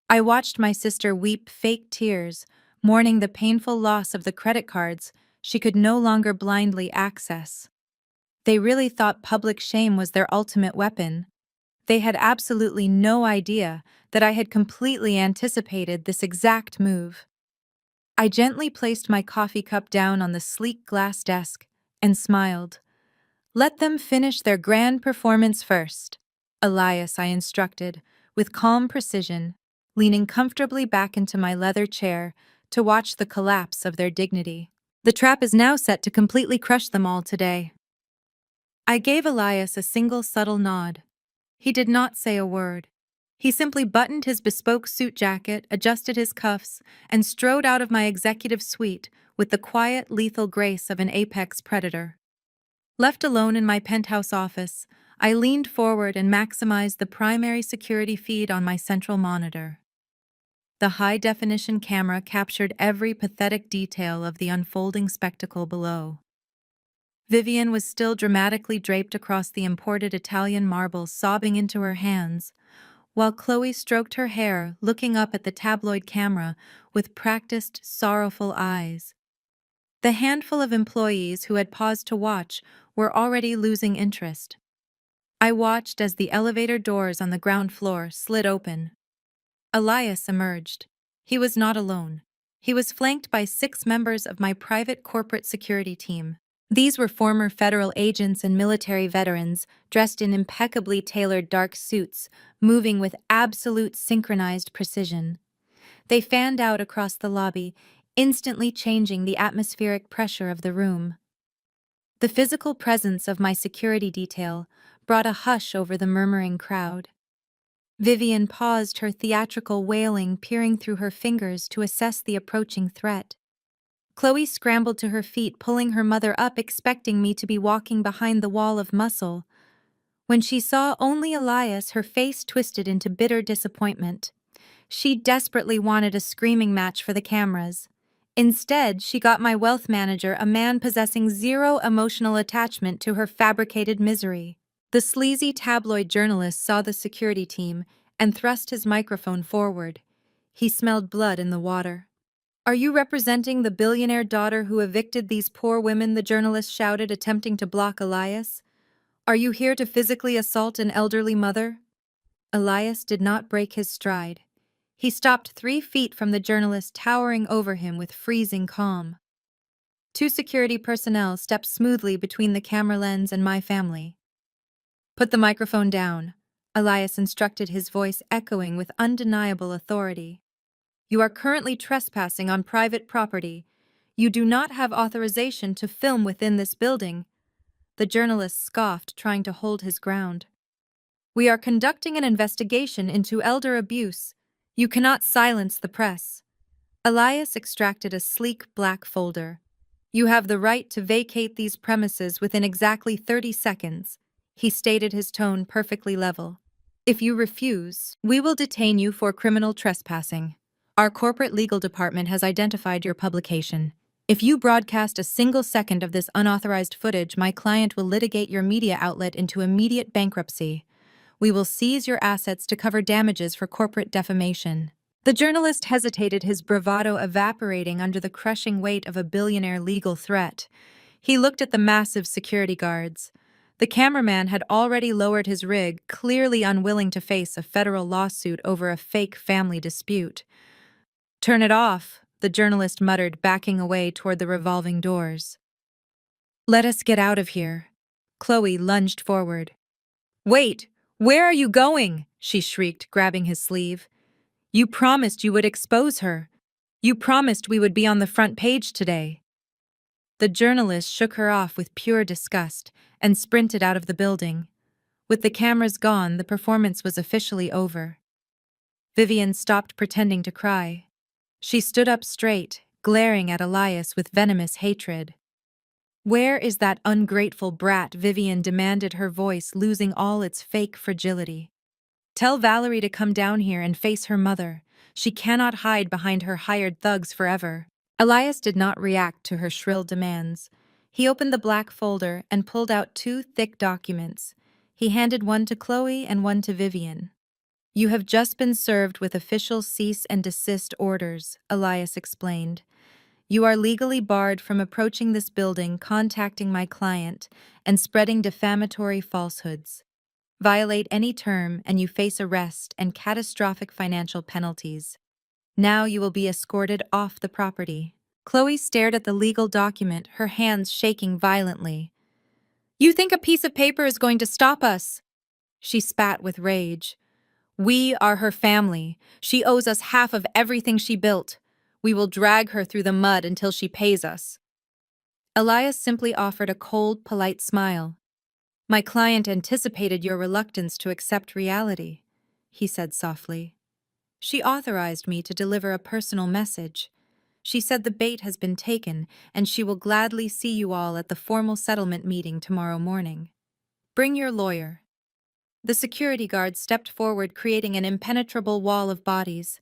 I watched my sister weep fake tears, mourning the painful loss of the credit cards she could no longer blindly access. They really thought public shame was their ultimate weapon. They had absolutely no idea that I had completely anticipated this exact move. I gently placed my coffee cup down on the sleek glass desk and smiled. "Let them finish their grand performance first," Elias, I instructed, with calm precision, leaning comfortably back into my leather chair to watch the collapse of their dignity. "The trap is now set to completely crush them all today." I gave Elias a single subtle nod. He did not say a word. He simply buttoned his bespoke suit jacket, adjusted his cuffs, and strode out of my executive suite with the quiet, lethal grace of an apex predator. Left alone in my penthouse office, I leaned forward and maximized the primary security feed on my central monitor. The high-definition camera captured every pathetic detail of the unfolding spectacle below. Vivian was still dramatically draped across the imported Italian marble, sobbing into her hands, while Chloe stroked her hair, looking up at the tabloid camera with practiced, sorrowful eyes. The handful of employees who had paused to watch were already losing interest. I watched as the elevator doors on the ground floor slid open. Elias emerged. He was not alone. He was flanked by 6 members of my private corporate security team. These were former federal agents and military veterans, dressed in impeccably tailored dark suits, moving with absolute synchronized precision. They fanned out across the lobby, instantly changing the atmospheric pressure of the room. The physical presence of my security detail brought a hush over the murmuring crowd. Vivian paused her theatrical wailing, peering through her fingers to assess the approaching threat. Chloe scrambled to her feet, pulling her mother up, expecting me to be walking behind the wall of muscle. When she saw only Elias, her face twisted into bitter disappointment. She desperately wanted a screaming match for the cameras. Instead, she got my wealth manager, a man possessing zero emotional attachment to her fabricated misery. The sleazy tabloid journalist saw the security team and thrust his microphone forward. He smelled blood in the water. "Are you representing the billionaire daughter who evicted these poor women?" the journalist shouted, attempting to block Elias. "Are you here to physically assault an elderly mother?" Elias did not break his stride. He stopped 3 feet from the journalist, towering over him with freezing calm. 2 security personnel stepped smoothly between the camera lens and my family. "Put the microphone down," Elias instructed, his voice echoing with undeniable authority. You are currently trespassing on private property. You do not have authorization to film within this building. The journalist scoffed, trying to hold his ground. We are conducting an investigation into elder abuse. You cannot silence the press. Elias extracted a sleek black folder. You have the right to vacate these premises within exactly 30 seconds. He stated, his tone perfectly level. If you refuse, we will detain you for criminal trespassing. Our corporate legal department has identified your publication. If you broadcast a single second of this unauthorized footage, my client will litigate your media outlet into immediate bankruptcy. We will seize your assets to cover damages for corporate defamation. The journalist hesitated, his bravado evaporating under the crushing weight of a billionaire legal threat. He looked at the massive security guards. The cameraman had already lowered his rig, clearly unwilling to face a federal lawsuit over a fake family dispute. Turn it off, the journalist muttered, backing away toward the revolving doors. Let us get out of here. Chloe lunged forward. Wait, where are you going? She shrieked, grabbing his sleeve. You promised you would expose her. You promised we would be on the front page today. The journalist shook her off with pure disgust and sprinted out of the building. With the cameras gone, the performance was officially over. Vivian stopped pretending to cry. She stood up straight, glaring at Elias with venomous hatred. Where is that ungrateful brat? Vivian demanded, her voice losing all its fake fragility. Tell Valerie to come down here and face her mother. She cannot hide behind her hired thugs forever. Elias did not react to her shrill demands. He opened the black folder and pulled out 2 thick documents. He handed one to Chloe and one to Vivian. You have just been served with official cease and desist orders, Elias explained. You are legally barred from approaching this building, contacting my client, and spreading defamatory falsehoods. Violate any term and you face arrest and catastrophic financial penalties. Now you will be escorted off the property. Chloe stared at the legal document, her hands shaking violently. You think a piece of paper is going to stop us? She spat with rage. We are her family. She owes us half of everything she built. We will drag her through the mud until she pays us. Elias simply offered a cold, polite smile. My client anticipated your reluctance to accept reality, he said softly. She authorized me to deliver a personal message. She said the bait has been taken, and she will gladly see you all at the formal settlement meeting tomorrow morning. Bring your lawyer. The security guards stepped forward, creating an impenetrable wall of bodies.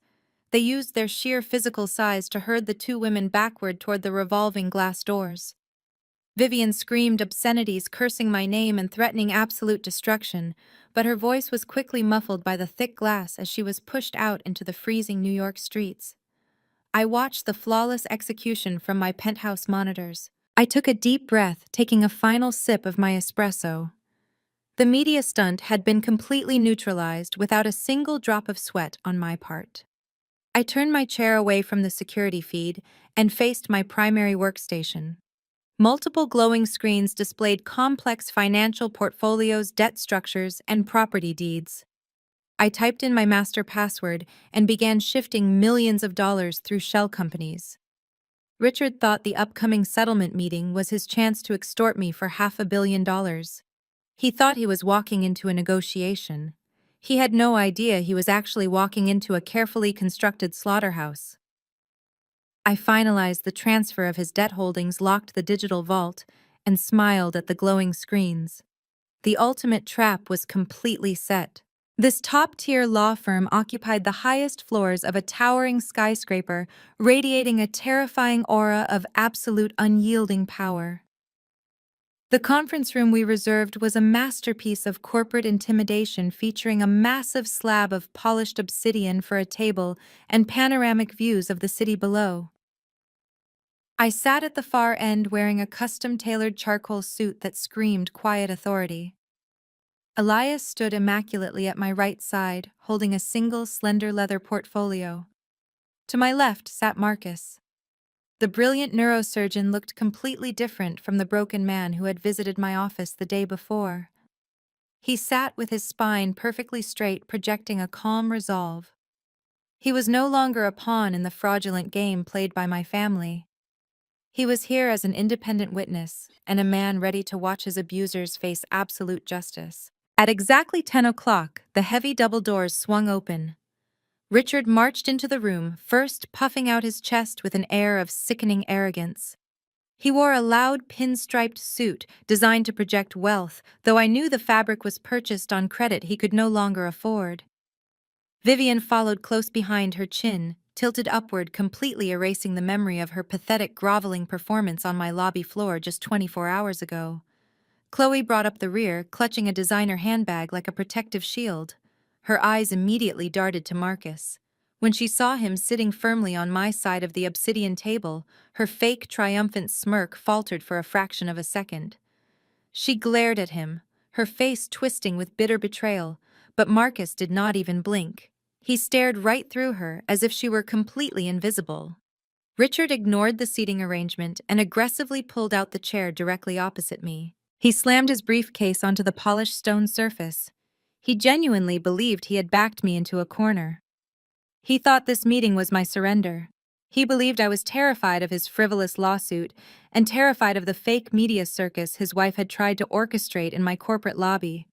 They used their sheer physical size to herd the 2 women backward toward the revolving glass doors. Vivian screamed obscenities, cursing my name and threatening absolute destruction, but her voice was quickly muffled by the thick glass as she was pushed out into the freezing New York streets. I watched the flawless execution from my penthouse monitors. I took a deep breath, taking a final sip of my espresso. The media stunt had been completely neutralized without a single drop of sweat on my part. I turned my chair away from the security feed and faced my primary workstation. Multiple glowing screens displayed complex financial portfolios, debt structures, and property deeds. I typed in my master password and began shifting millions of dollars through shell companies. Richard thought the upcoming settlement meeting was his chance to extort me for $500 million. He thought he was walking into a negotiation. He had no idea he was actually walking into a carefully constructed slaughterhouse. I finalized the transfer of his debt holdings, locked the digital vault, and smiled at the glowing screens. The ultimate trap was completely set. This top-tier law firm occupied the highest floors of a towering skyscraper, radiating a terrifying aura of absolute unyielding power. The conference room we reserved was a masterpiece of corporate intimidation, featuring a massive slab of polished obsidian for a table and panoramic views of the city below. I sat at the far end wearing a custom-tailored charcoal suit that screamed quiet authority. Elias stood immaculately at my right side, holding a single slender leather portfolio. To my left sat Marcus. The brilliant neurosurgeon looked completely different from the broken man who had visited my office the day before. He sat with his spine perfectly straight, projecting a calm resolve. He was no longer a pawn in the fraudulent game played by my family. He was here as an independent witness and a man ready to watch his abusers face absolute justice. At exactly 10 o'clock, the heavy double doors swung open. Richard marched into the room, first puffing out his chest with an air of sickening arrogance. He wore a loud pinstriped suit designed to project wealth, though I knew the fabric was purchased on credit he could no longer afford. Vivian followed close behind, her chin tilted upward, completely erasing the memory of her pathetic groveling performance on my lobby floor just 24 hours ago. Chloe brought up the rear, clutching a designer handbag like a protective shield. Her eyes immediately darted to Marcus. When she saw him sitting firmly on my side of the obsidian table, her fake triumphant smirk faltered for a fraction of a second. She glared at him, her face twisting with bitter betrayal, but Marcus did not even blink. He stared right through her as if she were completely invisible. Richard ignored the seating arrangement and aggressively pulled out the chair directly opposite me. He slammed his briefcase onto the polished stone surface. He genuinely believed he had backed me into a corner. He thought this meeting was my surrender. He believed I was terrified of his frivolous lawsuit and terrified of the fake media circus his wife had tried to orchestrate in my corporate lobby.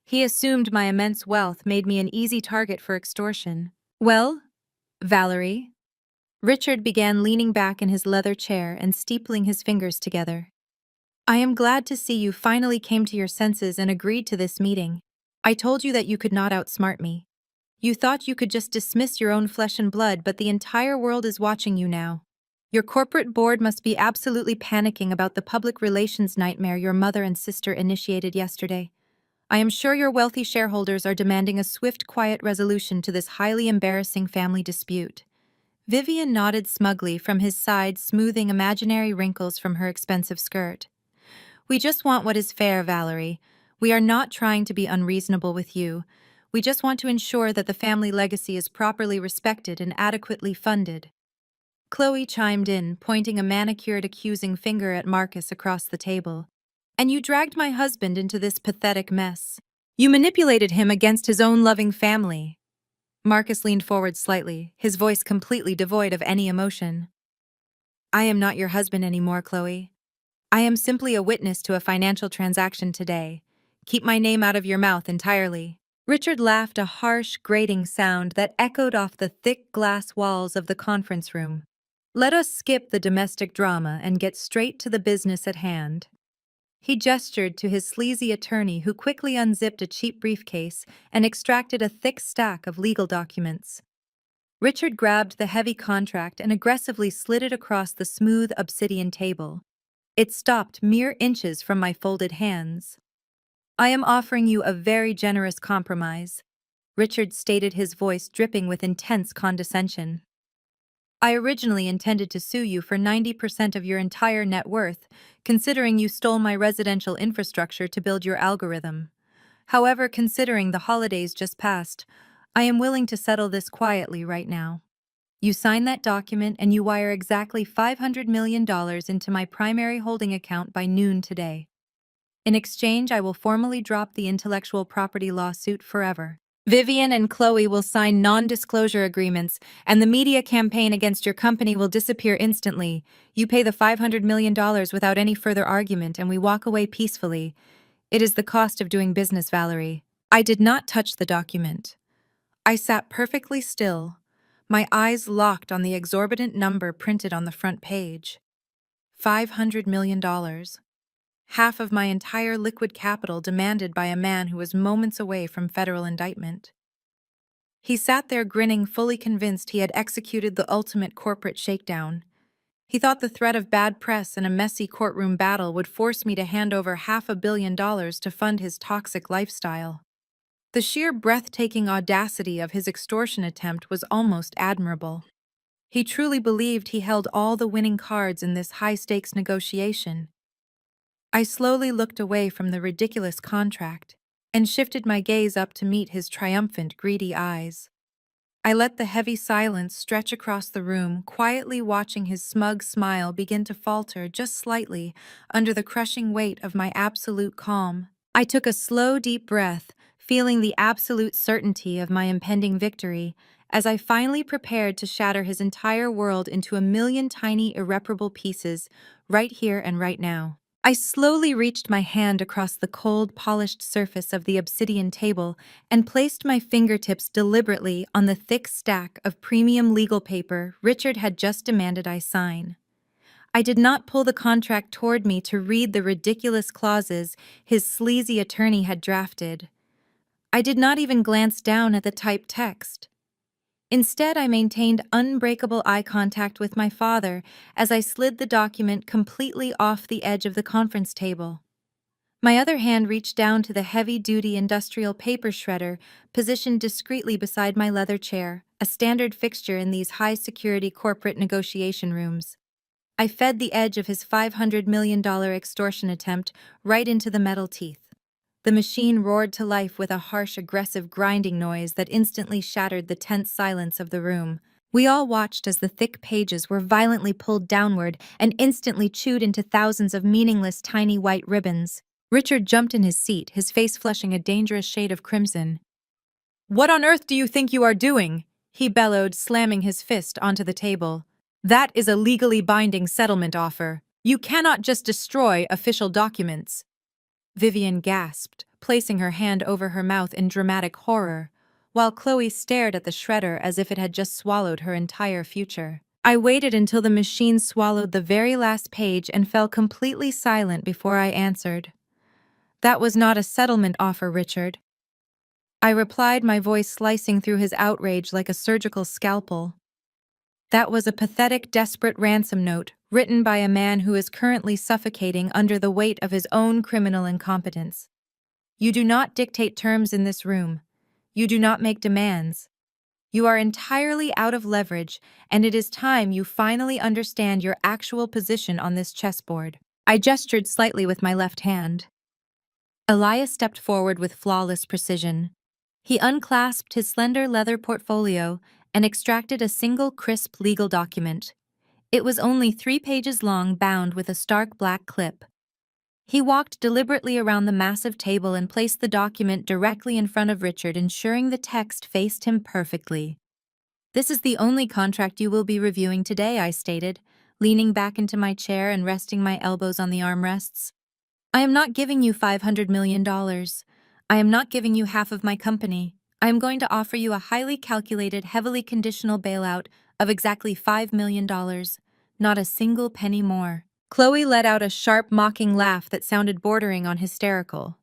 He assumed my immense wealth made me an easy target for extortion. Well, Valerie? Richard began, leaning back in his leather chair and steepling his fingers together. I am glad to see you finally came to your senses and agreed to this meeting. I told you that you could not outsmart me. You thought you could just dismiss your own flesh and blood, but the entire world is watching you now. Your corporate board must be absolutely panicking about the public relations nightmare your mother and sister initiated yesterday. I am sure your wealthy shareholders are demanding a swift, quiet resolution to this highly embarrassing family dispute. Vivian nodded smugly from his side, smoothing imaginary wrinkles from her expensive skirt. We just want what is fair, Valerie. We are not trying to be unreasonable with you. We just want to ensure that the family legacy is properly respected and adequately funded. Chloe chimed in, pointing a manicured accusing finger at Marcus across the table. And you dragged my husband into this pathetic mess. You manipulated him against his own loving family. Marcus leaned forward slightly, his voice completely devoid of any emotion. I am not your husband anymore, Chloe. I am simply a witness to a financial transaction today. Keep my name out of your mouth entirely. Richard laughed, a harsh, grating sound that echoed off the thick glass walls of the conference room. Let us skip the domestic drama and get straight to the business at hand. He gestured to his sleazy attorney, who quickly unzipped a cheap briefcase and extracted a thick stack of legal documents. Richard grabbed the heavy contract and aggressively slid it across the smooth obsidian table. It stopped mere inches from my folded hands. I am offering you a very generous compromise, Richard stated, his voice dripping with intense condescension. I originally intended to sue you for 90% of your entire net worth, considering you stole my residential infrastructure to build your algorithm. However, considering the holidays just passed, I am willing to settle this quietly right now. You sign that document and you wire exactly $500 million into my primary holding account by noon today. In exchange, I will formally drop the intellectual property lawsuit forever. Vivian and Chloe will sign non-disclosure agreements, and the media campaign against your company will disappear instantly. You pay the $500 million without any further argument, and we walk away peacefully. It is the cost of doing business, Valerie. I did not touch the document. I sat perfectly still, my eyes locked on the exorbitant number printed on the front page. $500 million. Half of my entire liquid capital demanded by a man who was moments away from federal indictment. He sat there grinning, fully convinced he had executed the ultimate corporate shakedown. He thought the threat of bad press and a messy courtroom battle would force me to hand over $500 million to fund his toxic lifestyle. The sheer breathtaking audacity of his extortion attempt was almost admirable. He truly believed he held all the winning cards in this high-stakes negotiation. I slowly looked away from the ridiculous contract and shifted my gaze up to meet his triumphant, greedy eyes. I let the heavy silence stretch across the room, quietly watching his smug smile begin to falter just slightly under the crushing weight of my absolute calm. I took a slow, deep breath, feeling the absolute certainty of my impending victory as I finally prepared to shatter his entire world into a million tiny, irreparable pieces right here and right now. I slowly reached my hand across the cold, polished surface of the obsidian table and placed my fingertips deliberately on the thick stack of premium legal paper Richard had just demanded I sign. I did not pull the contract toward me to read the ridiculous clauses his sleazy attorney had drafted. I did not even glance down at the typed text. Instead, I maintained unbreakable eye contact with my father as I slid the document completely off the edge of the conference table. My other hand reached down to the heavy-duty industrial paper shredder positioned discreetly beside my leather chair, a standard fixture in these high-security corporate negotiation rooms. I fed the edge of his $500 million extortion attempt right into the metal teeth. The machine roared to life with a harsh, aggressive grinding noise that instantly shattered the tense silence of the room. We all watched as the thick pages were violently pulled downward and instantly chewed into thousands of meaningless tiny white ribbons. Richard jumped in his seat, his face flushing a dangerous shade of crimson. "What on earth do you think you are doing?" he bellowed, slamming his fist onto the table. "That is a legally binding settlement offer. You cannot just destroy official documents." Vivian gasped, placing her hand over her mouth in dramatic horror, while Chloe stared at the shredder as if it had just swallowed her entire future. I waited until the machine swallowed the very last page and fell completely silent before I answered. "That was not a settlement offer, Richard." I replied, my voice slicing through his outrage like a surgical scalpel. "That was a pathetic, desperate ransom note, written by a man who is currently suffocating under the weight of his own criminal incompetence. You do not dictate terms in this room. You do not make demands. You are entirely out of leverage, and it is time you finally understand your actual position on this chessboard." I gestured slightly with my left hand. Elias stepped forward with flawless precision. He unclasped his slender leather portfolio and extracted a single crisp legal document. It was only 3 pages long, bound with a stark black clip. He walked deliberately around the massive table and placed the document directly in front of Richard, ensuring the text faced him perfectly. "This is the only contract you will be reviewing today," I stated, leaning back into my chair and resting my elbows on the armrests. "I am not giving you $500 million. I am not giving you half of my company. I am going to offer you a highly calculated, heavily conditional bailout of exactly $5 million, not a single penny more." Chloe let out a sharp, mocking laugh that sounded bordering on hysterical.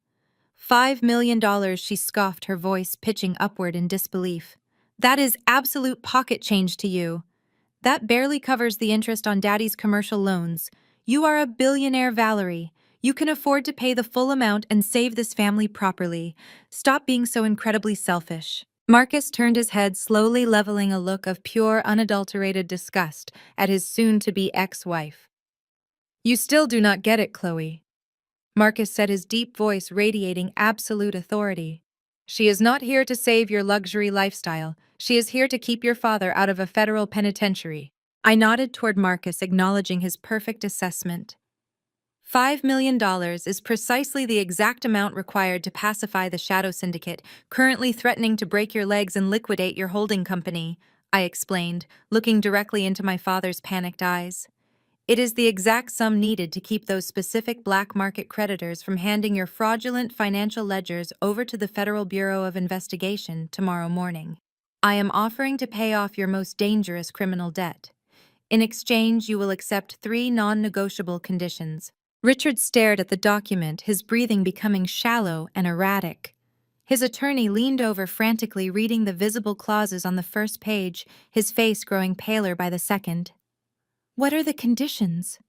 $5 million, she scoffed, her voice pitching upward in disbelief. "That is absolute pocket change to you. That barely covers the interest on Daddy's commercial loans. You are a billionaire, Valerie. You can afford to pay the full amount and save this family properly. Stop being so incredibly selfish." Marcus turned his head, slowly leveling a look of pure, unadulterated disgust at his soon-to-be ex-wife. "You still do not get it, Chloe," Marcus said, his deep voice radiating absolute authority. "She is not here to save your luxury lifestyle. She is here to keep your father out of a federal penitentiary." I nodded toward Marcus, acknowledging his perfect assessment. $5 million is precisely the exact amount required to pacify the Shadow Syndicate, currently threatening to break your legs and liquidate your holding company, I explained, looking directly into my father's panicked eyes. "It is the exact sum needed to keep those specific black market creditors from handing your fraudulent financial ledgers over to the Federal Bureau of Investigation tomorrow morning. I am offering to pay off your most dangerous criminal debt. In exchange, you will accept 3 non-negotiable conditions." Richard stared at the document, his breathing becoming shallow and erratic. His attorney leaned over, frantically reading the visible clauses on the first page, his face growing paler by the second. "What are the conditions?"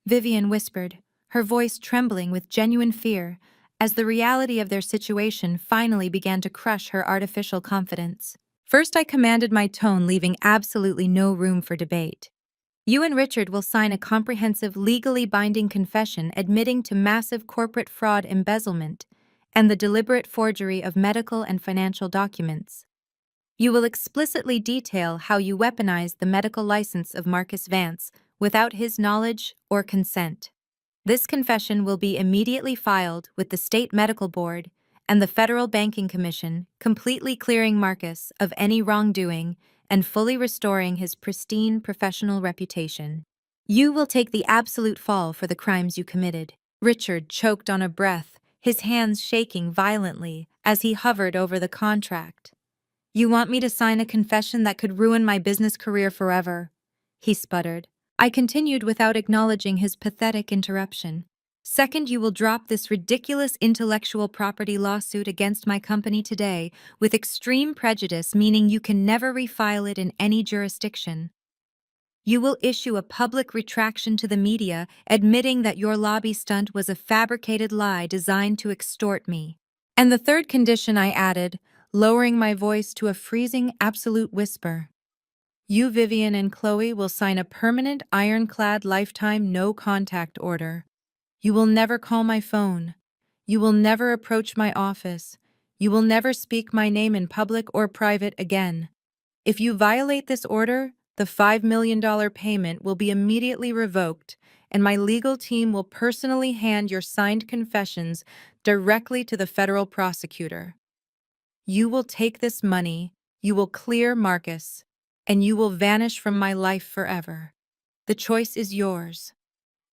Vivian whispered, her voice trembling with genuine fear, as the reality of their situation finally began to crush her artificial confidence. First, I commanded my tone, leaving absolutely no room for debate. "You and Richard will sign a comprehensive, legally binding confession admitting to massive corporate fraud, embezzlement, and the deliberate forgery of medical and financial documents. You will explicitly detail how you weaponized the medical license of Marcus Vance without his knowledge or consent. This confession will be immediately filed with the State Medical Board and the Federal Banking Commission, completely clearing Marcus of any wrongdoing and fully restoring his pristine professional reputation. You will take the absolute fall for the crimes you committed. Richard choked on a breath, his hands shaking violently as he hovered over the contract. You want me to sign a confession that could ruin my business career forever? He sputtered. I continued without acknowledging his pathetic interruption. Second, you will drop this ridiculous intellectual property lawsuit against my company today with extreme prejudice, meaning you can never refile it in any jurisdiction. You will issue a public retraction to the media admitting that your lobby stunt was a fabricated lie designed to extort me. And the third condition, I added, lowering my voice to a freezing absolute whisper. You, Vivian, and Chloe will sign a permanent ironclad lifetime no-contact order. You will never call my phone. You will never approach my office. You will never speak my name in public or private again. If you violate this order, the $5 million payment will be immediately revoked, and my legal team will personally hand your signed confessions directly to the federal prosecutor. You will take this money, you will clear Marcus, and you will vanish from my life forever. The choice is yours.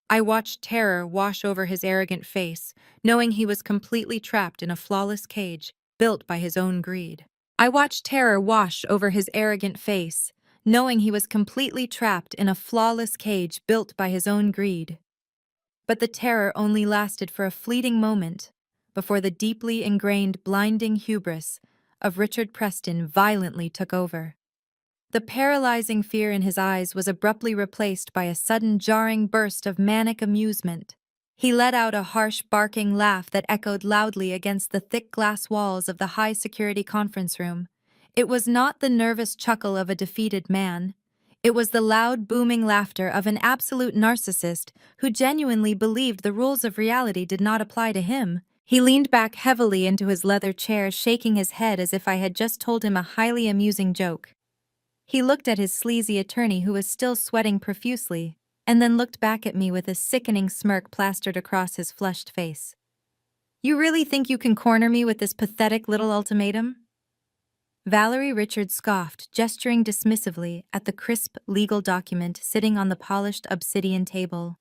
I watched terror wash over his arrogant face, knowing he was completely trapped in a flawless cage built by his own greed. I watched terror wash over his arrogant face, knowing he was completely trapped in a flawless cage built by his own greed. But the terror only lasted for a fleeting moment before the deeply ingrained blinding hubris of Richard Preston violently took over. The paralyzing fear in his eyes was abruptly replaced by a sudden jarring burst of manic amusement. He let out a harsh barking laugh that echoed loudly against the thick glass walls of the high-security conference room. It was not the nervous chuckle of a defeated man. It was the loud, booming laughter of an absolute narcissist who genuinely believed the rules of reality did not apply to him. He leaned back heavily into his leather chair, shaking his head as if I had just told him a highly amusing joke. He looked at his sleazy attorney, who was still sweating profusely, and then looked back at me with a sickening smirk plastered across his flushed face. You really think you can corner me with this pathetic little ultimatum? Valerie Richards scoffed, gesturing dismissively at the crisp legal document sitting on the polished obsidian table.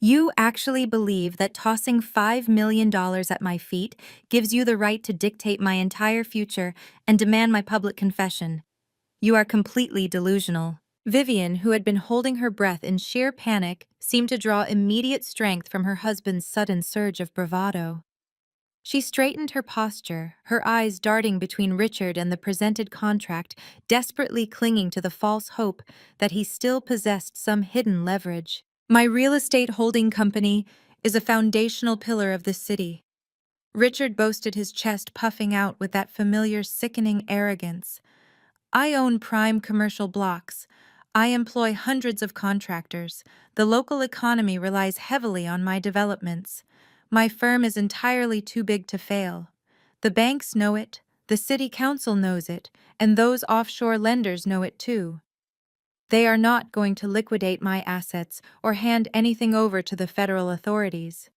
You actually believe that tossing $5 million at my feet gives you the right to dictate my entire future and demand my public confession? You are completely delusional. Vivian, who had been holding her breath in sheer panic, seemed to draw immediate strength from her husband's sudden surge of bravado. She straightened her posture, her eyes darting between Richard and the presented contract, desperately clinging to the false hope that he still possessed some hidden leverage. My real estate holding company is a foundational pillar of this city. Richard boasted, his chest puffing out with that familiar, sickening arrogance. I own prime commercial blocks. I employ hundreds of contractors. The local economy relies heavily on my developments. My firm is entirely too big to fail. The banks know it, the city council knows it, and those offshore lenders know it too. They are not going to liquidate my assets or hand anything over to the federal authorities.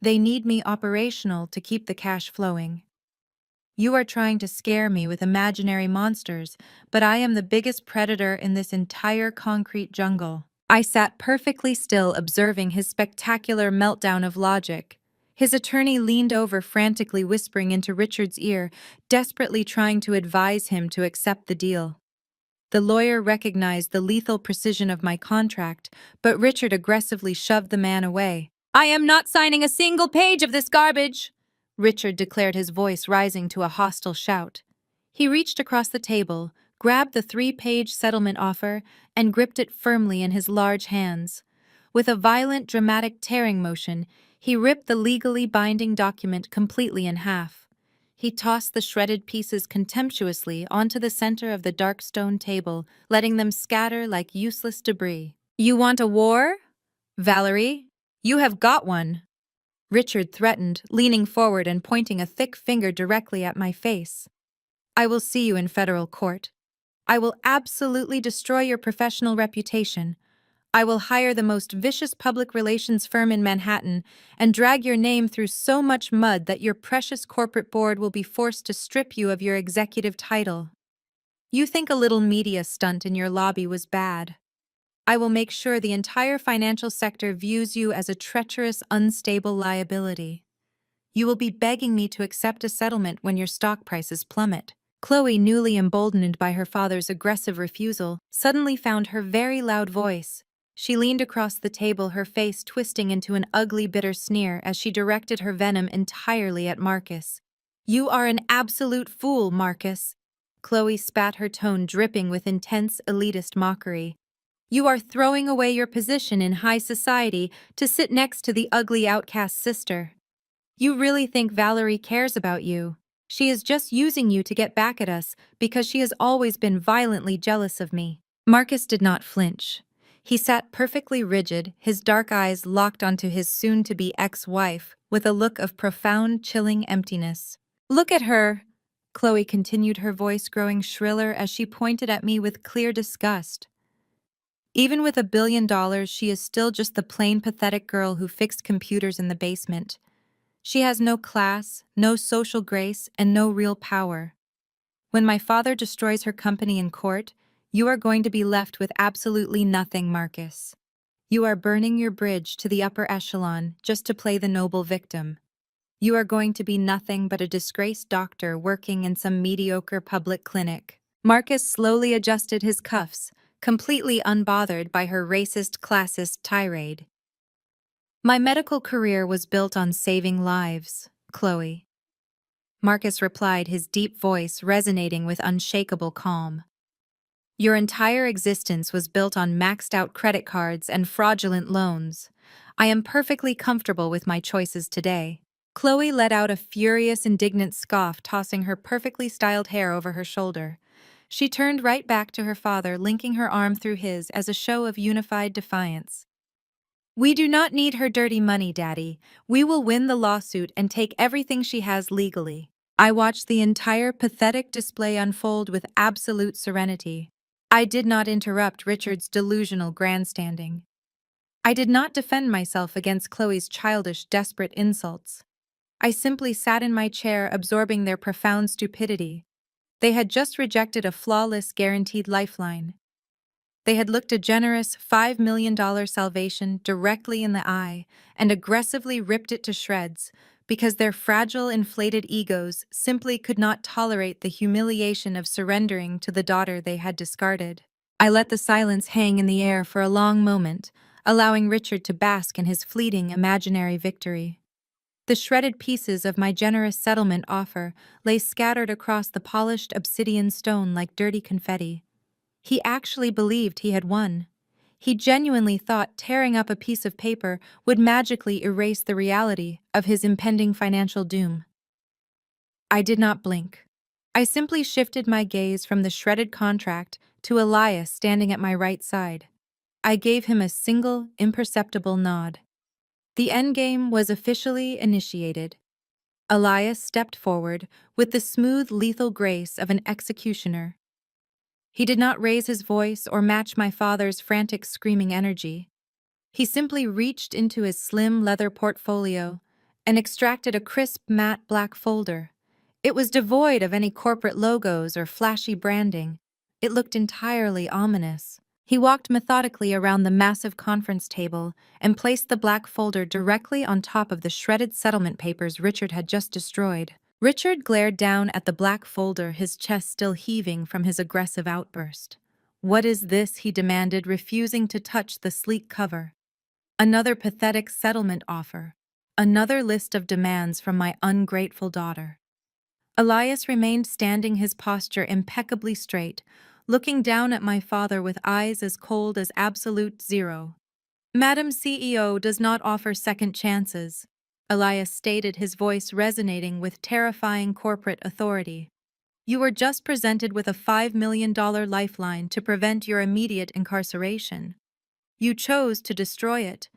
They need me operational to keep the cash flowing. You are trying to scare me with imaginary monsters, but I am the biggest predator in this entire concrete jungle. I sat perfectly still, observing his spectacular meltdown of logic. His attorney leaned over, frantically whispering into Richard's ear, desperately trying to advise him to accept the deal. The lawyer recognized the lethal precision of my contract, but Richard aggressively shoved the man away. I am not signing a single page of this garbage, Richard declared, his voice rising to a hostile shout. He reached across the table, grabbed the 3-page settlement offer, and gripped it firmly in his large hands. With a violent, dramatic tearing motion, he ripped the legally binding document completely in half. He tossed the shredded pieces contemptuously onto the center of the dark stone table, letting them scatter like useless debris. You want a war? Valerie, you have got one, Richard threatened, leaning forward and pointing a thick finger directly at my face. I will see you in federal court. I will absolutely destroy your professional reputation. I will hire the most vicious public relations firm in Manhattan and drag your name through so much mud that your precious corporate board will be forced to strip you of your executive title. You think a little media stunt in your lobby was bad. I will make sure the entire financial sector views you as a treacherous, unstable liability. You will be begging me to accept a settlement when your stock prices plummet. Chloe, newly emboldened by her father's aggressive refusal, suddenly found her very loud voice. She leaned across the table, her face twisting into an ugly, bitter sneer as she directed her venom entirely at Marcus. "You are an absolute fool, Marcus." Chloe spat, her tone dripping with intense, elitist mockery. "You are throwing away your position in high society to sit next to the ugly outcast sister. You really think Valerie cares about you? She is just using you to get back at us because she has always been violently jealous of me." Marcus did not flinch. He sat perfectly rigid, his dark eyes locked onto his soon-to-be ex-wife with a look of profound, chilling emptiness. "Look at her," Chloe continued, her voice growing shriller as she pointed at me with clear disgust. "Even with $1 billion, she is still just the plain pathetic girl who fixed computers in the basement. She has no class, no social grace, and no real power. When my father destroys her company in court, you are going to be left with absolutely nothing, Marcus. You are burning your bridge to the upper echelon just to play the noble victim. You are going to be nothing but a disgraced doctor working in some mediocre public clinic." Marcus slowly adjusted his cuffs, completely unbothered by her racist, classist tirade. "My medical career was built on saving lives, Chloe," Marcus replied, his deep voice resonating with unshakable calm. "Your entire existence was built on maxed-out credit cards and fraudulent loans. I am perfectly comfortable with my choices today." Chloe let out a furious, indignant scoff, tossing her perfectly styled hair over her shoulder. She turned right back to her father, linking her arm through his as a show of unified defiance. "We do not need her dirty money, Daddy. We will win the lawsuit and take everything she has legally." I watched the entire pathetic display unfold with absolute serenity. I did not interrupt Richard's delusional grandstanding. I did not defend myself against Chloe's childish, desperate insults. I simply sat in my chair, absorbing their profound stupidity. They had just rejected a flawless, guaranteed lifeline. They had looked a generous $5 million salvation directly in the eye and aggressively ripped it to shreds because their fragile, inflated egos simply could not tolerate the humiliation of surrendering to the daughter they had discarded. I let the silence hang in the air for a long moment, allowing Richard to bask in his fleeting imaginary victory. The shredded pieces of my generous settlement offer lay scattered across the polished obsidian stone like dirty confetti. He actually believed he had won. He genuinely thought tearing up a piece of paper would magically erase the reality of his impending financial doom. I did not blink. I simply shifted my gaze from the shredded contract to Elias standing at my right side. I gave him a single, imperceptible nod. The endgame was officially initiated. Elias stepped forward with the smooth, lethal grace of an executioner. He did not raise his voice or match my father's frantic, screaming energy. He simply reached into his slim leather portfolio and extracted a crisp, matte black folder. It was devoid of any corporate logos or flashy branding. It looked entirely ominous. He walked methodically around the massive conference table and placed the black folder directly on top of the shredded settlement papers Richard had just destroyed. Richard glared down at the black folder, his chest still heaving from his aggressive outburst. "What is this?" he demanded, refusing to touch the sleek cover. "Another pathetic settlement offer. Another list of demands from my ungrateful daughter." Elias remained standing, his posture impeccably straight, looking down at my father with eyes as cold as absolute zero. "Madam CEO does not offer second chances," Elias stated, his voice resonating with terrifying corporate authority. "You were just presented with a $5 million lifeline to prevent your immediate incarceration. You chose to destroy it.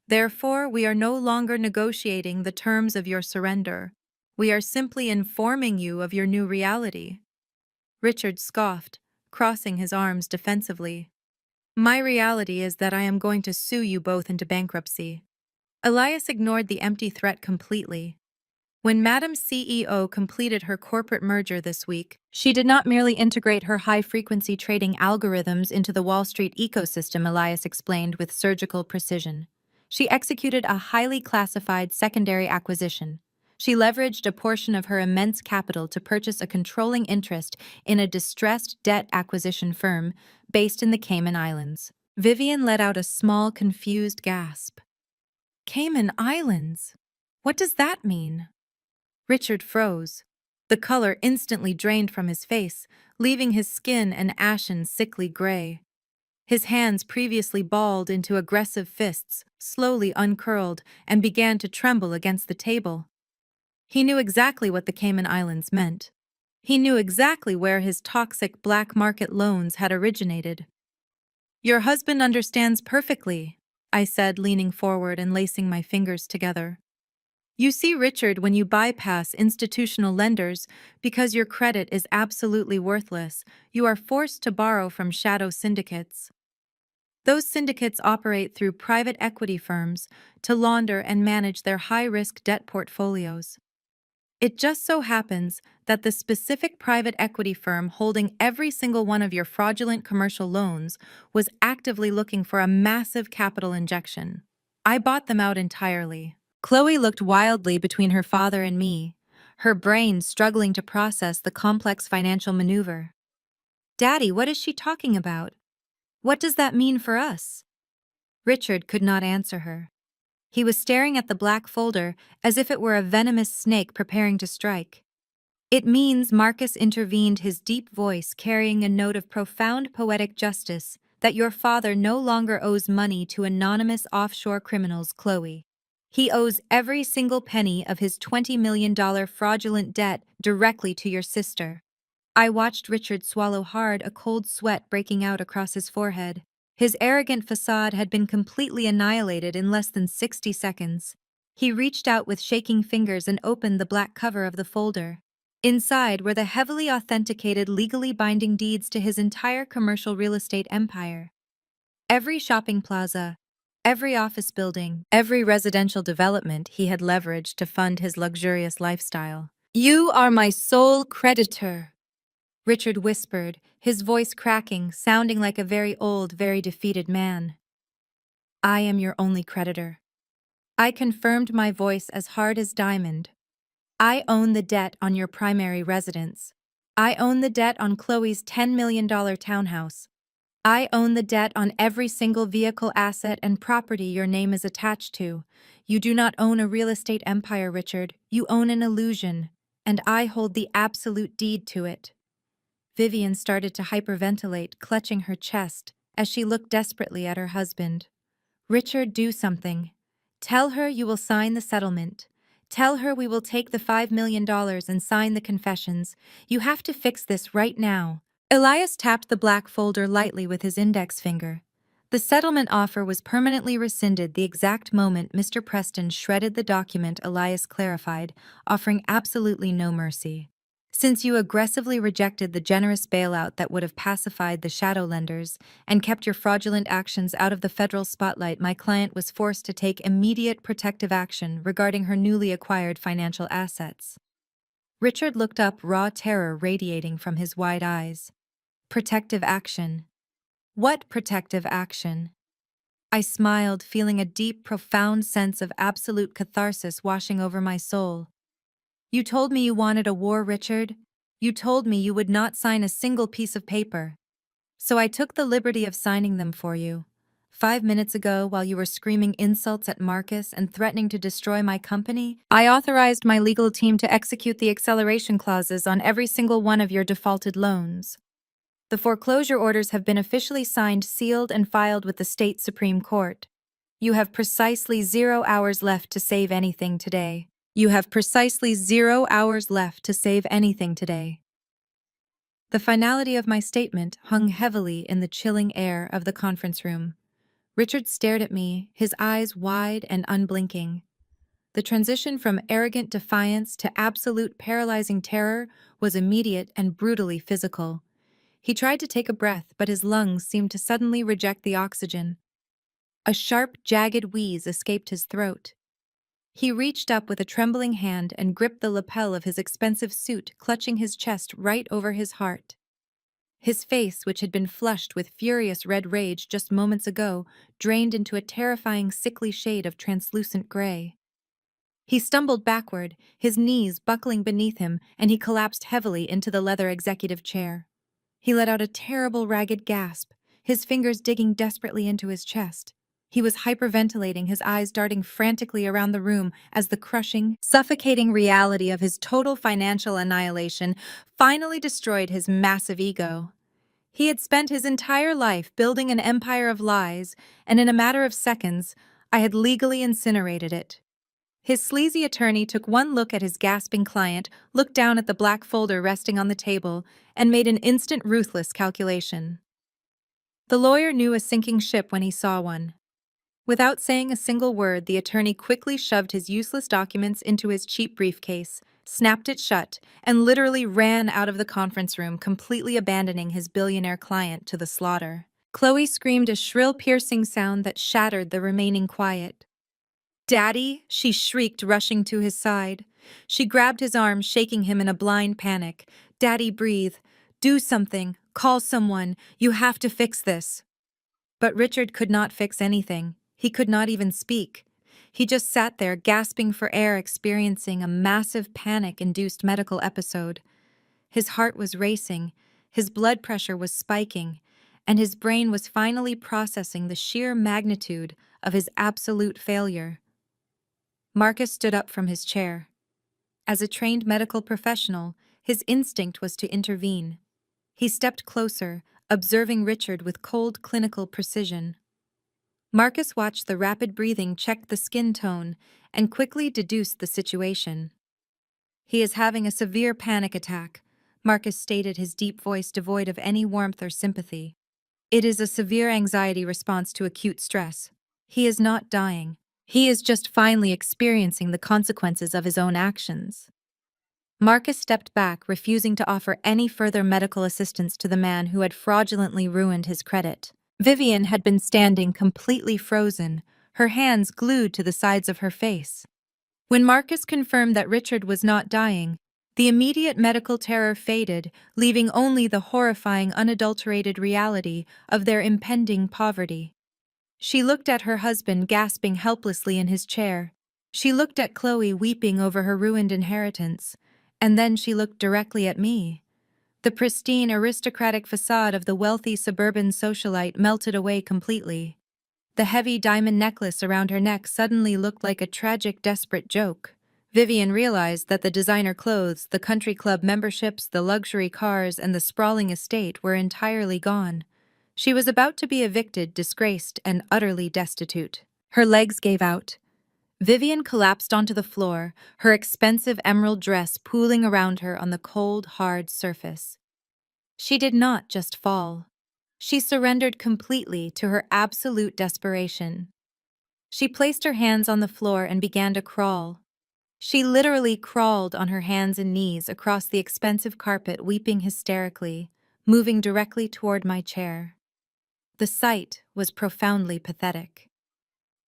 Therefore, we are no longer negotiating the terms of your surrender. We are simply informing you of your new reality." Richard scoffed, crossing his arms defensively. My reality is that I am going to sue you both into bankruptcy. Elias ignored the empty threat completely. When Madam CEO completed her corporate merger this week, she did not merely integrate her high-frequency trading algorithms into the Wall Street ecosystem, Elias explained with surgical precision. She executed a highly classified secondary acquisition. She leveraged a portion of her immense capital to purchase a controlling interest in a distressed debt acquisition firm based in the Cayman Islands. Vivian let out a small, confused gasp. Cayman Islands? What does that mean? Richard froze. The color instantly drained from his face, leaving his skin an ashen, sickly gray. His hands, previously balled into aggressive fists, slowly uncurled and began to tremble against the table. He knew exactly what the Cayman Islands meant. He knew exactly where his toxic black market loans had originated. "Your husband understands perfectly," I said, leaning forward and lacing my fingers together. "You see, Richard, when you bypass institutional lenders because your credit is absolutely worthless, you are forced to borrow from shadow syndicates. Those syndicates operate through private equity firms to launder and manage their high-risk debt portfolios. It just so happens that the specific private equity firm holding every single one of your fraudulent commercial loans was actively looking for a massive capital injection. I bought them out entirely." Chloe looked wildly between her father and me, her brain struggling to process the complex financial maneuver. "Daddy, what is she talking about? What does that mean for us?" Richard could not answer her. He was staring at the black folder as if it were a venomous snake preparing to strike. "It means," Marcus intervened, his deep voice carrying a note of profound poetic justice, "that your father no longer owes money to anonymous offshore criminals, Chloe. He owes every single penny of his $20 million fraudulent debt directly to your sister." I watched Richard swallow hard, a cold sweat breaking out across his forehead. His arrogant facade had been completely annihilated in less than 60 seconds. He reached out with shaking fingers and opened the black cover of the folder. Inside were the heavily authenticated, legally binding deeds to his entire commercial real estate empire. Every shopping plaza, every office building, every residential development he had leveraged to fund his luxurious lifestyle. "You are my sole creditor," Richard whispered, his voice cracking, sounding like a very old, very defeated man. "I am your only creditor." I confirmed, my voice as hard as diamond. "I own the debt on your primary residence. I own the debt on Chloe's $10 million townhouse. I own the debt on every single vehicle, asset, and property your name is attached to. You do not own a real estate empire, Richard. You own an illusion, and I hold the absolute deed to it." Vivian started to hyperventilate, clutching her chest as she looked desperately at her husband. "Richard, do something. Tell her you will sign the settlement. Tell her we will take the $5 million and sign the confessions. You have to fix this right now." Elias tapped the black folder lightly with his index finger. The settlement offer was permanently rescinded the exact moment Mr. Preston shredded the document. Elias clarified, offering absolutely no mercy. "Since you aggressively rejected the generous bailout that would have pacified the shadow lenders and kept your fraudulent actions out of the federal spotlight, my client was forced to take immediate protective action regarding her newly acquired financial assets." Richard looked up, raw terror radiating from his wide eyes. "Protective action? What protective action?" I smiled, feeling a deep, profound sense of absolute catharsis washing over my soul. "You told me you wanted a war, Richard. You told me you would not sign a single piece of paper. So I took the liberty of signing them for you. 5 minutes ago, while you were screaming insults at Marcus and threatening to destroy my company, I authorized my legal team to execute the acceleration clauses on every single one of your defaulted loans. The foreclosure orders have been officially signed, sealed, and filed with the state Supreme Court. You have precisely 0 hours left to save anything today. You have precisely 0 hours left to save anything today." The finality of my statement hung heavily in the chilling air of the conference room. Richard stared at me, his eyes wide and unblinking. The transition from arrogant defiance to absolute paralyzing terror was immediate and brutally physical. He tried to take a breath, but his lungs seemed to suddenly reject the oxygen. A sharp, jagged wheeze escaped his throat. He reached up with a trembling hand and gripped the lapel of his expensive suit, clutching his chest right over his heart. His face, which had been flushed with furious red rage just moments ago, drained into a terrifying sickly shade of translucent gray. He stumbled backward, his knees buckling beneath him, and he collapsed heavily into the leather executive chair. He let out a terrible ragged gasp, his fingers digging desperately into his chest. He was hyperventilating, his eyes darting frantically around the room as the crushing, suffocating reality of his total financial annihilation finally destroyed his massive ego. He had spent his entire life building an empire of lies, and in a matter of seconds, I had legally incinerated it. His sleazy attorney took one look at his gasping client, looked down at the black folder resting on the table, and made an instant ruthless calculation. The lawyer knew a sinking ship when he saw one. Without saying a single word, the attorney quickly shoved his useless documents into his cheap briefcase, snapped it shut, and literally ran out of the conference room, completely abandoning his billionaire client to the slaughter. Chloe screamed a shrill, piercing sound that shattered the remaining quiet. "Daddy!" she shrieked, rushing to his side. She grabbed his arm, shaking him in a blind panic. "Daddy, breathe. Do something. Call someone. You have to fix this." But Richard could not fix anything. He could not even speak. He just sat there, gasping for air, experiencing a massive panic-induced medical episode. His heart was racing, his blood pressure was spiking, and his brain was finally processing the sheer magnitude of his absolute failure. Marcus stood up from his chair. As a trained medical professional, his instinct was to intervene. He stepped closer, observing Richard with cold clinical precision. Marcus watched the rapid breathing, checked the skin tone, and quickly deduced the situation. "He is having a severe panic attack," Marcus stated, his deep voice devoid of any warmth or sympathy. "It is a severe anxiety response to acute stress. He is not dying. He is just finally experiencing the consequences of his own actions." Marcus stepped back, refusing to offer any further medical assistance to the man who had fraudulently ruined his credit. Vivian had been standing completely frozen, her hands glued to the sides of her face. When Marcus confirmed that Richard was not dying, the immediate medical terror faded, leaving only the horrifying, unadulterated reality of their impending poverty. She looked at her husband gasping helplessly in his chair. She looked at Chloe weeping over her ruined inheritance. And then she looked directly at me. The pristine, aristocratic facade of the wealthy suburban socialite melted away completely. The heavy diamond necklace around her neck suddenly looked like a tragic, desperate joke. Vivian realized that the designer clothes, the country club memberships, the luxury cars, and the sprawling estate were entirely gone. She was about to be evicted, disgraced, and utterly destitute. Her legs gave out. Vivian collapsed onto the floor, her expensive emerald dress pooling around her on the cold, hard surface. She did not just fall. She surrendered completely to her absolute desperation. She placed her hands on the floor and began to crawl. She literally crawled on her hands and knees across the expensive carpet, weeping hysterically, moving directly toward my chair. The sight was profoundly pathetic.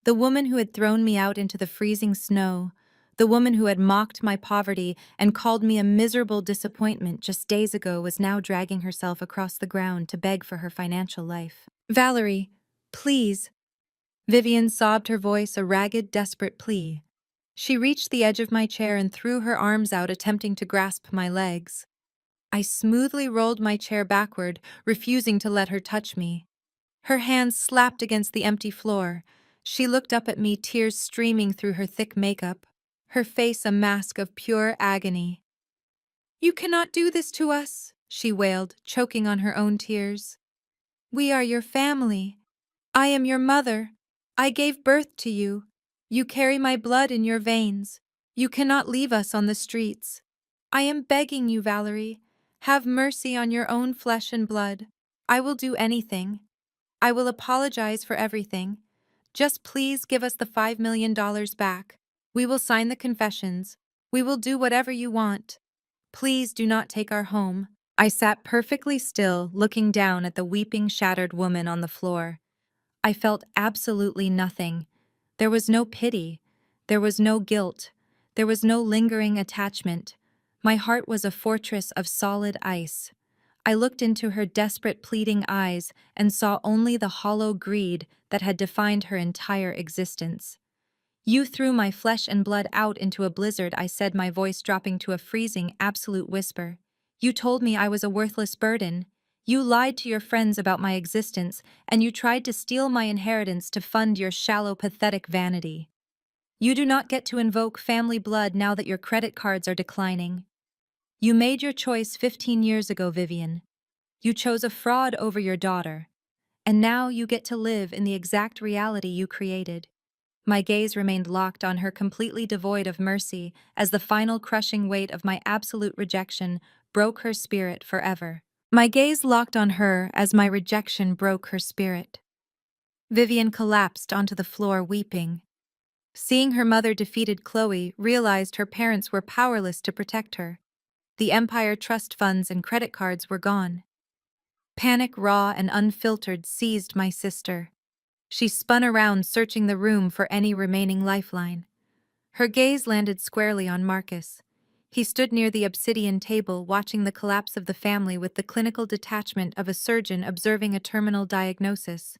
The woman who had thrown me out into the freezing snow, the woman who had mocked my poverty and called me a miserable disappointment just days ago, was now dragging herself across the ground to beg for her financial life. "Valerie, please." Vivian sobbed, her voice a ragged, desperate plea. She reached the edge of my chair and threw her arms out, attempting to grasp my legs. I smoothly rolled my chair backward, refusing to let her touch me. Her hands slapped against the empty floor. She looked up at me, tears streaming through her thick makeup, her face a mask of pure agony. "You cannot do this to us," she wailed, choking on her own tears. "We are your family. I am your mother. I gave birth to you. You carry my blood in your veins. You cannot leave us on the streets. I am begging you, Valerie. Have mercy on your own flesh and blood. I will do anything. I will apologize for everything. Just please give us the $5 million back. We will sign the confessions. We will do whatever you want. Please do not take our home. I sat perfectly still, looking down at the weeping, shattered woman on the floor. I felt absolutely nothing. There was no pity. There was no guilt. There was no lingering attachment. My heart was a fortress of solid ice. I looked into her desperate, pleading eyes and saw only the hollow greed that had defined her entire existence. "You threw my flesh and blood out into a blizzard," I said, my voice dropping to a freezing, absolute whisper. "You told me I was a worthless burden. You lied to your friends about my existence, and you tried to steal my inheritance to fund your shallow, pathetic vanity. You do not get to invoke family blood now that your credit cards are declining. You made your choice 15 years ago, Vivian. You chose a fraud over your daughter, and now you get to live in the exact reality you created." My gaze remained locked on her, completely devoid of mercy, as the final crushing weight of my absolute rejection broke her spirit forever. My gaze locked on her as my rejection broke her spirit. Vivian collapsed onto the floor, weeping. Seeing her mother defeated, Chloe realized her parents were powerless to protect her. The Empire trust funds and credit cards were gone. Panic, raw and unfiltered, seized my sister. She spun around, searching the room for any remaining lifeline. Her gaze landed squarely on Marcus. He stood near the obsidian table, watching the collapse of the family with the clinical detachment of a surgeon observing a terminal diagnosis.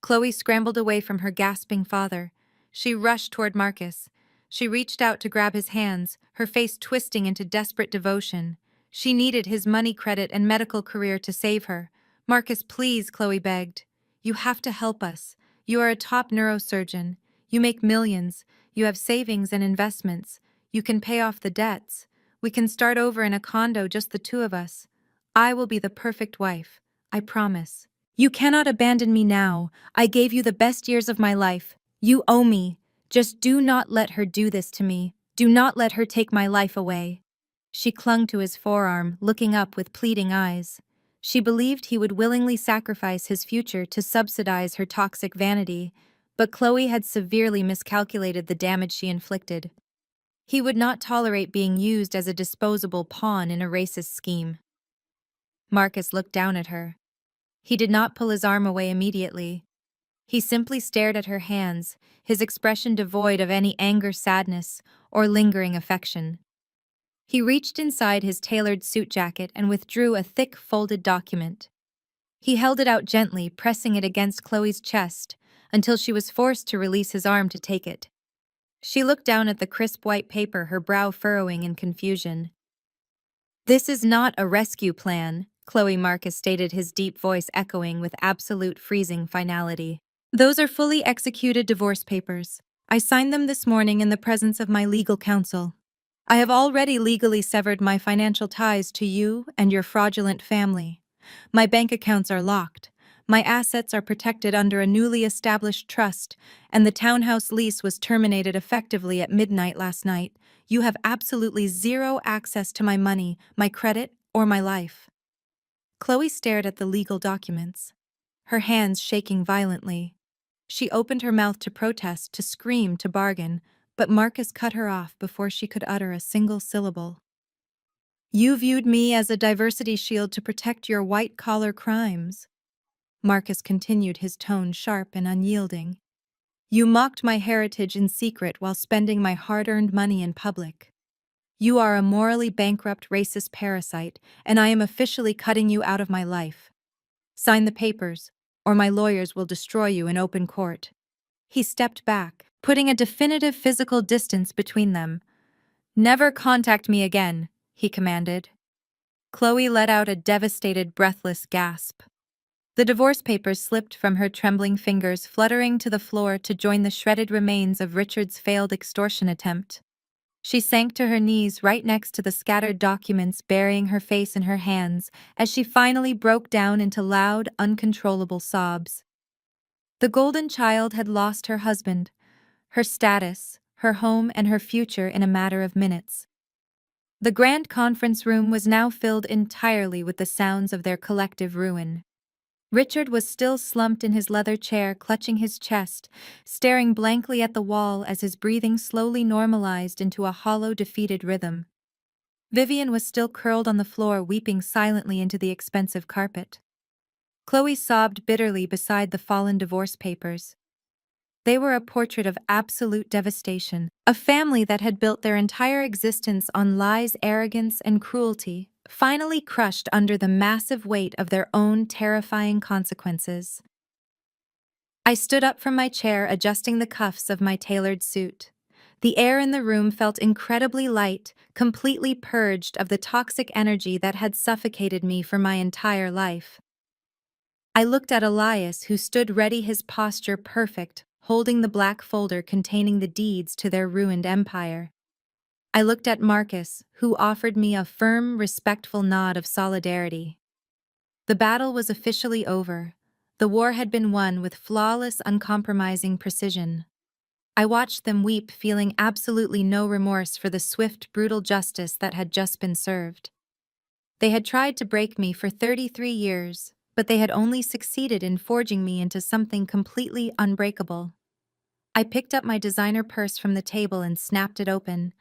Chloe scrambled away from her gasping father. She rushed toward Marcus. She reached out to grab his hands, her face twisting into desperate devotion. She needed his money, credit, and medical career to save her. "Marcus, please," Chloe begged. "You have to help us. You are a top neurosurgeon. You make millions. You have savings and investments. You can pay off the debts. We can start over in a condo, just the two of us. I will be the perfect wife. I promise. You cannot abandon me now. I gave you the best years of my life. You owe me. Just do not let her do this to me. Do not let her take my life away." She clung to his forearm, looking up with pleading eyes. She believed he would willingly sacrifice his future to subsidize her toxic vanity, but Chloe had severely miscalculated the damage she inflicted. He would not tolerate being used as a disposable pawn in a racist scheme. Marcus looked down at her. He did not pull his arm away immediately. He simply stared at her hands, his expression devoid of any anger, sadness, or lingering affection. He reached inside his tailored suit jacket and withdrew a thick, folded document. He held it out gently, pressing it against Chloe's chest, until she was forced to release his arm to take it. She looked down at the crisp white paper, her brow furrowing in confusion. "This is not a rescue plan," Chloe, Marcus stated, his deep voice echoing with absolute freezing finality. "Those are fully executed divorce papers. I signed them this morning in the presence of my legal counsel. I have already legally severed my financial ties to you and your fraudulent family. My bank accounts are locked. My assets are protected under a newly established trust, and the townhouse lease was terminated effectively at midnight last night. You have absolutely zero access to my money, my credit, or my life." Chloe stared at the legal documents, her hands shaking violently. She opened her mouth to protest, to scream, to bargain, but Marcus cut her off before she could utter a single syllable. "You viewed me as a diversity shield to protect your white-collar crimes," Marcus continued, his tone sharp and unyielding. "You mocked my heritage in secret while spending my hard-earned money in public. You are a morally bankrupt, racist parasite, and I am officially cutting you out of my life. Sign the papers, or my lawyers will destroy you in open court." He stepped back, putting a definitive physical distance between them. "Never contact me again," he commanded. Chloe let out a devastated, breathless gasp. The divorce papers slipped from her trembling fingers, fluttering to the floor to join the shredded remains of Richard's failed extortion attempt. She sank to her knees right next to the scattered documents, burying her face in her hands as she finally broke down into loud, uncontrollable sobs. The golden child had lost her husband, her status, her home, and her future in a matter of minutes. The grand conference room was now filled entirely with the sounds of their collective ruin. Richard was still slumped in his leather chair, clutching his chest, staring blankly at the wall as his breathing slowly normalized into a hollow, defeated rhythm. Vivian was still curled on the floor, weeping silently into the expensive carpet. Chloe sobbed bitterly beside the fallen divorce papers. They were a portrait of absolute devastation, a family that had built their entire existence on lies, arrogance, and cruelty, finally crushed under the massive weight of their own terrifying consequences. I stood up from my chair, adjusting the cuffs of my tailored suit. The air in the room felt incredibly light, completely purged of the toxic energy that had suffocated me for my entire life. I looked at Elias, who stood ready, his posture perfect, holding the black folder containing the deeds to their ruined empire. I looked at Marcus, who offered me a firm, respectful nod of solidarity. The battle was officially over. The war had been won with flawless, uncompromising precision. I watched them weep, feeling absolutely no remorse for the swift, brutal justice that had just been served. They had tried to break me for 33 years, but they had only succeeded in forging me into something completely unbreakable. I picked up my designer purse from the table and snapped it open.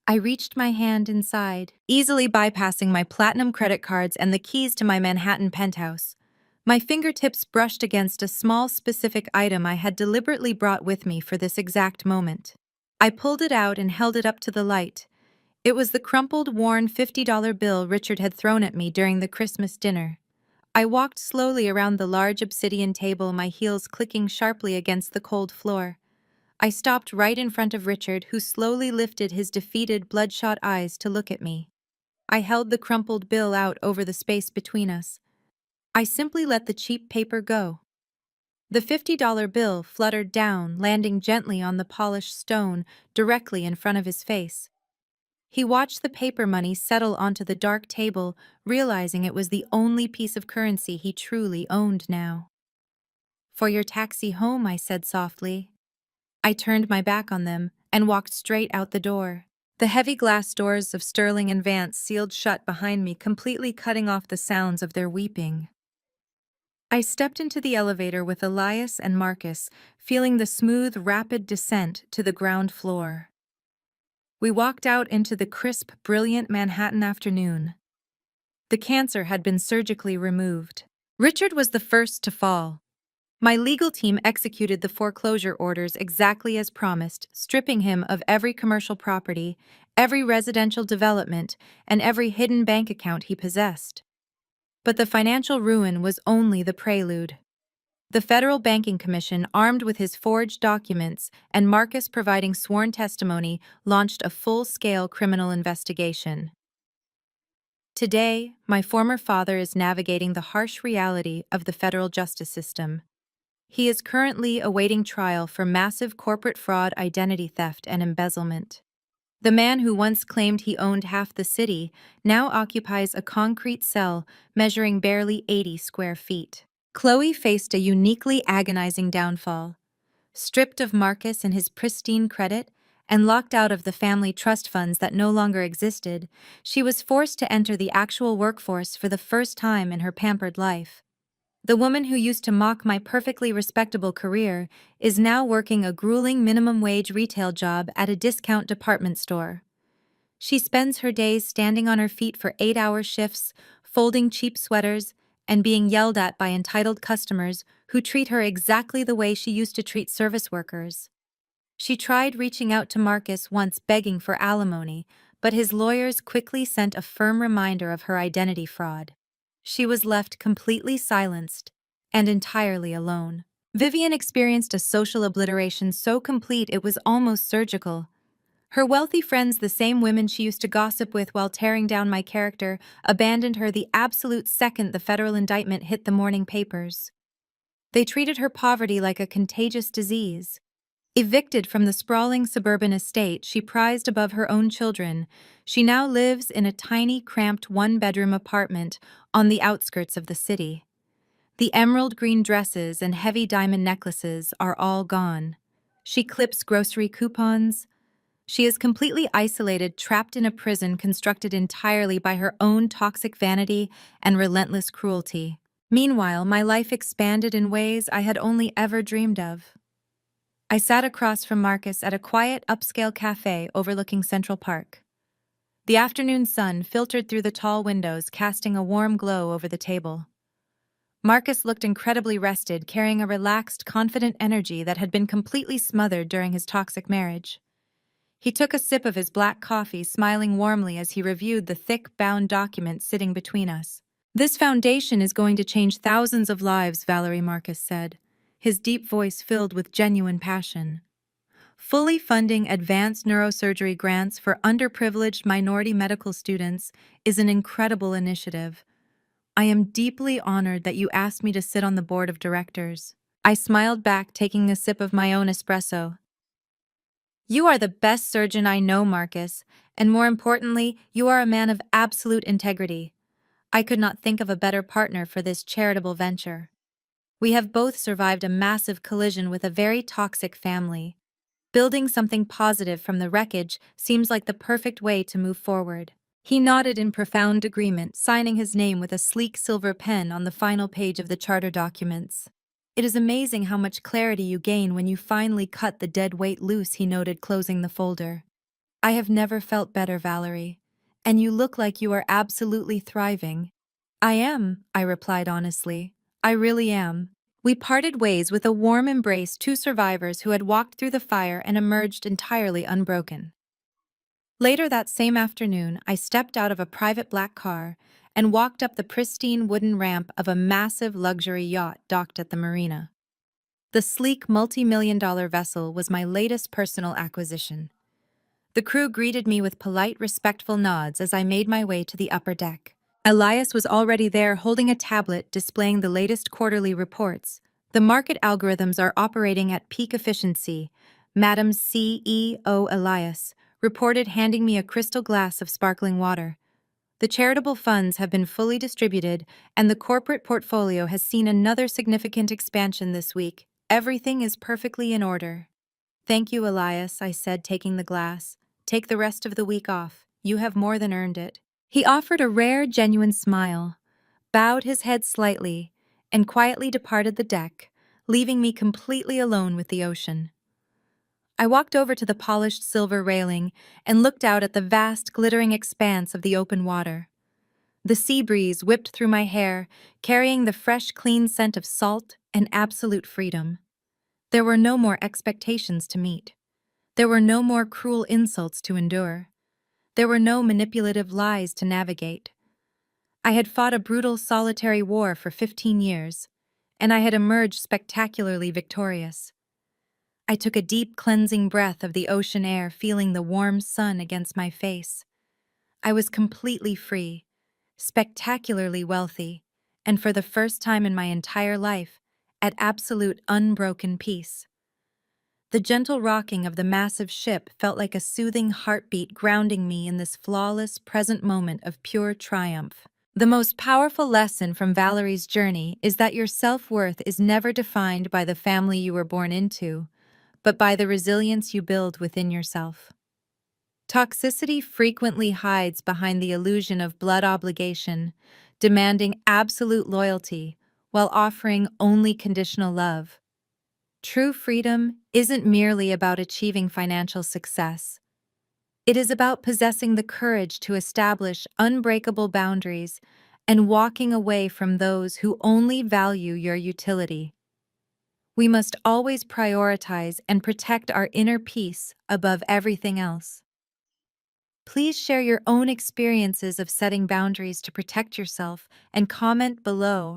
I reached my hand inside, easily bypassing my platinum credit cards and the keys to my Manhattan penthouse. My fingertips brushed against a small specific item I had deliberately brought with me for this exact moment. I pulled it out and held it up to the light. It was the crumpled, worn $50 bill Richard had thrown at me during the Christmas dinner. I walked slowly around the large obsidian table, my heels clicking sharply against the cold floor. I stopped right in front of Richard, who slowly lifted his defeated, bloodshot eyes to look at me. I held the crumpled bill out over the space between us. I simply let the cheap paper go. The $50 bill fluttered down, landing gently on the polished stone directly in front of his face. He watched the paper money settle onto the dark table, realizing it was the only piece of currency he truly owned now. "For your taxi home," I said softly. I turned my back on them and walked straight out the door. The heavy glass doors of Sterling and Vance sealed shut behind me, completely cutting off the sounds of their weeping. I stepped into the elevator with Elias and Marcus, feeling the smooth, rapid descent to the ground floor. We walked out into the crisp, brilliant Manhattan afternoon. The cancer had been surgically removed. Richard was the first to fall. My legal team executed the foreclosure orders exactly as promised, stripping him of every commercial property, every residential development, and every hidden bank account he possessed. But the financial ruin was only the prelude. The Federal Banking Commission, armed with his forged documents and Marcus providing sworn testimony, launched a full-scale criminal investigation. Today, my former father is navigating the harsh reality of the federal justice system. He is currently awaiting trial for massive corporate fraud, identity theft, and embezzlement. The man who once claimed he owned half the city now occupies a concrete cell measuring barely 80 square feet. Chloe faced a uniquely agonizing downfall. Stripped of Marcus and his pristine credit, and locked out of the family trust funds that no longer existed, she was forced to enter the actual workforce for the first time in her pampered life. The woman who used to mock my perfectly respectable career is now working a grueling minimum-wage retail job at a discount department store. She spends her days standing on her feet for 8-hour shifts, folding cheap sweaters, and being yelled at by entitled customers who treat her exactly the way she used to treat service workers. She tried reaching out to Marcus once, begging for alimony, but his lawyers quickly sent a firm reminder of her identity fraud. She was left completely silenced and entirely alone. Vivian experienced a social obliteration so complete it was almost surgical. Her wealthy friends, the same women she used to gossip with while tearing down my character, abandoned her the absolute second the federal indictment hit the morning papers. They treated her poverty like a contagious disease. Evicted from the sprawling suburban estate she prized above her own children, she now lives in a tiny, cramped one-bedroom apartment on the outskirts of the city. The emerald green dresses and heavy diamond necklaces are all gone. She clips grocery coupons. She is completely isolated, trapped in a prison constructed entirely by her own toxic vanity and relentless cruelty. Meanwhile, my life expanded in ways I had only ever dreamed of. I sat across from Marcus at a quiet, upscale cafe overlooking Central Park. The afternoon sun filtered through the tall windows, casting a warm glow over the table. Marcus looked incredibly rested, carrying a relaxed, confident energy that had been completely smothered during his toxic marriage. He took a sip of his black coffee, smiling warmly as he reviewed the thick, bound document sitting between us. "This foundation is going to change thousands of lives," Valerie Marcus said, his deep voice filled with genuine passion. "Fully funding advanced neurosurgery grants for underprivileged minority medical students is an incredible initiative. I am deeply honored that you asked me to sit on the board of directors." I smiled back, taking a sip of my own espresso. "You are the best surgeon I know, Marcus, and more importantly, you are a man of absolute integrity. I could not think of a better partner for this charitable venture. We have both survived a massive collision with a very toxic family. Building something positive from the wreckage seems like the perfect way to move forward." He nodded in profound agreement, signing his name with a sleek silver pen on the final page of the charter documents. "It is amazing how much clarity you gain when you finally cut the dead weight loose," he noted, closing the folder. "I have never felt better, Valerie. And you look like you are absolutely thriving." "I am," I replied honestly. "I really am." We parted ways with a warm embrace, two survivors who had walked through the fire and emerged entirely unbroken. Later that same afternoon, I stepped out of a private black car and walked up the pristine wooden ramp of a massive luxury yacht docked at the marina. The sleek multi-million-dollar vessel was my latest personal acquisition. The crew greeted me with polite, respectful nods as I made my way to the upper deck. Elias was already there, holding a tablet displaying the latest quarterly reports. "The market algorithms are operating at peak efficiency," Madam CEO Elias reported, handing me a crystal glass of sparkling water. "The charitable funds have been fully distributed, and the corporate portfolio has seen another significant expansion this week. Everything is perfectly in order." "Thank you, Elias," I said, taking the glass. "Take the rest of the week off. You have more than earned it." He offered a rare, genuine smile, bowed his head slightly, and quietly departed the deck, leaving me completely alone with the ocean. I walked over to the polished silver railing and looked out at the vast, glittering expanse of the open water. The sea breeze whipped through my hair, carrying the fresh, clean scent of salt and absolute freedom. There were no more expectations to meet. There were no more cruel insults to endure. There were no manipulative lies to navigate. I had fought a brutal, solitary war for 15 years, and I had emerged spectacularly victorious. I took a deep, cleansing breath of the ocean air, feeling the warm sun against my face. I was completely free, spectacularly wealthy, and for the first time in my entire life, at absolute unbroken peace. The gentle rocking of the massive ship felt like a soothing heartbeat, grounding me in this flawless present moment of pure triumph. The most powerful lesson from Valerie's journey is that your self-worth is never defined by the family you were born into, but by the resilience you build within yourself. Toxicity frequently hides behind the illusion of blood obligation, demanding absolute loyalty while offering only conditional love. True freedom isn't merely about achieving financial success. It is about possessing the courage to establish unbreakable boundaries and walking away from those who only value your utility. We must always prioritize and protect our inner peace above everything else. Please share your own experiences of setting boundaries to protect yourself and comment below.